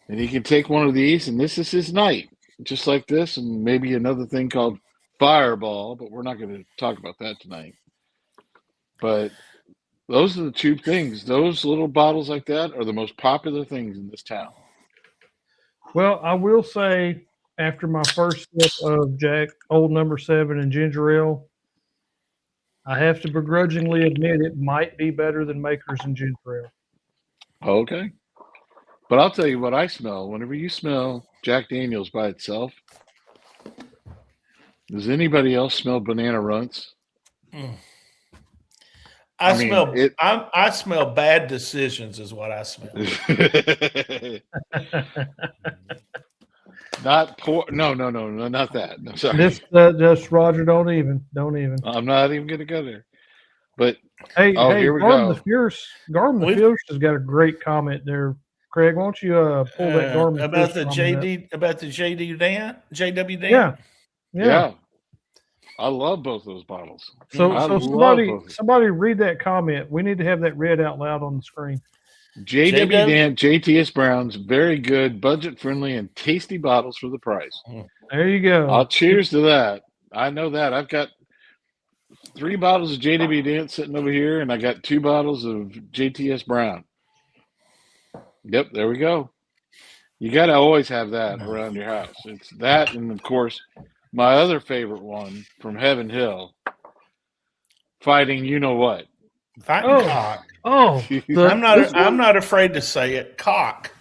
Speaker 3: and he can take one of these, and this is his night, just like this, and maybe another thing called Fireball, but we're not going to talk about that tonight. But those are the 2 things. Those little bottles like that are the most popular things in this town.
Speaker 4: Well, I will say, after my first sip of Jack Old Number 7 and Ginger Ale, I have to begrudgingly admit it might be better than Makers and Ginger Ale.
Speaker 3: Okay. But I'll tell you what I smell. Whenever you smell Jack Daniels by itself, does anybody else smell banana runts?
Speaker 2: I smell bad decisions is what I smell.
Speaker 3: Not poor. No, not that. No, sorry.
Speaker 4: Just Roger, don't even.
Speaker 3: I'm not even going to go there. But
Speaker 4: Hey,
Speaker 3: here we
Speaker 4: Garden
Speaker 3: go.
Speaker 4: the Fierce has got a great comment there. Craig, why don't you pull that Garden the
Speaker 2: about
Speaker 4: Fierce
Speaker 2: the JW Dan?
Speaker 4: Yeah.
Speaker 3: I love both those bottles.
Speaker 4: So somebody read that comment. We need to have that read out loud on the screen.
Speaker 3: JW Dan, JTS Brown's, very good, budget friendly, and tasty bottles for the price.
Speaker 4: There you go.
Speaker 3: I'll cheers to that. I know that. I've got 3 bottles of JW Dan sitting over here, and I got 2 bottles of JTS Brown. Yep, there we go. You got to always have that around your house. It's that, and of course, my other favorite one from Heaven Hill, Fighting You Know What.
Speaker 2: Fighting Cock.
Speaker 4: Oh,
Speaker 2: I'm not afraid to say it. Cock.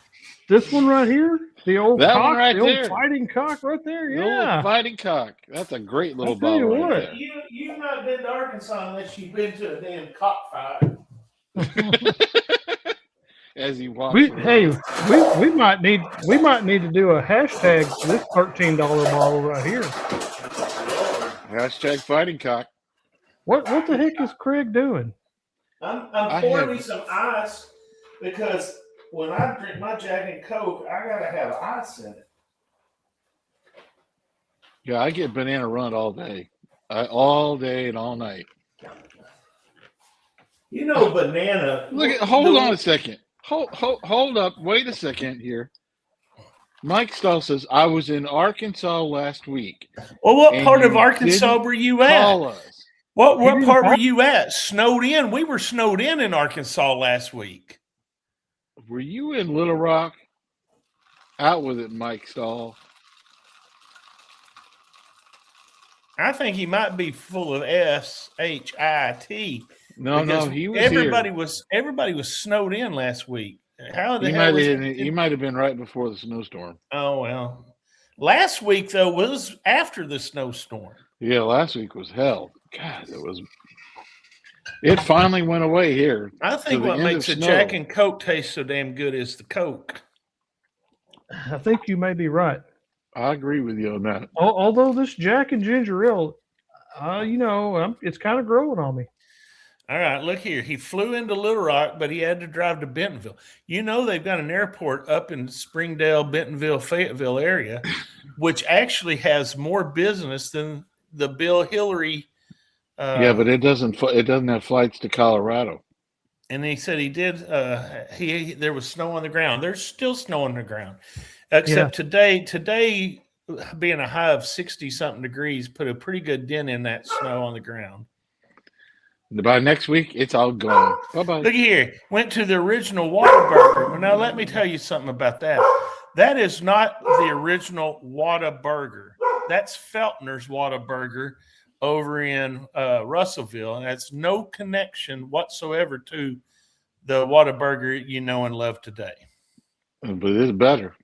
Speaker 4: This one right here, the old
Speaker 3: That
Speaker 4: cock,
Speaker 3: one right
Speaker 4: the
Speaker 3: there.
Speaker 4: old Fighting Cock right there.
Speaker 3: The
Speaker 4: Yeah,
Speaker 3: old Fighting Cock. That's a great little
Speaker 4: I'll tell you
Speaker 3: bottle
Speaker 4: what.
Speaker 3: right
Speaker 2: You've not been to Arkansas unless you've been to a damn cockfight.
Speaker 3: there. As he walks.
Speaker 4: we might need to do a hashtag for this $13 bottle right here.
Speaker 3: Hashtag Fighting Cock.
Speaker 4: What the heck is Craig doing?
Speaker 2: I'm pouring me some ice because when I drink my Jack and Coke, I gotta have ice in it.
Speaker 3: Yeah, I get banana run all day. All day and all night.
Speaker 2: Banana.
Speaker 3: Hold on a second. Hold up. Wait a second here. Mike Stahl says, I was in Arkansas last week.
Speaker 2: Well, what part of Arkansas were you at?
Speaker 3: Call us.
Speaker 2: What
Speaker 4: didn't
Speaker 2: part were
Speaker 4: talk-
Speaker 2: you at? Snowed in? We were snowed in Arkansas last week.
Speaker 3: Were you in Little Rock? Out with it, Mike Stahl.
Speaker 2: I think he might be full of shit.
Speaker 3: No, he was
Speaker 2: everybody
Speaker 3: here.
Speaker 2: was snowed in last week. How the
Speaker 3: He
Speaker 2: hell
Speaker 3: might
Speaker 2: is
Speaker 3: have. He might have been right before the snowstorm.
Speaker 2: Oh well. Last week though was after the snowstorm.
Speaker 3: Yeah, last week was hell. God, it was. It finally went away here.
Speaker 2: I think
Speaker 3: the
Speaker 2: what
Speaker 3: end
Speaker 2: makes
Speaker 3: of
Speaker 2: a Jack
Speaker 3: snow.
Speaker 2: and Coke taste so damn good is the Coke.
Speaker 4: I think you may be right.
Speaker 3: I agree with you on that.
Speaker 4: Although this Jack and Ginger Ale, it's kind of growing on me.
Speaker 2: All right, look here. He flew into Little Rock, but he had to drive to Bentonville. You know they've got an airport up in Springdale, Bentonville, Fayetteville area, which actually has more business than the Bill Hillary.
Speaker 3: Yeah, but it doesn't. It doesn't have flights to Colorado.
Speaker 2: And he said he did. There was snow on the ground. There's still snow on the ground, except today. Today, being a high of 60-something degrees, put a pretty good dent in that snow on the ground.
Speaker 3: By next week, it's all gone. Bye-bye.
Speaker 2: Look here. Went to the original Whataburger. Well, now let me tell you something about that. That is not the original Whataburger. That's Feltner's Whataburger over in Russellville, and that's no connection whatsoever to the Whataburger you know and love today.
Speaker 3: But it's better.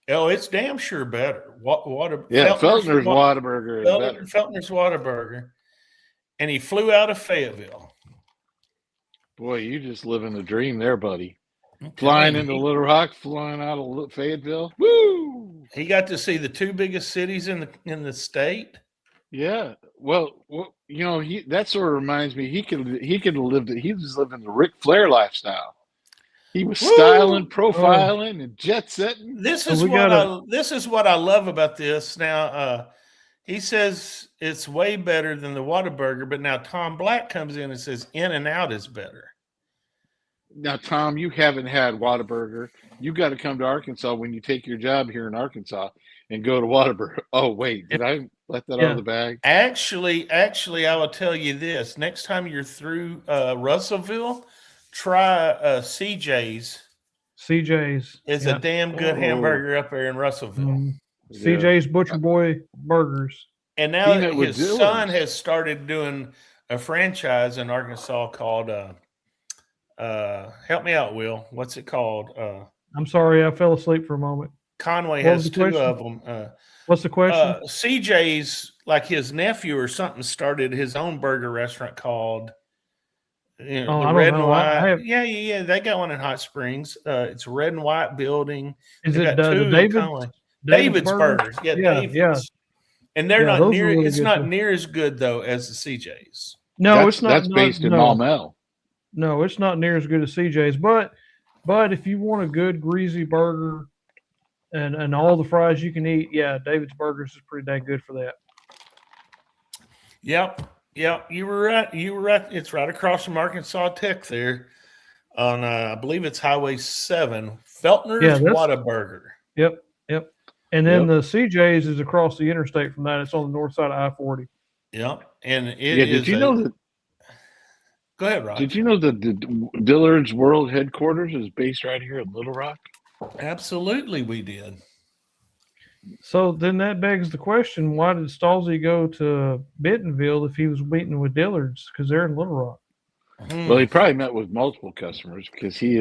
Speaker 2: Oh, it's damn sure better.
Speaker 3: Feltner's Whataburger is better.
Speaker 2: Feltner's Whataburger. And he flew out of Fayetteville.
Speaker 3: Boy, you just living the dream there, buddy. Flying into Little Rock, flying out of Fayetteville. Woo!
Speaker 2: He got to see the two biggest cities in the state.
Speaker 3: Yeah. Well, that sort of reminds me. He could have lived. He was living the Ric Flair lifestyle. He was styling, profiling, and jet setting.
Speaker 2: This is what I love about this. Now, he says it's way better than the Whataburger, but now Tom Black comes in and says In-N-Out is better.
Speaker 3: Now, Tom, you haven't had Whataburger. You got to come to Arkansas when you take your job here in Arkansas and go to Whataburger. Oh, wait, did I let that out of the bag?
Speaker 2: Actually, I will tell you this. Next time you're through Russellville, try CJ's.
Speaker 4: CJ's
Speaker 2: is a damn good hamburger up there in Russellville.
Speaker 4: Mm-hmm. CJ's Butcher Boy Burgers.
Speaker 2: And now his son has started doing a franchise in Arkansas called help me out, Will. What's it called?
Speaker 4: I'm sorry, I fell asleep for a moment.
Speaker 2: Conway has two of them.
Speaker 4: What's the question?
Speaker 2: CJ's, like his nephew or something, started his own burger restaurant called the Red and White. Yeah. They got one in Hot Springs. It's a Red and White building.
Speaker 4: Is it David's
Speaker 2: Burgers? Yeah, David's. Yeah. And they're not near. It's not near as good though as the CJ's.
Speaker 4: No, it's not.
Speaker 3: That's based in Maumelle.
Speaker 4: No, it's not near as good as CJ's. But if you want a good greasy burger and all the fries you can eat, David's Burgers is pretty dang good for that.
Speaker 2: Yep. You were right. It's right across from Arkansas Tech there on I believe it's Highway 7. Feltner's Whataburger.
Speaker 4: Yep. And then the CJ's is across the interstate from that. It's on the north side of I-40.
Speaker 2: Yep. And
Speaker 3: did you know that?
Speaker 2: Go ahead, Rob.
Speaker 3: Did you know that the Dillard's World headquarters is based right here in Little Rock?
Speaker 2: Absolutely, we did.
Speaker 4: So then that begs the question: why did Stalzy go to Bentonville if he was meeting with Dillard's? Because they're in Little Rock.
Speaker 3: Well, he probably met with multiple customers because he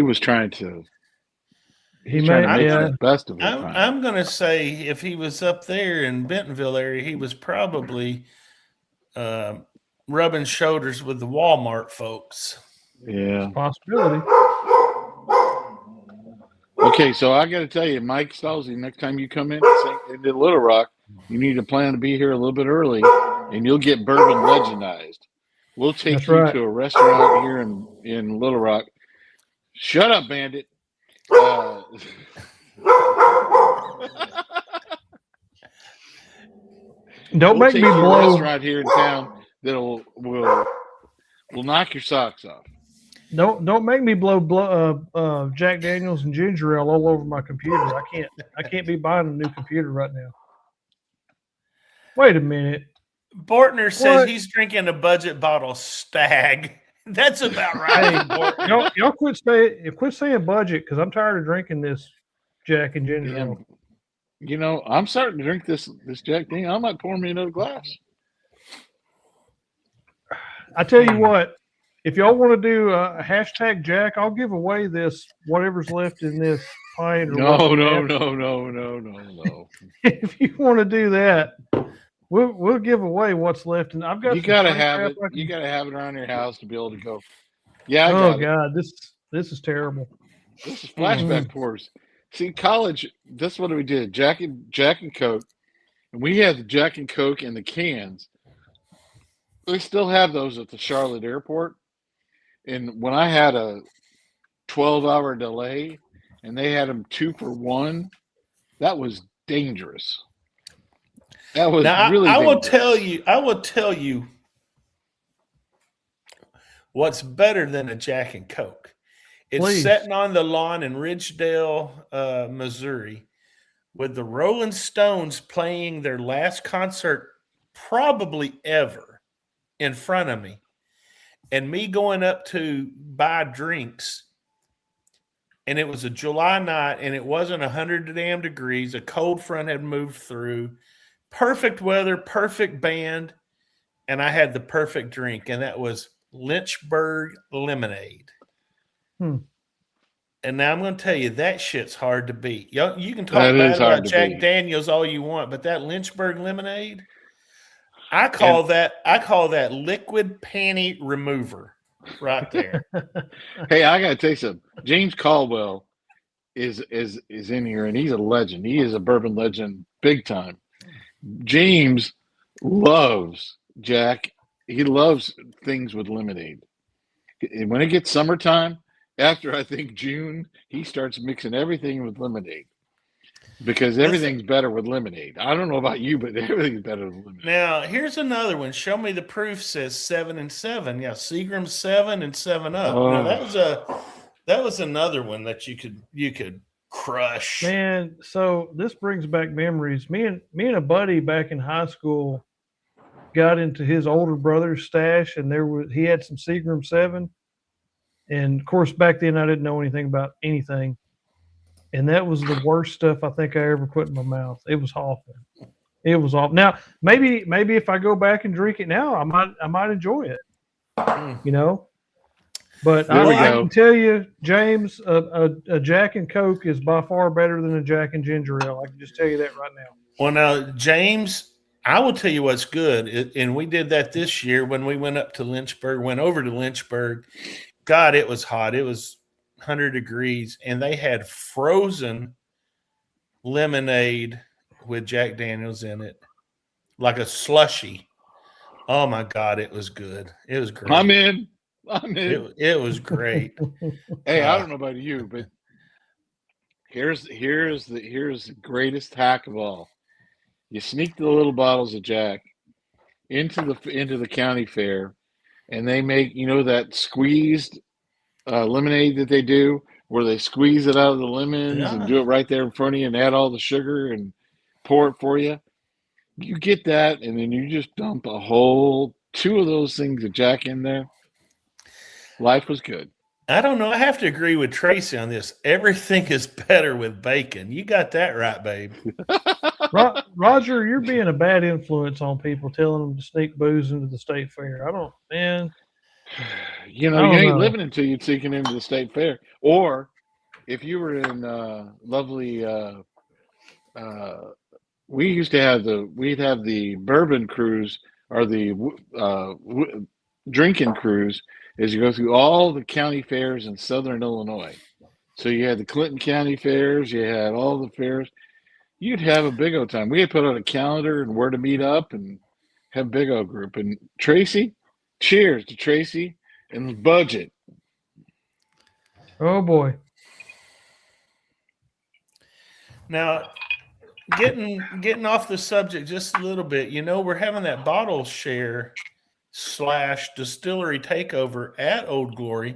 Speaker 3: was trying to. He's trying to make the best of it.
Speaker 2: I'm going to say if he was up there in Bentonville area, he was probably rubbing shoulders with the Walmart folks.
Speaker 3: Yeah,
Speaker 4: possibility.
Speaker 3: Okay, so I got to tell you, Mike Stalzy, next time you come into Little Rock, you need to plan to be here a little bit early, and you'll get bourbon legendized. We'll take you to a restaurant here in Little Rock. Shut up, Bandit.
Speaker 4: Don't make me blow.
Speaker 3: A restaurant here in town that will knock your socks off.
Speaker 4: Don't make me blow Jack Daniels and ginger ale all over my computer. I can't be buying a new computer right now. Wait a minute.
Speaker 2: Bortner says
Speaker 4: What?
Speaker 2: he's drinking a budget bottle Stag. That's about right.
Speaker 4: Hey,
Speaker 2: Bortner.
Speaker 4: y'all quit saying budget because I'm tired of drinking this Jack and ginger ale.
Speaker 3: Damn. You know, I'm starting to drink this Jack thing. I might pour me another glass.
Speaker 4: I tell you what, if y'all want to do a hashtag Jack, I'll give away this whatever's left in this pint. Or
Speaker 3: No.
Speaker 4: If you want to do that, we'll give away what's left. And I've got.
Speaker 3: You
Speaker 4: some
Speaker 3: gotta
Speaker 4: free
Speaker 3: have
Speaker 4: crap
Speaker 3: it.
Speaker 4: I can-
Speaker 3: You gotta have it around your house to be able to go. Yeah, I
Speaker 4: Oh
Speaker 3: got it.
Speaker 4: God, this is terrible.
Speaker 3: This is flashback pours. See, college. That's what we did. Jack and Coke, and we had the Jack and Coke in the cans. They still have those at the Charlotte airport. And when I had a 12-hour delay, and they had them 2 for $1, that was dangerous. That was
Speaker 2: Now,
Speaker 3: really.
Speaker 2: I will
Speaker 3: dangerous.
Speaker 2: I will tell you what's better than a Jack and Coke. It's
Speaker 4: Please.
Speaker 2: sitting on the lawn in Ridgedale, Missouri, with the Rolling Stones playing their last concert probably ever in front of me, and me going up to buy drinks. And it was a July night, and it wasn't 100 damn degrees. A cold front had moved through. Perfect weather, perfect band, and I had the perfect drink, and that was Lynchburg lemonade. And now I'm going to tell you, that shit's hard to beat. You can talk
Speaker 3: That
Speaker 2: bad
Speaker 3: is hard
Speaker 2: about
Speaker 3: to
Speaker 2: Jack
Speaker 3: beat.
Speaker 2: Daniels all you want, but that Lynchburg lemonade, I call that liquid panty remover right there.
Speaker 3: Hey, I gotta tell you something. James Caldwell is in here, and he's a legend. He is a bourbon legend, big time. James loves Jack. He loves things with lemonade. And when it gets summertime, after I think June, he starts mixing everything with lemonade because everything's better with lemonade. I don't know about you, but everything's better with lemonade.
Speaker 2: Now, here's another one. Show me the proof says 7 and 7. Yeah, Seagram 7 and 7 up.
Speaker 3: Oh.
Speaker 2: Now that was another one that you could crush.
Speaker 4: Man, so this brings back memories. Me and a buddy back in high school got into his older brother's stash, and he had some Seagram 7. And of course, back then I didn't know anything about anything. And that was the worst stuff I think I ever put in my mouth. It was awful. It was awful. Now, maybe if I go back and drink it now, I might enjoy it. You know? But I can tell you, James, a Jack and Coke is by far better than a Jack and ginger ale. I can just tell you that right now.
Speaker 2: Well, now, James, I will tell you what's good. And we did that this year when we went over to Lynchburg. God, it was hot. It was 100 degrees, and they had frozen lemonade with Jack Daniels in it, like a slushy. Oh my God, it was good. It was great.
Speaker 3: I'm in.
Speaker 2: It was great.
Speaker 3: Hey, I don't know about you, but here's the greatest hack of all. You sneak the little bottles of Jack into the county fair, and they make that squeezed lemonade that they do, where they squeeze it out of the lemons and do it right there in front of you, and add all the sugar and pour it for you. You get that, and then you just dump a whole 2 of those things of Jack in there. Life was good.
Speaker 2: I don't know. I have to agree with Tracy on this. Everything is better with bacon. You got that right, babe.
Speaker 4: Roger, you're being a bad influence on people, telling them to sneak booze into the state fair.
Speaker 3: You ain't living until you're sneaking into the state fair. Or if you were in lovely, we'd have the bourbon cruise or the drinking cruise as you go through all the county fairs in Southern Illinois. So you had the Clinton County fairs, you had all the fairs. You'd have a big old time. We had put out a calendar and where to meet up and have a big old group. And Tracy, cheers to Tracy and budget.
Speaker 4: Oh boy.
Speaker 2: Now, getting off the subject just a little bit, we're having that bottle share / distillery takeover at Old Glory.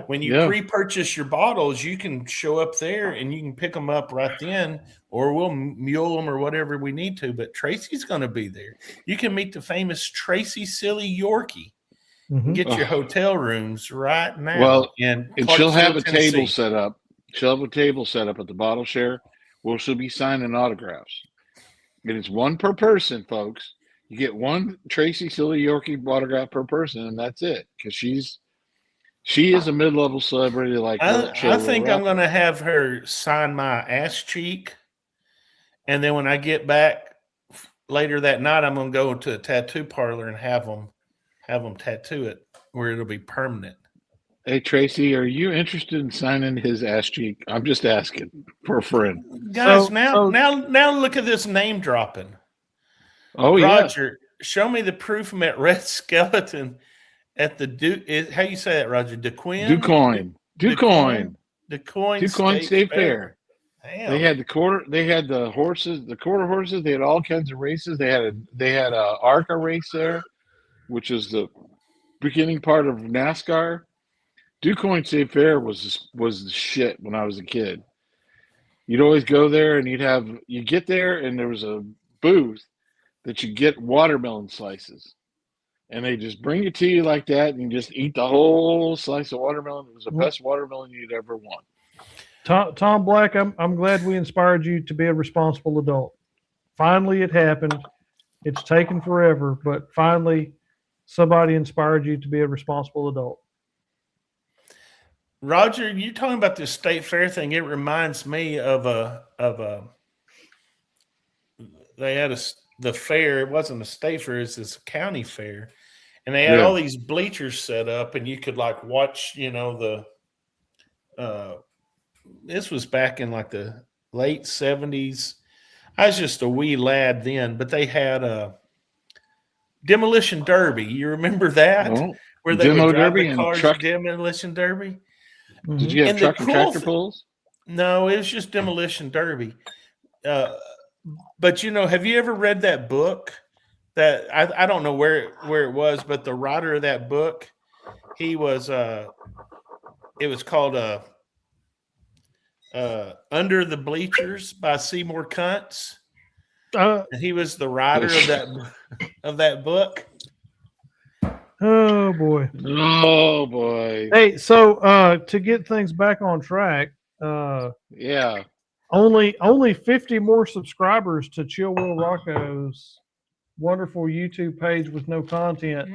Speaker 2: when you
Speaker 3: Yeah.
Speaker 2: pre-purchase your bottles, you can show up there and you can pick them up right then, or we'll mule them or whatever we need to. But Tracy's going to be there. You can meet the famous Tracy Silly Yorkie and get your hotel rooms right now.
Speaker 3: Well,
Speaker 2: in
Speaker 3: and she'll have a
Speaker 2: Clarksville,
Speaker 3: table
Speaker 2: Tennessee.
Speaker 3: set up. She'll have a table set up at the bottle share where she'll be signing autographs. And it's one per person, folks. You get one Tracy Silly Yorkie autograph per person, and that's it. Because she is a mid-level celebrity like
Speaker 2: I think I'm going to have her sign my ass cheek, and then when I get back later that night, I'm going to go to a tattoo parlor and have them tattoo it where it'll be permanent.
Speaker 3: Hey, Tracy, are you interested in signing his ass cheek? I'm just asking for a friend.
Speaker 2: Guys, now look at this name dropping.
Speaker 3: Oh,
Speaker 2: Roger, show me the proof from that red skeleton at the how you say that, Roger?
Speaker 3: DuQuoin State Fair.
Speaker 2: Damn.
Speaker 3: They had the horses, the quarter horses. They had all kinds of races. They had a ARCA race there, which is the beginning part of NASCAR. DuQuoin State Fair was the shit when I was a kid. You'd always go there and you get there and there was a booth that you get watermelon slices. And they just bring it to you like that and you just eat the whole slice of watermelon. It was the best watermelon you'd ever want.
Speaker 4: Tom Black, I'm glad we inspired you to be a responsible adult. Finally, it happened. It's taken forever, but finally somebody inspired you to be a responsible adult.
Speaker 2: Roger, you're talking about this state fair thing. It reminds me of they had the fair. It wasn't a state fair; it's this county fair, and they had all these bleachers set up, and you could like watch. This was back in like the late 70s. I was just a wee lad then, but they had a demolition derby. You remember that?
Speaker 3: Oh,
Speaker 2: where they would drive the cars
Speaker 3: truck
Speaker 2: demolition derby.
Speaker 3: Did you have truck and tractor pulls?
Speaker 2: No, it was just demolition derby. But have you ever read that book? That I don't know where it was, but the writer of that book, he was it was called Under the Bleachers by Seymour Kuntz. And he was the writer of that book.
Speaker 4: Oh boy.
Speaker 3: Oh boy.
Speaker 4: Hey, so to get things back on track, only 50 more subscribers to Chill Will Rocco's wonderful YouTube page with no content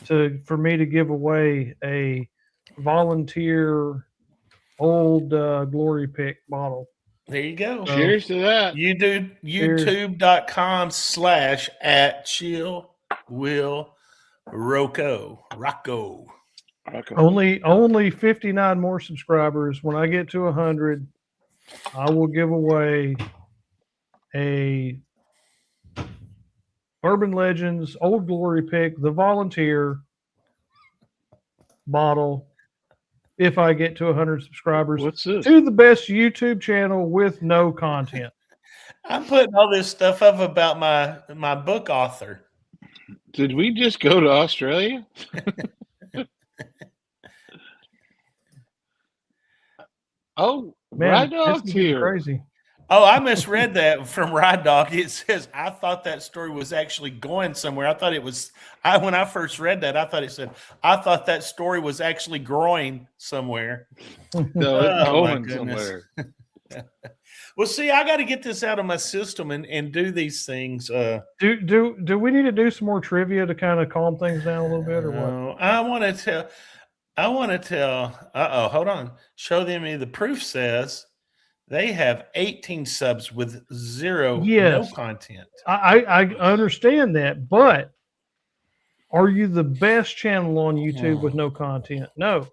Speaker 4: for me to give away a volunteer old Glory Pick bottle.
Speaker 2: There you go.
Speaker 3: Cheers to that.
Speaker 2: YouTube.com/@ChillWillRocco.
Speaker 4: Only 59 more subscribers. When I get to 100, I will give away a Bourbon Legends Old Glory Pick, the volunteer bottle. If I get to 100 subscribers,
Speaker 3: what's this?
Speaker 4: To the best YouTube channel with no content.
Speaker 2: I'm putting all this stuff up about my book author.
Speaker 3: Did we just go to Australia? Oh,
Speaker 4: Man,
Speaker 3: Ride Dog's here.
Speaker 4: Crazy.
Speaker 2: Oh, I misread that from Ride Dog. It says, I thought that story was actually going somewhere. I thought it was, when I first read that, I thought it said, I thought that story was actually growing somewhere.
Speaker 3: No, it's going somewhere.
Speaker 2: Well, see, I got to get this out of my system and do these things.
Speaker 4: Do we need to do some more trivia to kind of calm things down a little bit, or what?
Speaker 2: I want to tell. Hold on. Show them me the proof says they have 18 subs with no content.
Speaker 4: I understand that, but are you the best channel on YouTube with no content? No.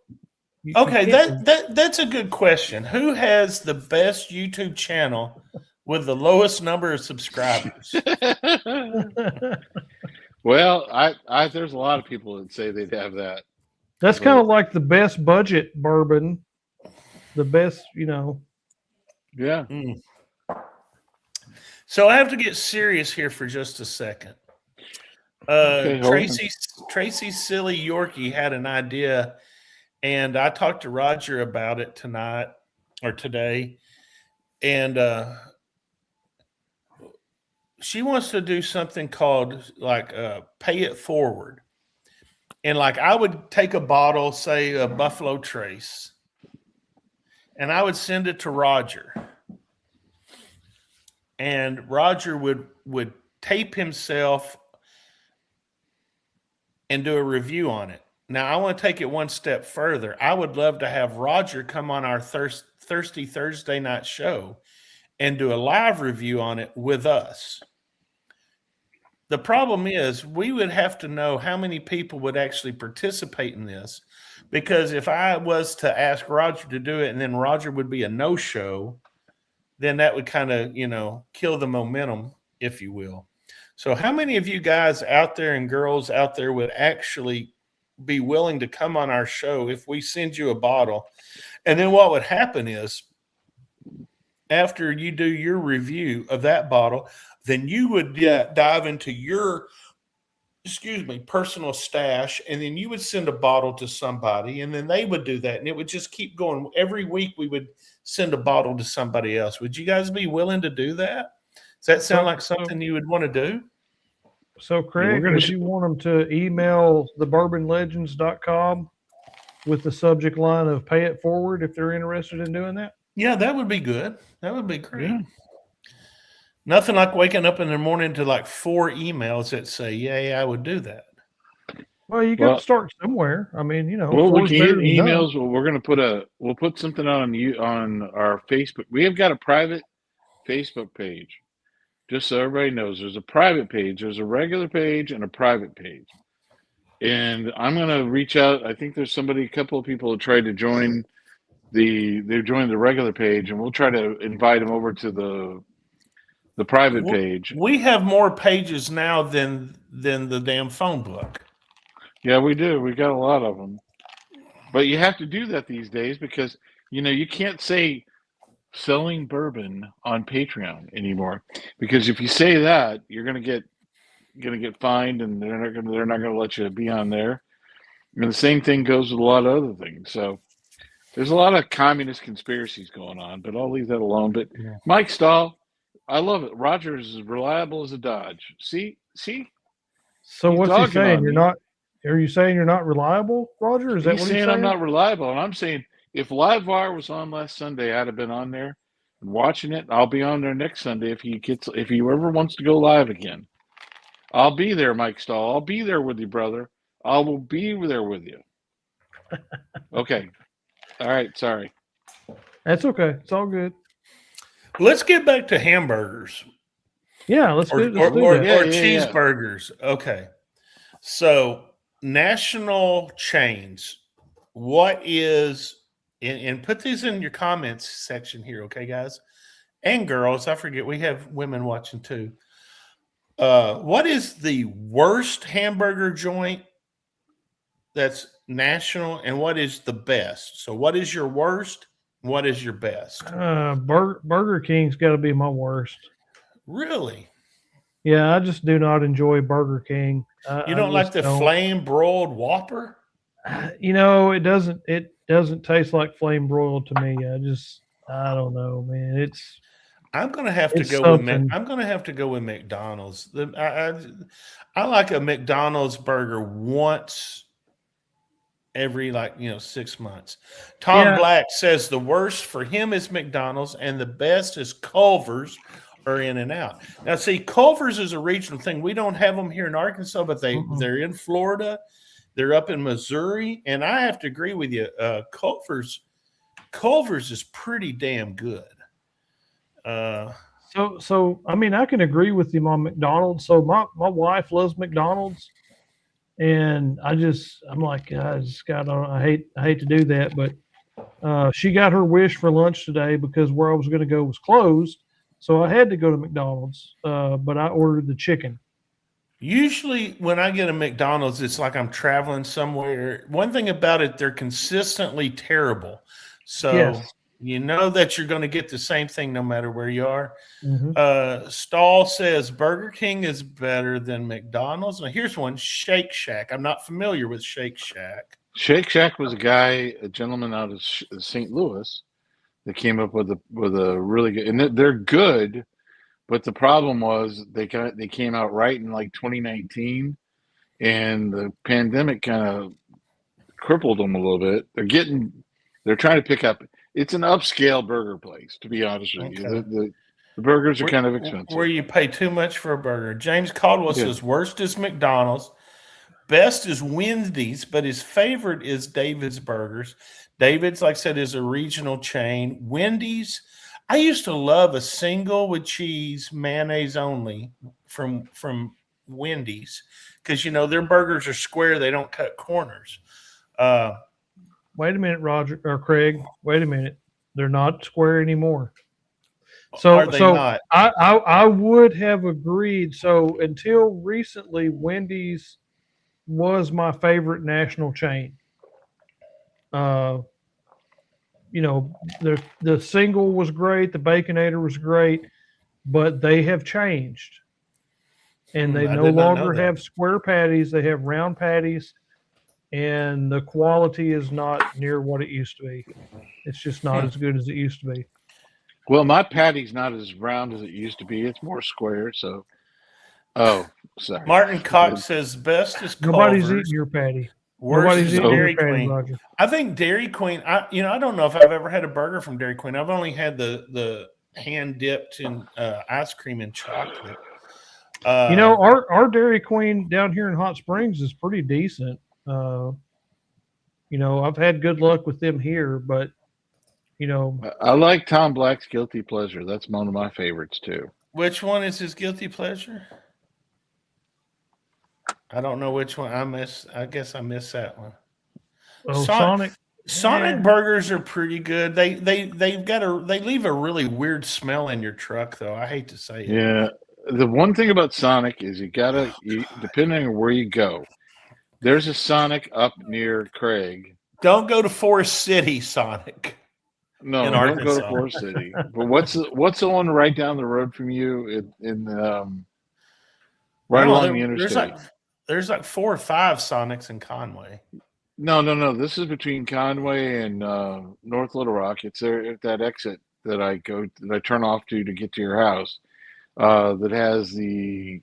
Speaker 2: Okay, that's a good question. Who has the best YouTube channel with the lowest number of subscribers?
Speaker 3: Well, there's a lot of people that say they'd have that.
Speaker 4: That's kind of like the best budget bourbon, the best,
Speaker 3: Yeah.
Speaker 2: So I have to get serious here for just a second. Tracy Silly Yorkie had an idea, And I talked to Roger about it tonight or today. And she wants to do something called like pay it forward. And like I would take a bottle, say a Buffalo Trace, and I would send it to Roger. And Roger would tape himself and do a review on it. Now I want to take it one step further. I would love to have Roger come on our Thirsty Thursday night show and do a live review on it with us. The problem is we would have to know how many people would actually participate in this, because if I was to ask Roger to do it and then Roger would be a no-show, then that would kind of, kill the momentum, if you will. So how many of you guys out there and girls out there would actually be willing to come on our show if we send you a bottle? And then what would happen is after you do your review of that bottle, then you would dive into your, personal stash, and then you would send a bottle to somebody, and then they would do that, and it would just keep going. Every week we would send a bottle to somebody else. Would you guys be willing to do that? Does that sound like something you would want to do?
Speaker 4: So, Craig, would you want them to email thebourbonlegends.com with the subject line of pay it forward if they're interested in doing that?
Speaker 2: Yeah, that would be good. That would be great.
Speaker 3: Yeah.
Speaker 2: Nothing like waking up in the morning to like 4 emails that say, yeah, I would do that.
Speaker 4: Well, you got to start somewhere. I mean,
Speaker 3: Well, we can get emails.
Speaker 2: none.
Speaker 3: Well, we'll put something on our Facebook. We have got a private Facebook page. Just so everybody knows, there's a private page, there's a regular page, and a private page. And I'm going to reach out. I think there's a couple of people who tried to join the regular page, and we'll try to invite them over to the private page.
Speaker 2: We have more pages now than the damn phone book.
Speaker 3: Yeah, we do. We got a lot of them. But you have to do that these days because, you can't say selling bourbon on Patreon anymore, because if you say that, you're going to get fined, and they're not going to let you be on there. And the same thing goes with a lot of other things. So there's a lot of communist conspiracies going on, but I'll leave that alone. But
Speaker 4: Yeah.
Speaker 3: Mike Stahl, I love it. Roger is as reliable as a Dodge. See?
Speaker 4: So
Speaker 3: He's
Speaker 4: what's he
Speaker 3: dogging
Speaker 4: saying?
Speaker 3: on
Speaker 4: You're
Speaker 3: me.
Speaker 4: not? Are you saying you're not reliable, Roger? Is that
Speaker 3: He's
Speaker 4: what
Speaker 3: saying
Speaker 4: he's saying?
Speaker 3: I'm not reliable, and I'm saying if Livewire was on last Sunday, I'd have been on there and watching it. I'll be on there next Sunday if he ever wants to go live again. I'll be there, Mike Stahl. I'll be there with you, brother. I will be there with you. Okay. All right. Sorry.
Speaker 4: That's okay. It's all good.
Speaker 2: Let's get back to hamburgers.
Speaker 4: Yeah, let's do
Speaker 3: Yeah,
Speaker 2: cheeseburgers. Okay. So national chains. What is, and put these in your comments section here, okay, guys? And girls, I forget, we have women watching too. What is the worst hamburger joint that's national, and what is the best? So what is your worst? What is your best?
Speaker 4: Burger King's got to be my worst.
Speaker 2: Really?
Speaker 4: Yeah, I just do not enjoy Burger King.
Speaker 2: You don't like the flame broiled Whopper?
Speaker 4: It doesn't taste like flame broiled to me. I don't know, man.
Speaker 2: I'm gonna have to go with McDonald's. I like a McDonald's burger once every 6 months. Tom Black says the worst for him is McDonald's and the best is Culver's or In-N-Out. Now, see, Culver's is a regional thing. We don't have them here in Arkansas, but they're in Florida. They're up in Missouri, and I have to agree with you. Culver's is pretty damn good.
Speaker 4: So I mean, I can agree with you on McDonald's. So my wife loves McDonald's, and I'm like, I hate to do that, but she got her wish for lunch today because where I was going to go was closed, so I had to go to McDonald's. But I ordered the chicken.
Speaker 2: Usually when I get a McDonald's, it's like I'm traveling somewhere. One thing about it, they're consistently terrible. So
Speaker 4: Yes.
Speaker 2: you know that you're going to get the same thing no matter where you are.
Speaker 4: Mm-hmm.
Speaker 2: Stahl says Burger King is better than McDonald's. Now here's one, Shake Shack. I'm not familiar with Shake Shack.
Speaker 3: Shake Shack was a gentleman out of St. Louis that came up with a really good, and they're good. But the problem was they came out right in like 2019, and the pandemic kind of crippled them a little bit. They're trying to pick up. It's an upscale burger place, to be honest with you.
Speaker 2: Okay.
Speaker 3: The burgers are
Speaker 2: Where,
Speaker 3: kind of expensive.
Speaker 2: where you pay too much for a burger. James Caldwell
Speaker 3: Yeah.
Speaker 2: says worst is McDonald's, best is Wendy's, but his favorite is David's Burgers. David's, like I said, is a regional chain. Wendy's, I used to love a single with cheese, mayonnaise only from Wendy's because their burgers are square; they don't cut corners.
Speaker 4: Wait a minute, Roger or Craig. Wait a minute. They're not square anymore. So,
Speaker 2: Are they not?
Speaker 4: I would have agreed. So until recently, Wendy's was my favorite national chain. The single was great, the Baconator was great, but they have changed, and they
Speaker 2: I
Speaker 4: no
Speaker 2: did not know
Speaker 4: longer
Speaker 2: that.
Speaker 4: have square patties. They have round patties, and the quality is not near what it used to be. It's just not as good as it used to be.
Speaker 3: Well, my patty's not as round as it used to be. It's more square. So, oh, sorry.
Speaker 2: Martin Cox says best is
Speaker 4: Nobody's
Speaker 2: Culver's.
Speaker 4: eating your patty.
Speaker 2: Worst
Speaker 4: Nobody's
Speaker 2: is
Speaker 4: eating your
Speaker 2: Dairy
Speaker 4: patty,
Speaker 2: Queen.
Speaker 4: Roger.
Speaker 2: I think Dairy Queen. I don't know if I've ever had a burger from Dairy Queen. I've only had the hand dipped in ice cream and chocolate.
Speaker 4: Our Dairy Queen down here in Hot Springs is pretty decent. I've had good luck with them here, but
Speaker 3: I like Tom Black's Guilty Pleasure. That's one of my favorites too.
Speaker 2: Which one is his guilty pleasure? I don't know which one. I guess I missed that one.
Speaker 4: Sonic.
Speaker 2: Sonic burgers are pretty good. They leave a really weird smell in your truck though. I hate to say it.
Speaker 3: Yeah. The one thing about Sonic is depending on where you go, there's a Sonic up near Craig.
Speaker 2: Don't go to Forest City, Sonic.
Speaker 3: No,
Speaker 2: in
Speaker 3: don't go to
Speaker 2: Arkansas.
Speaker 3: Forest City. But what's the one right down the road from you along the interstate?
Speaker 2: There's like 4 or 5 Sonics in Conway.
Speaker 3: No. This is between Conway and North Little Rock. It's there at that exit that I turn off to get to your house. That has the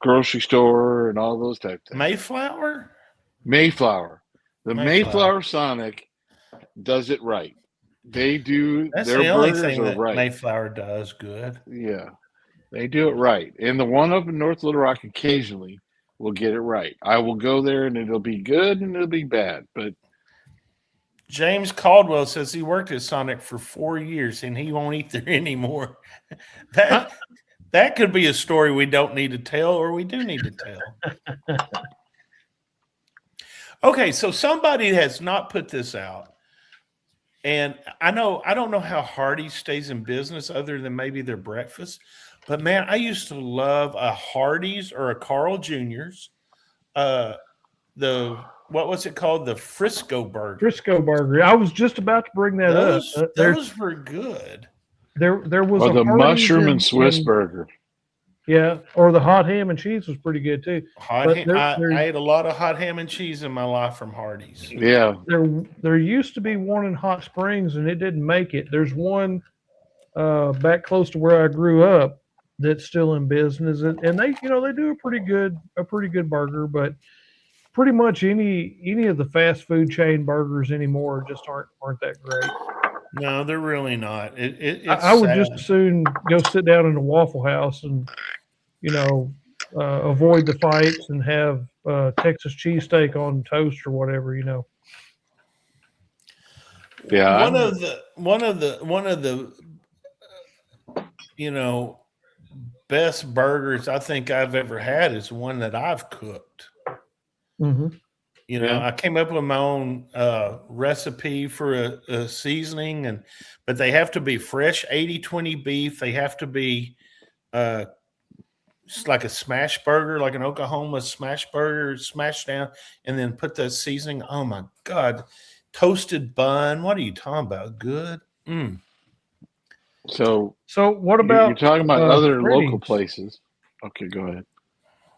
Speaker 3: grocery store and all those type things.
Speaker 2: Mayflower.
Speaker 3: The Mayflower Sonic does it right. They do.
Speaker 2: That's
Speaker 3: their
Speaker 2: the only
Speaker 3: burgers
Speaker 2: thing
Speaker 3: are
Speaker 2: that
Speaker 3: right.
Speaker 2: Mayflower does good.
Speaker 3: Yeah, they do it right. And the one up in North Little Rock occasionally will get it right. I will go there and it'll be good and it'll be bad. But
Speaker 2: James Caldwell says he worked at Sonic for 4 years and he won't eat there anymore. That could be a story we don't need to tell, or we do need to tell. Okay, so somebody has not put this out. And I don't know how Hardee's stays in business other than maybe their breakfast. But man, I used to love a Hardee's or a Carl Jr.'s. What was it called? The Frisco burger.
Speaker 4: Frisco burger. I was just about to bring that up.
Speaker 2: Those were good.
Speaker 4: There was
Speaker 3: the
Speaker 4: Hardee's
Speaker 3: mushroom and Swiss burger.
Speaker 4: Yeah, or the hot ham and cheese was pretty good too.
Speaker 2: I ate a lot of hot ham and cheese in my life from Hardee's.
Speaker 3: Yeah.
Speaker 4: There used to be one in Hot Springs and it didn't make it. There's one back close to where I grew up that's still in business, and they do a pretty good burger, but pretty much any of the fast food chain burgers anymore just aren't that great.
Speaker 2: No, they're really not.
Speaker 4: I would just as soon go sit down in a Waffle House and avoid the fights and have Texas cheesesteak on toast or whatever.
Speaker 3: Yeah.
Speaker 2: One of the best burgers I think I've ever had is one that I've cooked.
Speaker 4: Mm-hmm.
Speaker 2: I came up with my own recipe for a seasoning, but they have to be fresh 80-20 beef. They have to be just like a smash burger, like an Oklahoma smash burger, smashed down, and then put the seasoning. Oh my God. Toasted bun. What are you talking about? Good.
Speaker 3: So
Speaker 4: what about
Speaker 3: you're talking about other
Speaker 4: Freddy's?
Speaker 3: local places? Okay, go ahead.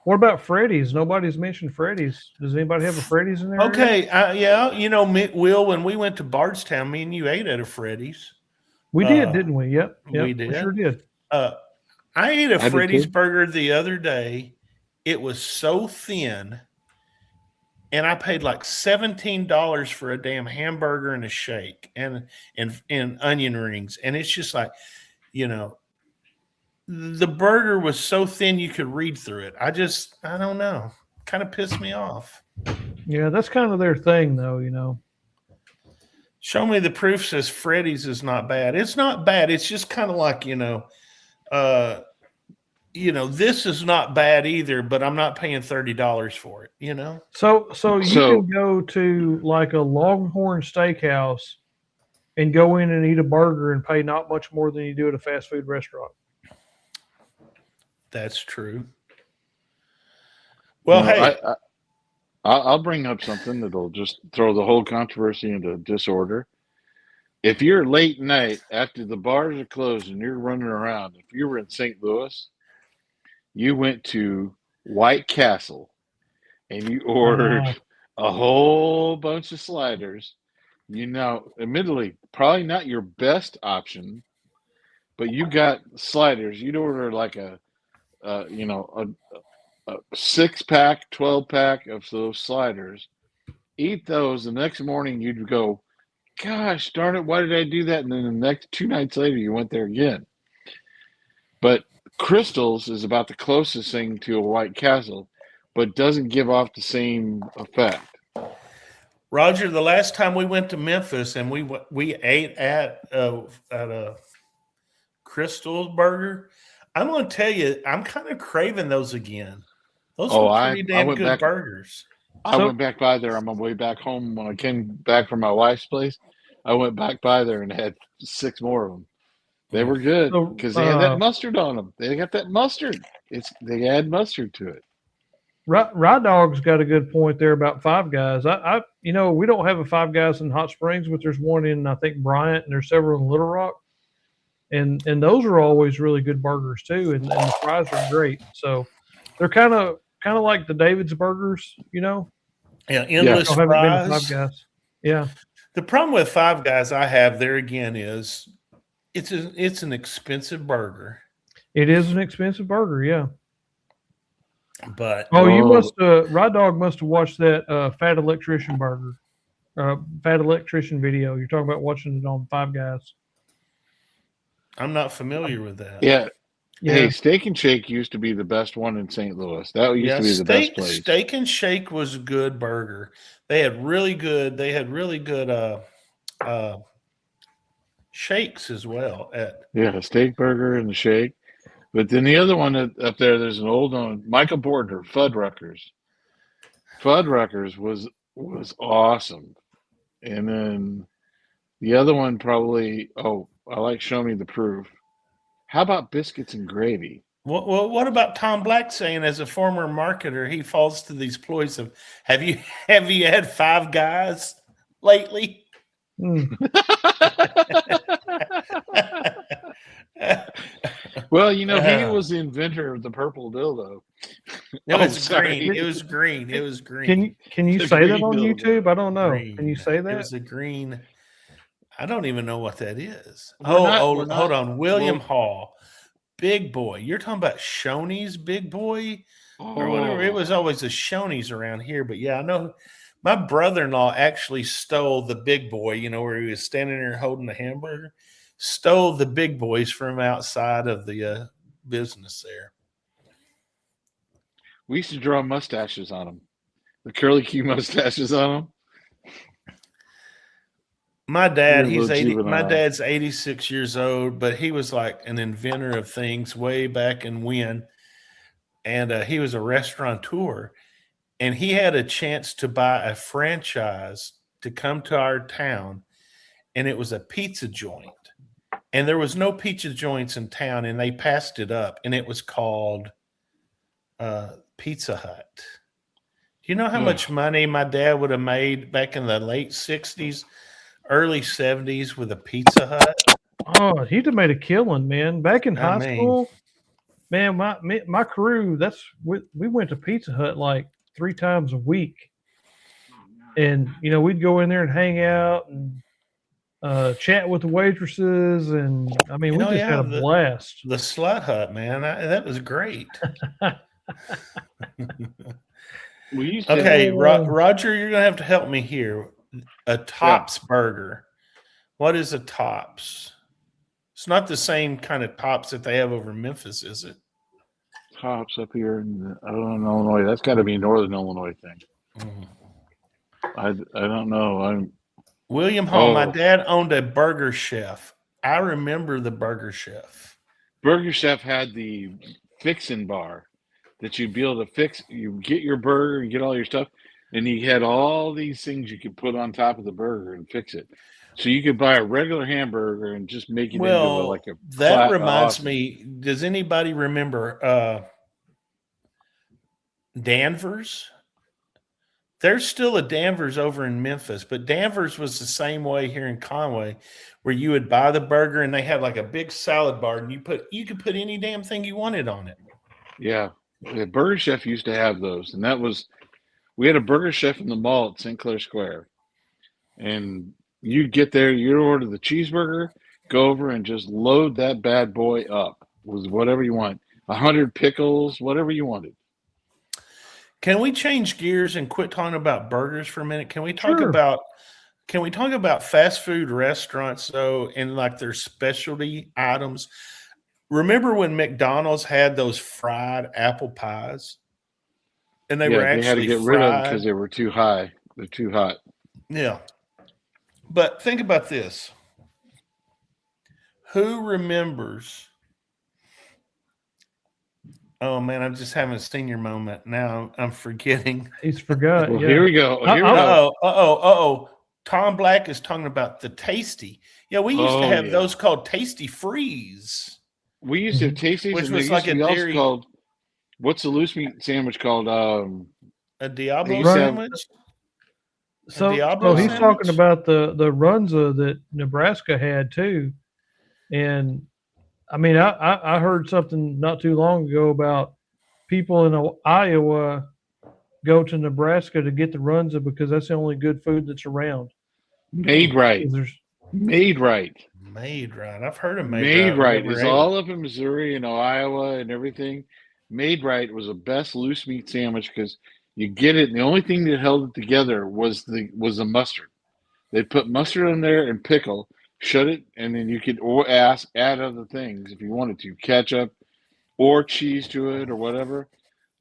Speaker 4: What about Freddy's? Nobody's mentioned Freddy's. Does anybody have a Freddy's in there?
Speaker 2: Okay, yeah, Will, when we went to Bardstown, me and you ate at a Freddy's.
Speaker 4: We did, didn't we? Yep.
Speaker 2: We
Speaker 4: We sure did.
Speaker 2: I ate a
Speaker 3: I did
Speaker 2: Freddy's
Speaker 3: too.
Speaker 2: burger the other day. It was so thin, and I paid like $17 for a damn hamburger and a shake and onion rings, and it's just like, the burger was so thin you could read through it. I don't know, kind of pissed me off.
Speaker 4: Yeah, that's kind of their thing, though.
Speaker 2: Show me the proof says Freddy's is not bad. It's not bad. It's just kind of like, this is not bad either, but I'm not paying $30 for it,
Speaker 4: So you can go to like a Longhorn Steakhouse and go in and eat a burger and pay not much more than you do at a fast food restaurant.
Speaker 2: That's true. Well, hey,
Speaker 3: I'll bring up something that'll just throw the whole controversy into disorder. If you're late night after the bars are closed and you're running around, if you were in St. Louis, you went to White Castle and you ordered a whole bunch of sliders. Admittedly, probably not your best option, but you got sliders. You'd order like a 6-pack, 12-pack of those sliders. Eat those. The next morning, you'd go, gosh, darn it, why did I do that? And then the next 2 nights later, you went there again. But Crystals is about the closest thing to a White Castle, but doesn't give off the same effect.
Speaker 2: Roger, the last time we went to Memphis and we ate at a Crystal's Burger, I'm going to tell you, I'm kind of craving those again. Those are pretty damn good burgers.
Speaker 3: I went back by there on my way back home when I came back from my wife's place. I went back by there and had 6 more of them. They were good because they had that mustard on them. They got that mustard. They add mustard to it.
Speaker 4: Ride Dog's got a good point there about Five Guys. We don't have a Five Guys in Hot Springs, but there's one in, I think, Bryant, and there's several in Little Rock. And those are always really good burgers too, and the fries are great. So they're kind of like the David's burgers,
Speaker 2: Yeah, endless fries.
Speaker 4: Been to Five Guys. Yeah.
Speaker 2: The problem with Five Guys I have there again is it's an expensive burger.
Speaker 4: It is an expensive burger, yeah.
Speaker 2: But
Speaker 4: you must Ride Dog must have watched that Fat Electrician burger, Fat Electrician video. You're talking about watching it on Five Guys.
Speaker 2: I'm not familiar with that.
Speaker 3: Yeah. Hey, Steak and Shake used to be the best one in St. Louis. That used to be the best place.
Speaker 2: Steak and Shake was a good burger. They had really good shakes as well.
Speaker 3: A steak burger and the shake. But then the other one up there, there's an old one, Michael Bordner, Fuddruckers. Fuddruckers was awesome. And then the other one probably, I like Show Me the Proof. How about Biscuits and Gravy?
Speaker 2: Well, what about Tom Black saying, as a former marketer, he falls to these ploys of, have you had Five Guys lately?
Speaker 3: Well, he was the inventor of the purple dildo.
Speaker 2: It was green. It was green. It was green.
Speaker 4: Can you say that on YouTube? I don't know.
Speaker 2: Green.
Speaker 4: Can you say that?
Speaker 2: It was a green. I don't even know what that is.
Speaker 3: Hold
Speaker 2: on. William Hall, Big Boy. You're talking about Shoney's Big Boy or whatever. It was always a Shoney's around here. But yeah, I know my brother-in-law actually stole the Big Boy, where he was standing there holding the hamburger, stole the Big Boys from outside of the business there.
Speaker 3: We used to draw mustaches on them. The curly Q mustaches on them.
Speaker 2: My dad, my dad's 86 years old, but he was like an inventor of things way back in when. And he was a restaurateur, and he had a chance to buy a franchise to come to our town. And it was a pizza joint, and there was no pizza joints in town, and they passed it up, and it was called Pizza Hut. Do you know how much money my dad would have made back in the late 60s? Early 70s with a Pizza Hut?
Speaker 4: Oh, he'd have made a killing, man. Back in high school, Man, my crew. We went to Pizza Hut like 3 times a week, and we'd go in there and hang out and chat with the waitresses, and I mean, we just had a blast.
Speaker 2: The Slut Hut, man, that was great.
Speaker 3: We used to
Speaker 2: Okay, Roger, you're gonna have to help me here. A Tops burger. What is a Tops? It's not the same kind of Tops that they have over in Memphis, is it?
Speaker 3: Tops up here in Illinois. That's got to be a Northern Illinois thing.
Speaker 2: Mm.
Speaker 3: I don't know.
Speaker 2: William Hall. My dad owned a Burger Chef. I remember the Burger Chef.
Speaker 3: Burger Chef had the fixin' bar that you'd be able to fix. You get your burger, you get all your stuff, and he had all these things you could put on top of the burger and fix it. So you could buy a regular hamburger and just make it into like a.
Speaker 2: That reminds me. Does anybody remember Danvers? There's still a Danvers over in Memphis, but Danvers was the same way here in Conway, where you would buy the burger and they had like a big salad bar, and you could put any damn thing you wanted on it.
Speaker 3: Yeah, the Burger Chef used to have those, and we had a Burger Chef in the mall at St. Clair Square, and you'd get there, you'd order the cheeseburger, go over and just load that bad boy up with whatever you want, 100 pickles, whatever you wanted.
Speaker 2: Can we change gears and quit talking about burgers for a minute? Can we talk about fast food restaurants though, and like their specialty items? Remember when McDonald's had those fried apple pies? And they were actually
Speaker 3: they had to get rid of them because they were too high. They're too hot.
Speaker 2: Yeah. But think about this. Who remembers? Oh man, I'm just having a senior moment. Now I'm forgetting.
Speaker 4: He's forgot.
Speaker 3: Well,
Speaker 4: yeah.
Speaker 3: Here we go.
Speaker 2: Tom Black is talking about the Tasty. Yeah, we used to have those called Tasty Freeze.
Speaker 3: We used to have Tasties,
Speaker 2: which
Speaker 3: and
Speaker 2: was like a dairy
Speaker 3: called. What's the loose meat sandwich called?
Speaker 2: A Diablo
Speaker 3: Right.
Speaker 2: sandwich.
Speaker 4: So he's
Speaker 2: sandwich?
Speaker 4: talking about the Runza that Nebraska had too, and I mean I heard something not too long ago about people in Iowa go to Nebraska to get the Runza because that's the only good food that's around.
Speaker 3: Made right.
Speaker 2: Made right. I've heard of
Speaker 3: Made right. It's all up in Missouri and Iowa and everything. Made right was the best loose meat sandwich because you get it, and the only thing that held it together was the mustard. They put mustard in there and pickle, shut it, and then you could add other things if you wanted to, ketchup or cheese to it or whatever.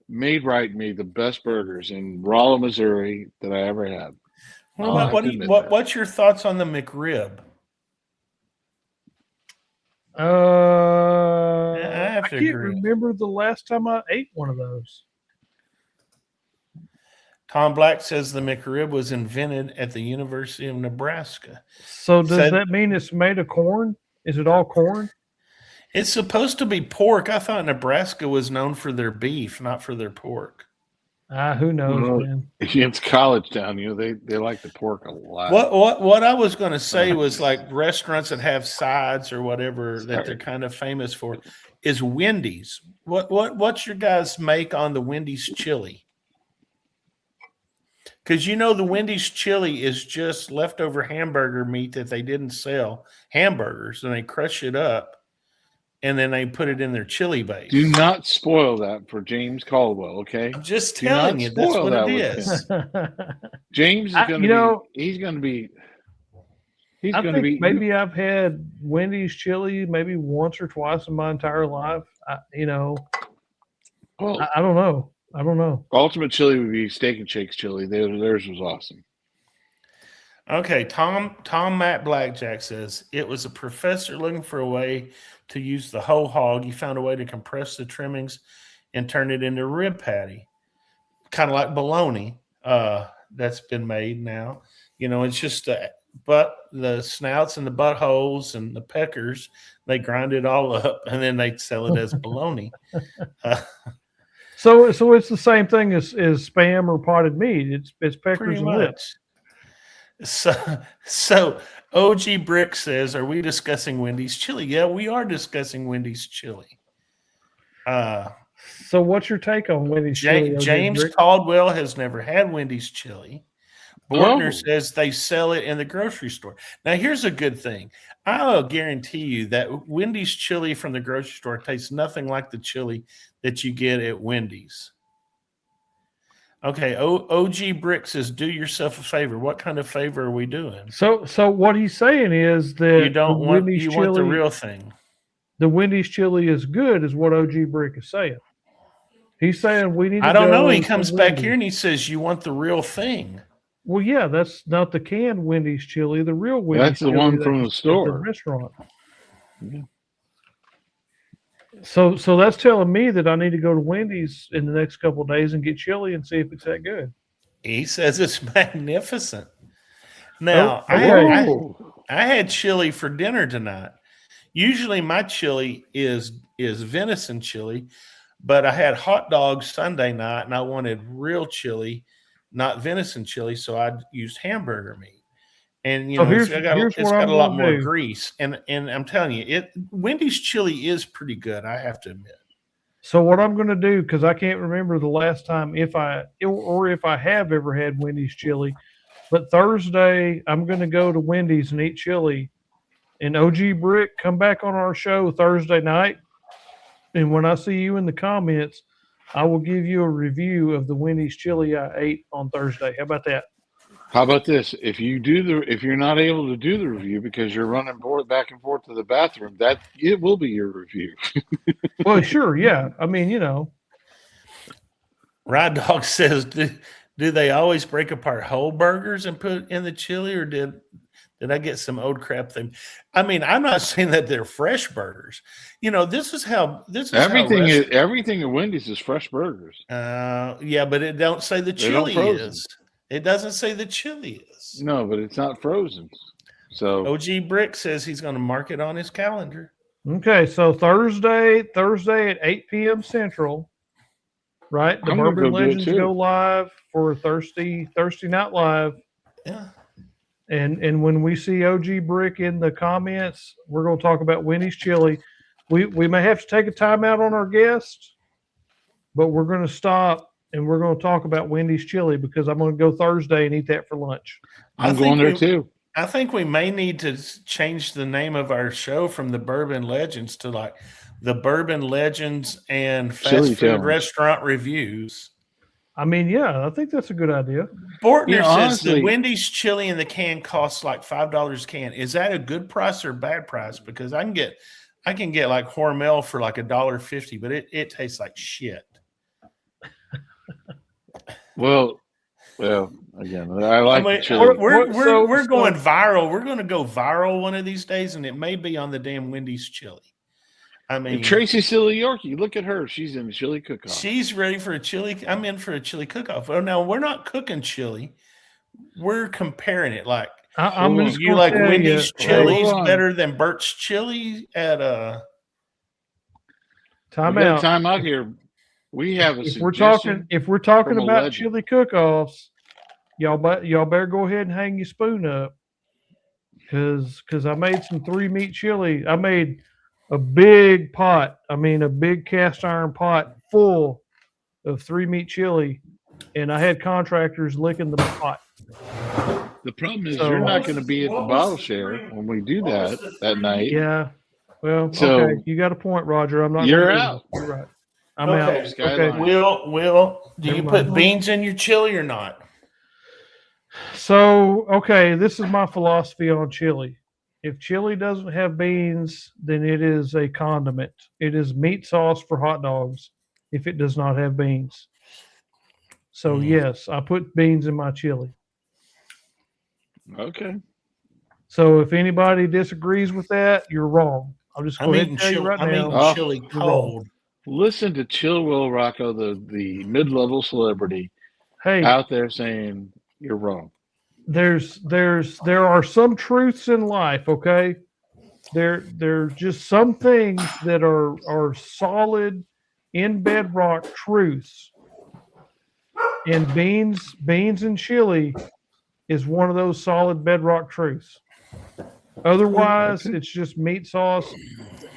Speaker 3: Made right made the best burgers in Rolla, Missouri that I ever had.
Speaker 2: What's your thoughts on the McRib?
Speaker 4: I can't remember the last time I ate one of those.
Speaker 2: Tom Black says the McRib was invented at the University of Nebraska.
Speaker 4: So does that mean it's made of corn? Is it all corn?
Speaker 2: It's supposed to be pork. I thought Nebraska was known for their beef, not for their pork.
Speaker 4: Who knows, man?
Speaker 3: It's college town, they like the pork a lot.
Speaker 2: What I was going to say was like restaurants that have sides or whatever that they're kind of famous for is Wendy's. What's your guys' make on the Wendy's chili? Because the Wendy's chili is just leftover hamburger meat that they didn't sell, hamburgers, and they crush it up, and then they put it in their chili base.
Speaker 3: Do not spoil that for James Caldwell, okay?
Speaker 2: I'm just telling you, that's what it is.
Speaker 3: James is going to be. He's going to be. He's going to be.
Speaker 4: Maybe I've had Wendy's chili maybe once or twice in my entire life.
Speaker 3: Well,
Speaker 4: I don't know. I don't know.
Speaker 3: Ultimate chili would be Steak and Shake's chili. Theirs was awesome.
Speaker 2: Okay, Tom Matt Blackjack says it was a professor looking for a way to use the whole hog. He found a way to compress the trimmings and turn it into rib patty, kind of like bologna. That's been made now. It's just the snouts and the buttholes and the peckers. They grind it all up and then they sell it as bologna.
Speaker 4: So it's the same thing as Spam or potted meat. It's peckers and lips.
Speaker 2: So OG Brick says, are we discussing Wendy's chili? Yeah, we are discussing Wendy's chili.
Speaker 4: So what's your take on Wendy's chili?
Speaker 2: James
Speaker 4: Rick?
Speaker 2: Caldwell has never had Wendy's chili. Bortner
Speaker 3: Oh.
Speaker 2: says they sell it in the grocery store. Now, here's a good thing. I'll guarantee you that Wendy's chili from the grocery store tastes nothing like the chili that you get at Wendy's. Okay, OG Brick says, do yourself a favor. What kind of favor are we doing?
Speaker 4: So what he's saying is that
Speaker 2: You don't
Speaker 4: the
Speaker 2: want
Speaker 4: Wendy's
Speaker 2: you
Speaker 4: chili,
Speaker 2: want the real thing.
Speaker 4: the Wendy's chili is good, is what OG Brick is saying. He's saying we need to
Speaker 2: I don't know.
Speaker 4: go
Speaker 2: He
Speaker 4: to
Speaker 2: comes back
Speaker 4: Wendy's.
Speaker 2: here and he says, you want the real thing.
Speaker 4: Well, yeah, that's not the canned Wendy's chili. The real Wendy's
Speaker 3: That's the
Speaker 4: chili
Speaker 3: one
Speaker 4: that
Speaker 3: from
Speaker 4: you
Speaker 3: the
Speaker 4: get at
Speaker 3: store.
Speaker 4: the restaurant.
Speaker 3: Yeah.
Speaker 4: So that's telling me that I need to go to Wendy's in the next couple of days and get chili and see if it's that good.
Speaker 2: He says it's magnificent. Now,
Speaker 4: Oh,
Speaker 2: I had chili for dinner tonight. Usually my chili is venison chili, but I had hot dogs Sunday night and I wanted real chili, not venison chili, so I used hamburger meat. And
Speaker 4: So
Speaker 2: it's
Speaker 4: here's
Speaker 2: got
Speaker 4: what I'm
Speaker 2: a lot
Speaker 4: gonna
Speaker 2: more
Speaker 4: do.
Speaker 2: grease. And I'm telling you, Wendy's chili is pretty good, I have to admit.
Speaker 4: So what I'm going to do, because I can't remember the last time if I have ever had Wendy's chili, but Thursday I'm going to go to Wendy's and eat chili. And OG Brick, come back on our show Thursday night, and when I see you in the comments, I will give you a review of the Wendy's chili I ate on Thursday. How about that?
Speaker 3: How about this? If you're not able to do the review because you're running back and forth to the bathroom, that it will be your review.
Speaker 4: Well, sure, yeah. I mean,
Speaker 2: Ride Dog says, do they always break apart whole burgers and put in the chili, or did I get some old crap thing? I mean, I'm not saying that they're fresh burgers. This is
Speaker 3: Everything at Wendy's is fresh burgers.
Speaker 2: Yeah, but it don't say the chili is. It doesn't say the chili is.
Speaker 3: No, but it's not frozen. So
Speaker 2: OG Brick says he's going to mark it on his calendar.
Speaker 4: Okay, so Thursday at 8 p.m. Central, right? The Bourbon Legends go live for Thirsty Night Live.
Speaker 2: Yeah.
Speaker 4: And when we see OG Brick in the comments, we're going to talk about Wendy's chili. We may have to take a timeout on our guests, but we're going to stop and we're going to talk about Wendy's chili because I'm going to go Thursday and eat that for lunch.
Speaker 3: I'm going there too.
Speaker 2: I think we may need to change the name of our show from the Bourbon Legends to like the Bourbon Legends and Fast Food Restaurant Reviews.
Speaker 4: I mean, yeah, I think that's a good idea.
Speaker 2: Bortner says the Wendy's chili in the can costs like $5 a can. Is that a good price or bad price? Because I can get like Hormel for like $1.50, but it tastes like shit.
Speaker 3: Well, again, the chili.
Speaker 2: We're going viral. We're going to go viral one of these days, and it may be on the damn Wendy's chili. I mean,
Speaker 3: and Tracy Silly Yorkie, look at her. She's in the chili cook-off.
Speaker 2: She's ready for a chili. I'm in for a chili cook-off. Oh, now we're not cooking chili. We're comparing it. Like, you like Wendy's chili's better than Bert's chili at
Speaker 4: time out.
Speaker 3: Time out here. We have a
Speaker 4: if we're talking about chili cook-offs, y'all better go ahead and hang your spoon up, because I made some 3-meat chili. I made a big pot. I mean, a big cast iron pot full of 3-meat chili, and I had contractors licking the pot.
Speaker 3: The problem is you're not going to be at the bottle share when we do that night.
Speaker 4: Yeah. Well, okay. You got a point, Roger. I'm not.
Speaker 3: You're out.
Speaker 4: You're right. I'm out.
Speaker 2: Okay. Will, do you put beans in your chili or not?
Speaker 4: So, okay, this is my philosophy on chili. If chili doesn't have beans, then it is a condiment. It is meat sauce for hot dogs if it does not have beans. So, yes, I put beans in my chili.
Speaker 3: Okay.
Speaker 4: So, if anybody disagrees with that, you're wrong. I'll just go ahead and tell you right now.
Speaker 2: I'm eating chili cold.
Speaker 3: Listen to Chill Will Rocco, the mid-level celebrity, out there saying you're wrong.
Speaker 4: There are some truths in life, okay? There's just some things that are solid in bedrock truths. And beans and chili is one of those solid bedrock truths. Otherwise, it's just meat sauce.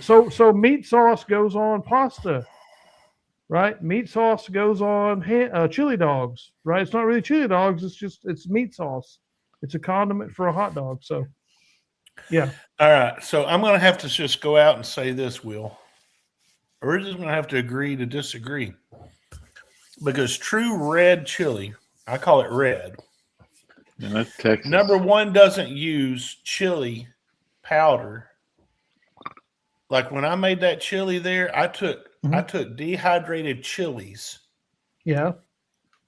Speaker 4: So meat sauce goes on pasta. right? Meat sauce goes on chili dogs, right? It's not really chili dogs. It's meat sauce. It's a condiment for a hot dog. So, yeah.
Speaker 2: All right. So I'm going to have to just go out and say this, Will. We're just going to have to agree to disagree. Because true red chili, I call it red.
Speaker 3: And that's Texas.
Speaker 2: Number one doesn't use chili powder. Like when I made that chili there, I took dehydrated chilies.
Speaker 4: Yeah.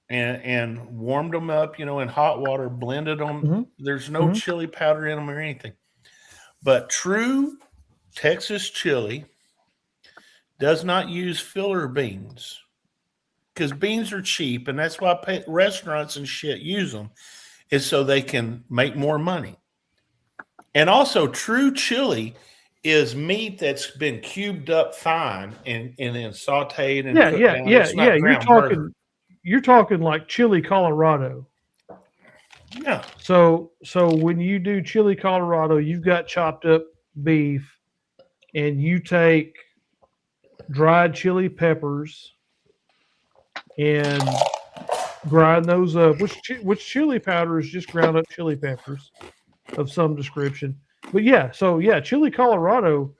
Speaker 2: And warmed them up, in hot water, blended them. There's no chili powder in them or anything. But true Texas chili does not use filler beans because beans are cheap, and that's why restaurants and shit use them, is so they can make more money. And also, true chili is meat that's been cubed up fine and then sauteed and cooked down. It's not ground murder.
Speaker 4: You're talking like chili Colorado.
Speaker 2: Yeah.
Speaker 4: So when you do chili Colorado, you've got chopped up beef, and you take dried chili peppers and grind those up. Which chili powder is just ground up chili peppers of some description. But chili Colorado,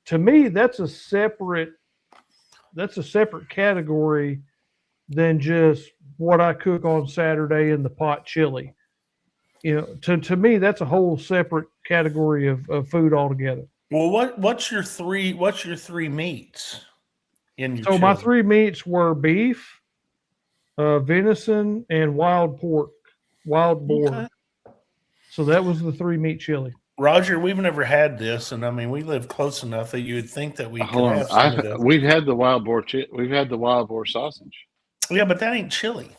Speaker 4: to me, that's a separate category than just what I cook on Saturday in the pot chili. To me, that's a whole separate category of food altogether.
Speaker 2: Well, what's your three meats in your
Speaker 4: So
Speaker 2: chili?
Speaker 4: my three meats were beef, venison, and wild pork, wild boar.
Speaker 2: Okay.
Speaker 4: So that was the 3-meat chili.
Speaker 2: Roger, we've never had this, and I mean, we live close enough that you would think that we could have some of this.
Speaker 3: We've had the wild boar. We've had the wild boar sausage.
Speaker 2: Yeah, but that ain't chili.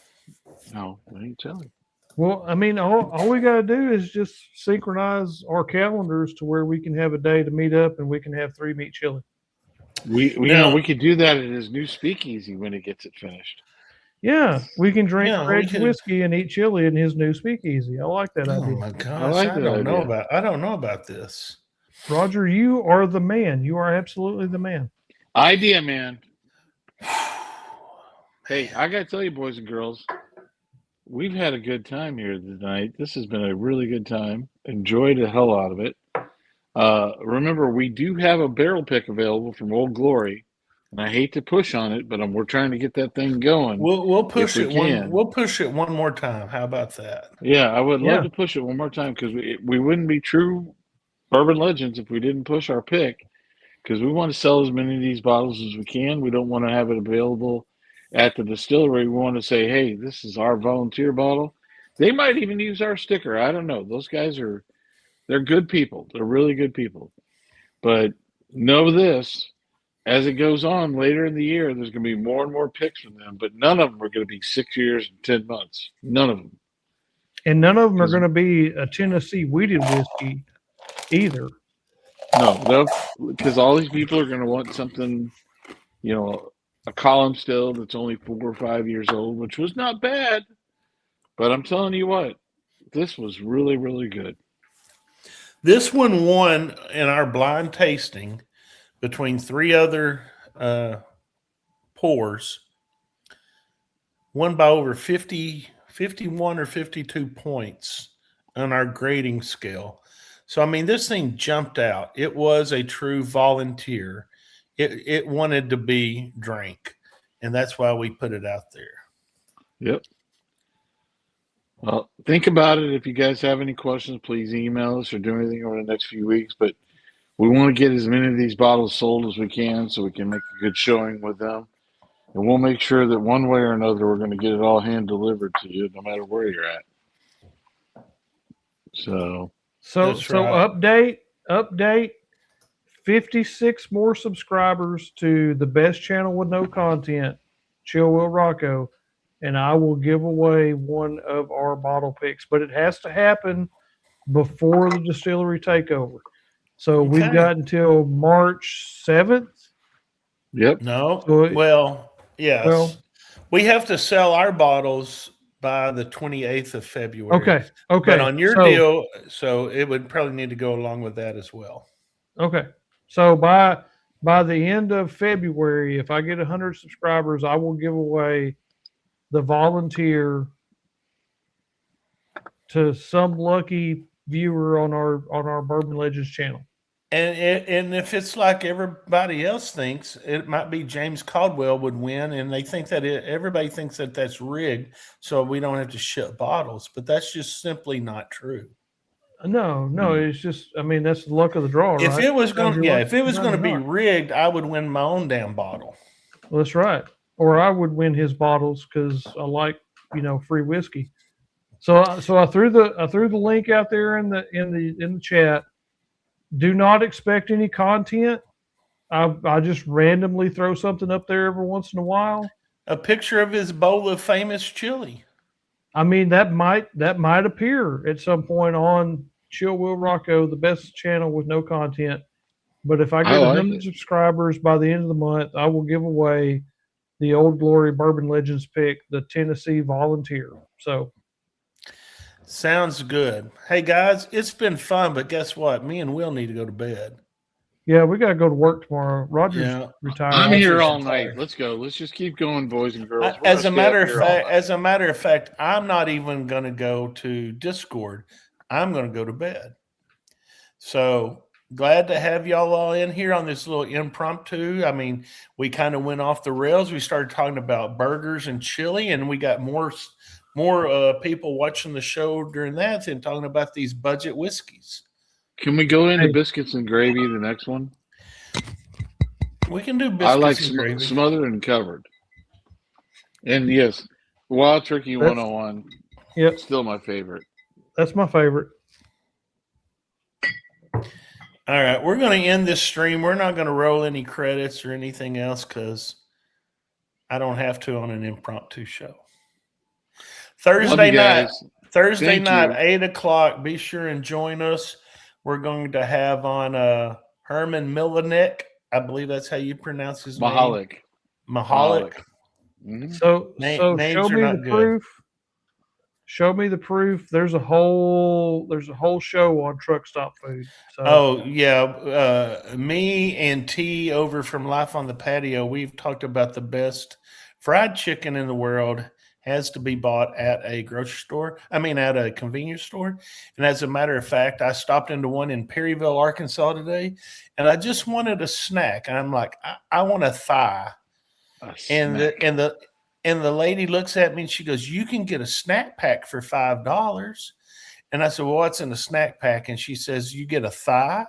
Speaker 3: No, it ain't chili.
Speaker 4: Well, I mean, all we got to do is just synchronize our calendars to where we can have a day to meet up and we can have 3-meat chili.
Speaker 3: We could do that at his new speakeasy when he gets it finished.
Speaker 4: Yeah, we can drink Craig's whiskey and eat chili in his new speakeasy. I like that idea.
Speaker 2: Oh my gosh, I don't know about this.
Speaker 4: Roger, you are the man. You are absolutely the man.
Speaker 3: Idea, man. Hey, I got to tell you, boys and girls, we've had a good time here tonight. This has been a really good time. Enjoyed the hell out of it. Remember, we do have a barrel pick available from Old Glory, and I hate to push on it, but we're trying to get that thing going.
Speaker 2: We'll push it. We'll push it one more time. How about that?
Speaker 3: Yeah, I would love to push it one more time because we wouldn't be true bourbon legends if we didn't push our pick, because we want to sell as many of these bottles as we can. We don't want to have it available at the distillery. We want to say, hey, this is our volunteer bottle. They might even use our sticker. I don't know. Those guys they're good people. They're really good people. But know this, as it goes on later in the year, there's going to be more and more picks from them, but none of them are going to be 6 years and 10 months. None of them.
Speaker 4: And none of them are going to be a Tennessee wheated whiskey either.
Speaker 3: No, because all these people are going to want something, a column still that's only 4 or 5 years old, which was not bad. But I'm telling you what, this was really, really good.
Speaker 2: This one won in our blind tasting between 3 other pours. Won by over 51 or 52 points on our grading scale. So, I mean, this thing jumped out. It was a true volunteer. It wanted to be drank, and that's why we put it out there.
Speaker 3: Yep. Well, think about it. If you guys have any questions, please email us or do anything over the next few weeks. But we want to get as many of these bottles sold as we can so we can make a good showing with them. And we'll make sure that one way or another, we're going to get it all hand delivered to you, no matter where you're at. So
Speaker 2: right.
Speaker 4: Update. 56 more subscribers to the best channel with no content, Chill Will Rocco, and I will give away one of our bottle picks. But it has to happen before the distillery takeover. So we've got until March 7th.
Speaker 3: Yep.
Speaker 2: No. Yes.
Speaker 4: Well,
Speaker 2: we have to sell our bottles by the 28th of February.
Speaker 4: Okay.
Speaker 2: But on your deal, so it would probably need to go along with that as well.
Speaker 4: Okay. So by by the end of February, if I get 100 subscribers, I will give away the volunteer to some lucky viewer on our Bourbon Legends channel.
Speaker 2: And if it's like everybody else thinks, it might be James Caldwell would win, and they think that everybody thinks that that's rigged, so we don't have to ship bottles. But that's just simply not true.
Speaker 4: No, it's just, I mean, that's the luck of the draw,
Speaker 2: If
Speaker 4: right?
Speaker 2: it was going,
Speaker 4: Sometimes you're lucky,
Speaker 2: if it was going to
Speaker 4: sometimes
Speaker 2: be
Speaker 4: you're not.
Speaker 2: rigged, I would win my own damn bottle.
Speaker 4: Well, that's right. Or I would win his bottles because I like, free whiskey. So I threw the link out there in the chat. Do not expect any content. I just randomly throw something up there every once in a while.
Speaker 2: A picture of his bowl of famous chili.
Speaker 4: I mean, that might appear at some point on Chill Will Rocco, the best channel with no content. But if I get 100 subscribers by the end of the month, I will give away the Old Glory Bourbon Legends pick, the Tennessee Volunteer. So
Speaker 2: sounds good. Hey guys, it's been fun, but guess what? Me and Will need to go to bed.
Speaker 4: Yeah, we got to go to work tomorrow. Roger's retired.
Speaker 3: I'm here all
Speaker 2: Roger's
Speaker 3: night.
Speaker 2: retired.
Speaker 3: Let's go. Let's just keep going, boys and girls.
Speaker 2: As a matter of fact, I'm not even going to go to Discord. I'm going to go to bed. So glad to have y'all all in here on this little impromptu. I mean, we kind of went off the rails. We started talking about burgers and chili, and we got more people watching the show during that and talking about these budget whiskeys.
Speaker 3: Can we go into biscuits and gravy, the next one?
Speaker 2: We can do biscuits
Speaker 3: I like
Speaker 2: and gravy.
Speaker 3: smothered and covered. And yes, Wild Turkey 101.
Speaker 4: Yep.
Speaker 3: Still my favorite.
Speaker 4: That's my favorite.
Speaker 2: All right, we're going to end this stream. We're not going to roll any credits or anything else because I don't have to on an impromptu show. Thursday night,
Speaker 3: Thank you.
Speaker 2: 8 o'clock. Be sure and join us. We're going to have on Herman Milanek. I believe that's how you pronounce his name. Mahalik.
Speaker 3: Mm-hmm.
Speaker 4: So
Speaker 2: Names
Speaker 4: show
Speaker 2: are
Speaker 4: me
Speaker 2: not
Speaker 4: the
Speaker 2: good.
Speaker 4: proof. Show me the proof. There's a whole show on Truck Stop Food. So,
Speaker 2: me and T over from Life on the Patio, we've talked about the best fried chicken in the world has to be bought at a grocery store. I mean, at a convenience store. And as a matter of fact, I stopped into one in Perryville, Arkansas today, and I just wanted a snack. And I'm like, I want a thigh. And the lady looks at me and she goes, "You can get a snack pack for $5. And I said, "Well, what's in a snack pack?" And she says, "You get a thigh,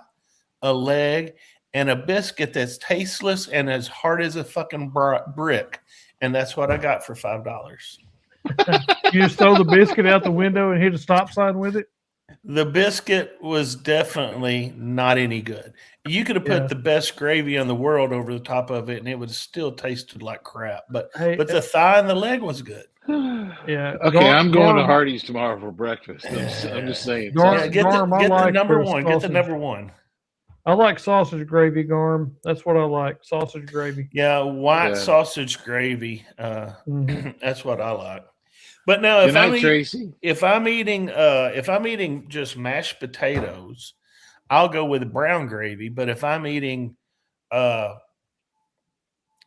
Speaker 2: a leg, and a biscuit that's tasteless and as hard as a fucking brick." And that's what I got for $5.
Speaker 4: you just throw the biscuit out the window and hit a stop sign with it?
Speaker 2: The biscuit was definitely not any good. You could have put the best gravy in the world over the top of it, and it would have still tasted like crap. But the thigh and the leg was good.
Speaker 4: Yeah.
Speaker 3: Okay, I'm going to Hardee's tomorrow for breakfast. I'm just saying.
Speaker 2: Get the number one. Get the number one.
Speaker 4: I like sausage gravy, Garm. That's what I like. Sausage gravy.
Speaker 2: Yeah, white sausage gravy. That's what I like. But now, if I'm eating just mashed potatoes, I'll go with brown gravy. But if I'm eating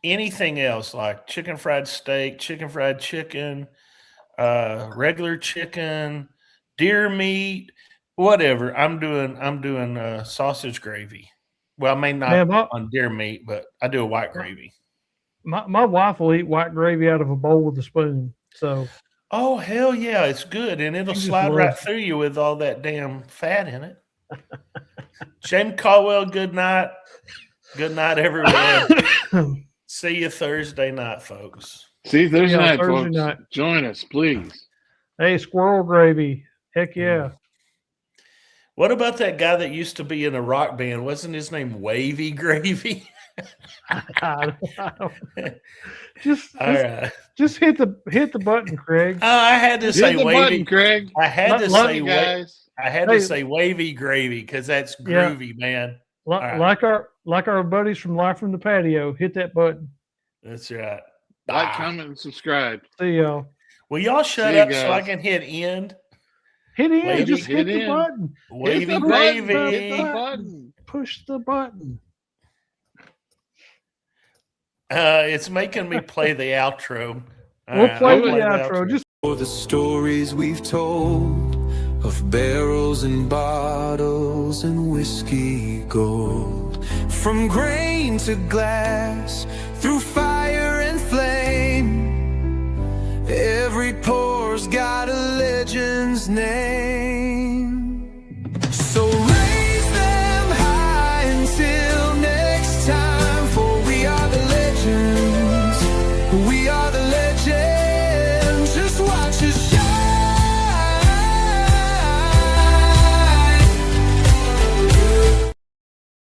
Speaker 2: anything else like chicken fried steak, chicken fried chicken, regular chicken, deer meat, whatever, I'm doing sausage gravy. Well, I may not on deer meat, but I do a white gravy.
Speaker 4: My wife will eat white gravy out of a bowl with a spoon. So.
Speaker 2: Oh, hell yeah, it's good, and it'll slide right through you with all that damn fat in it. James Caldwell, good night. Good night, everyone. See you Thursday night, folks.
Speaker 3: See you Thursday night, folks. Join us, please.
Speaker 4: Hey, squirrel gravy. Heck yeah.
Speaker 2: What about that guy that used to be in a rock band? Wasn't his name Wavy Gravy?
Speaker 4: Just hit the button, Craig.
Speaker 2: I had to say wavy,
Speaker 3: Craig.
Speaker 2: I had to say wavy gravy because that's groovy, man.
Speaker 4: Like our buddies from Live from the Patio, hit that button.
Speaker 2: That's right.
Speaker 3: Like, comment, and subscribe.
Speaker 4: See y'all.
Speaker 2: Will y'all shut up so I can hit end?
Speaker 4: Hit end. Just hit the button.
Speaker 2: Wavy gravy.
Speaker 3: Hit the button.
Speaker 4: Push the button.
Speaker 2: It's making me play the outro.
Speaker 4: We'll play
Speaker 2: I'll
Speaker 4: the
Speaker 3: play
Speaker 4: outro. Just
Speaker 6: For the stories we've told of barrels and bottles and whiskey gold, from grain to glass, through fire and flame, every pour's got a legend's name.